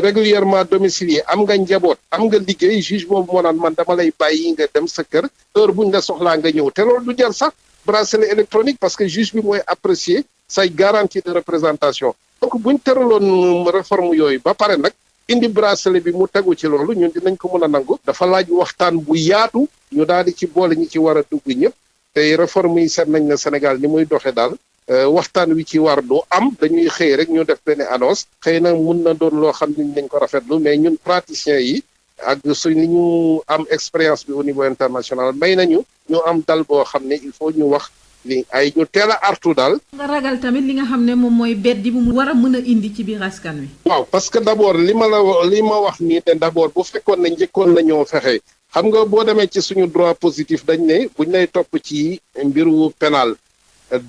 Speaker 4: régulièrement domicilié am nga njaboot am nga liggéey juge boobu moo naan man dama lay bàyyi nga dem sa kër heure buñ la soxlaa nga ñëw te loolu du jar sax bracelet électronique parce que juge bi mooy apprécier say garantie de représentation donc buñ tëraloon réforme yooyu ba pare nag indi bracelet bi mu tegu ci loolu ñun dinañ ko mën a nangu dafa laaj waxtaan bu yaatu ñu daal di ci boole ñi ci war a dugg ñëpp tey réforme yi seet nañ ne Sénégal ni muy doxee daal waxtaan wi ci war du am dañuy xëy rek ñu def benn annonce xëy na mun na doon loo xam ne dañ ko rafetlu mais ñun praticiens yi ak suñ li ñu am expérience bi au niveau international may nañu ñu am dal boo xam ne il faut ñu wax li ay ñu teel a artu daal.
Speaker 15: nga ragal tamit li nga xam ne moom mooy beddi bu mu war a mën a indi ci biir askan wi.
Speaker 4: waaw parce que d'abord li ma wax nii ne d'abord bu fekkoon ne njëkkoon na ñoo fexe xam nga boo demee ci suñu droit positif dañ ne buñ lay topp ci mbiru pénal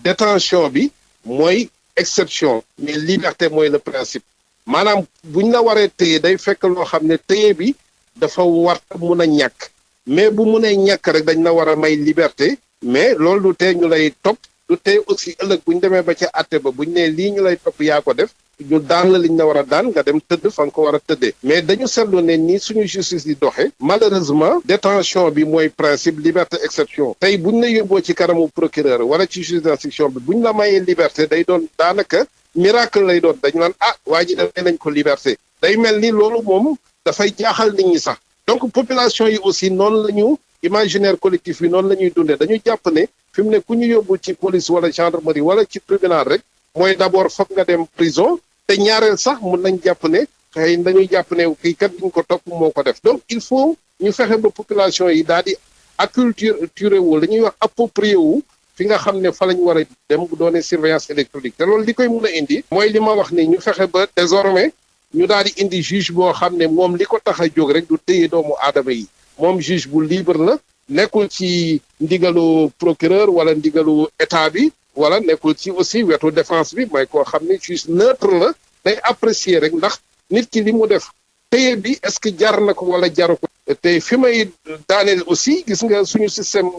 Speaker 4: détention bi mooy exception mais liberté mooy le principe maanaam buñ la waree téye day fekk loo xam ne téye bi dafa war mun a ñàkk mais bu munee ñàkk rek dañ la war a may liberté. mais loolu du tee ñu lay topp du tee aussi ëllëg bu ñu demee ba ca àtte ba bu ñu nee lii ñu lay topp yaa ko def ñu daan la liñ la war a daan nga dem tëdd fa nga ko war a tëddee mais dañu seetlu ne nii suñu justice di doxee malheureusement détention bi mooy principe liberté exception tey bu ñu la yóbboo ci kanamu procureur wala ci juge d'instruction bi bu ñu la mayee liberté day doon daanaka miracle lay doon dañu naan waa ji dafay nañ ko liberté day mel ni loolu moom dafay jaaxal nit ñi sax donc population yi aussi noonu la ñu imaginaire collectif bi noonu la ñuy dundee dañu jàpp ne fi mu ne ku ñu yóbbu ci police wala gendarmerie wala ci tribunal rek mooy d'abord foog nga dem prison te ñaareel sax mun nañ jàpp ne xëy dañuy jàpp ne kii kat diñ ko topp moo ko def donc il faut ñu fexe ba population yi daal di acculturé wu la ñuy wax approprié wu fi nga xam ne fa la ñu war a dem bu doonee surveillance électronique te loolu li koy mun a indi mooy li ma wax ni ñu fexe ba désormais ñu daal di indi juge boo xam ne moom li ko tax a jóg rek du téye doomu aadama yi moom juge bu libre la nekkul ci ndigalu procureur wala ndigalu état bi wala nekkul ci aussi wetu défense bi mooy koo xam ne juge neutre la day apprécier rek ndax nit ki li mu def téye bi est-ce que jar na ko wala jaru ko te fi may daaneel aussi gis nga suñu système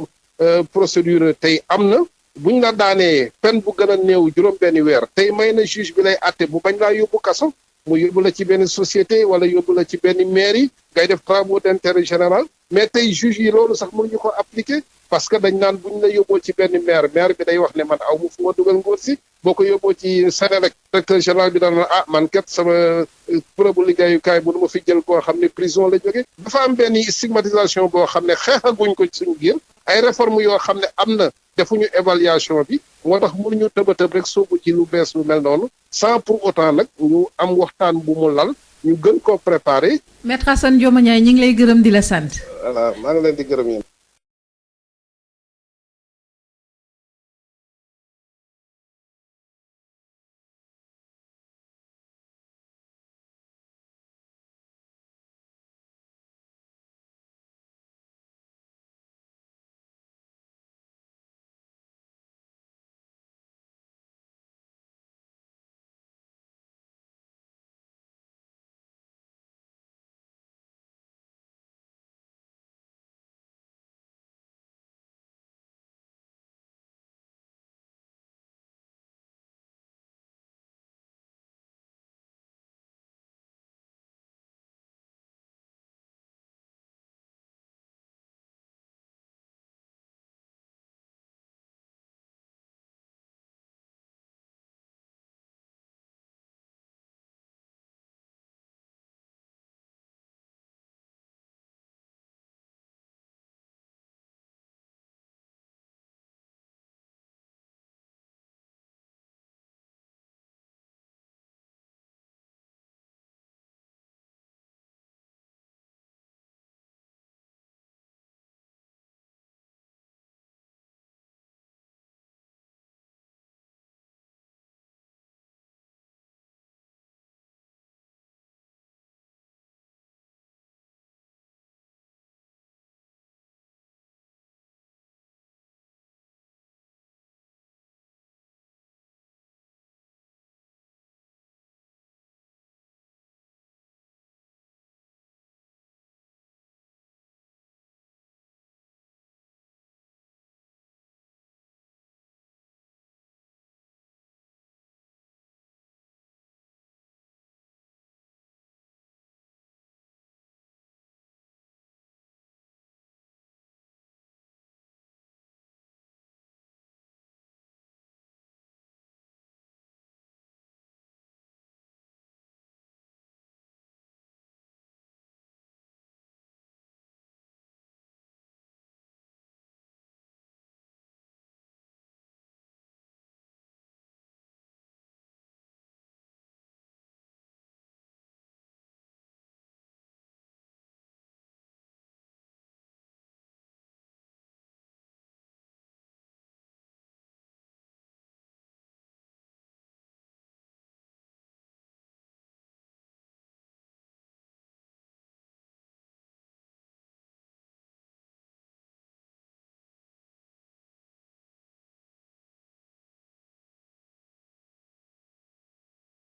Speaker 4: procédure tey am na buñ la daanee peine bu gën a néew juróom-benni weer tey may na juge bi lay àtte bu bañ laa yóbbu kaso mu yóbbu la ci benn société wala yóbbu la ci benn mairie ngay def travaux d'intérêt général mais tey juge yi loolu sax mënuñu ko appliquer parce que dañ naan buñ la yóbboo ci benn maire bi day wax ne man aw mu fu ma dugal ngóor si boo ko yóbboo ci Sénélec directeur général bi daan man kat sama bërëbu liggéeyukaay bu nu ma fi jël koo xam ne prison la jóge dafa am benn stigmatisation boo xam ne xeexaguñ ko ci suñu biir ay réforme yoo xam ne am na defuñu évaluation bi moo tax mënuñu tëbatëb rek soobu ci lu bees lu mel noonu sans pour autant nag ñu am waxtaan bu mu lal ñu gën koo préparer.
Speaker 15: Maître Assane Dioma Ndiaye ñu ngi lay gërëm di la sant.
Speaker 4: voilà maa ngi leen di gërëm yéen.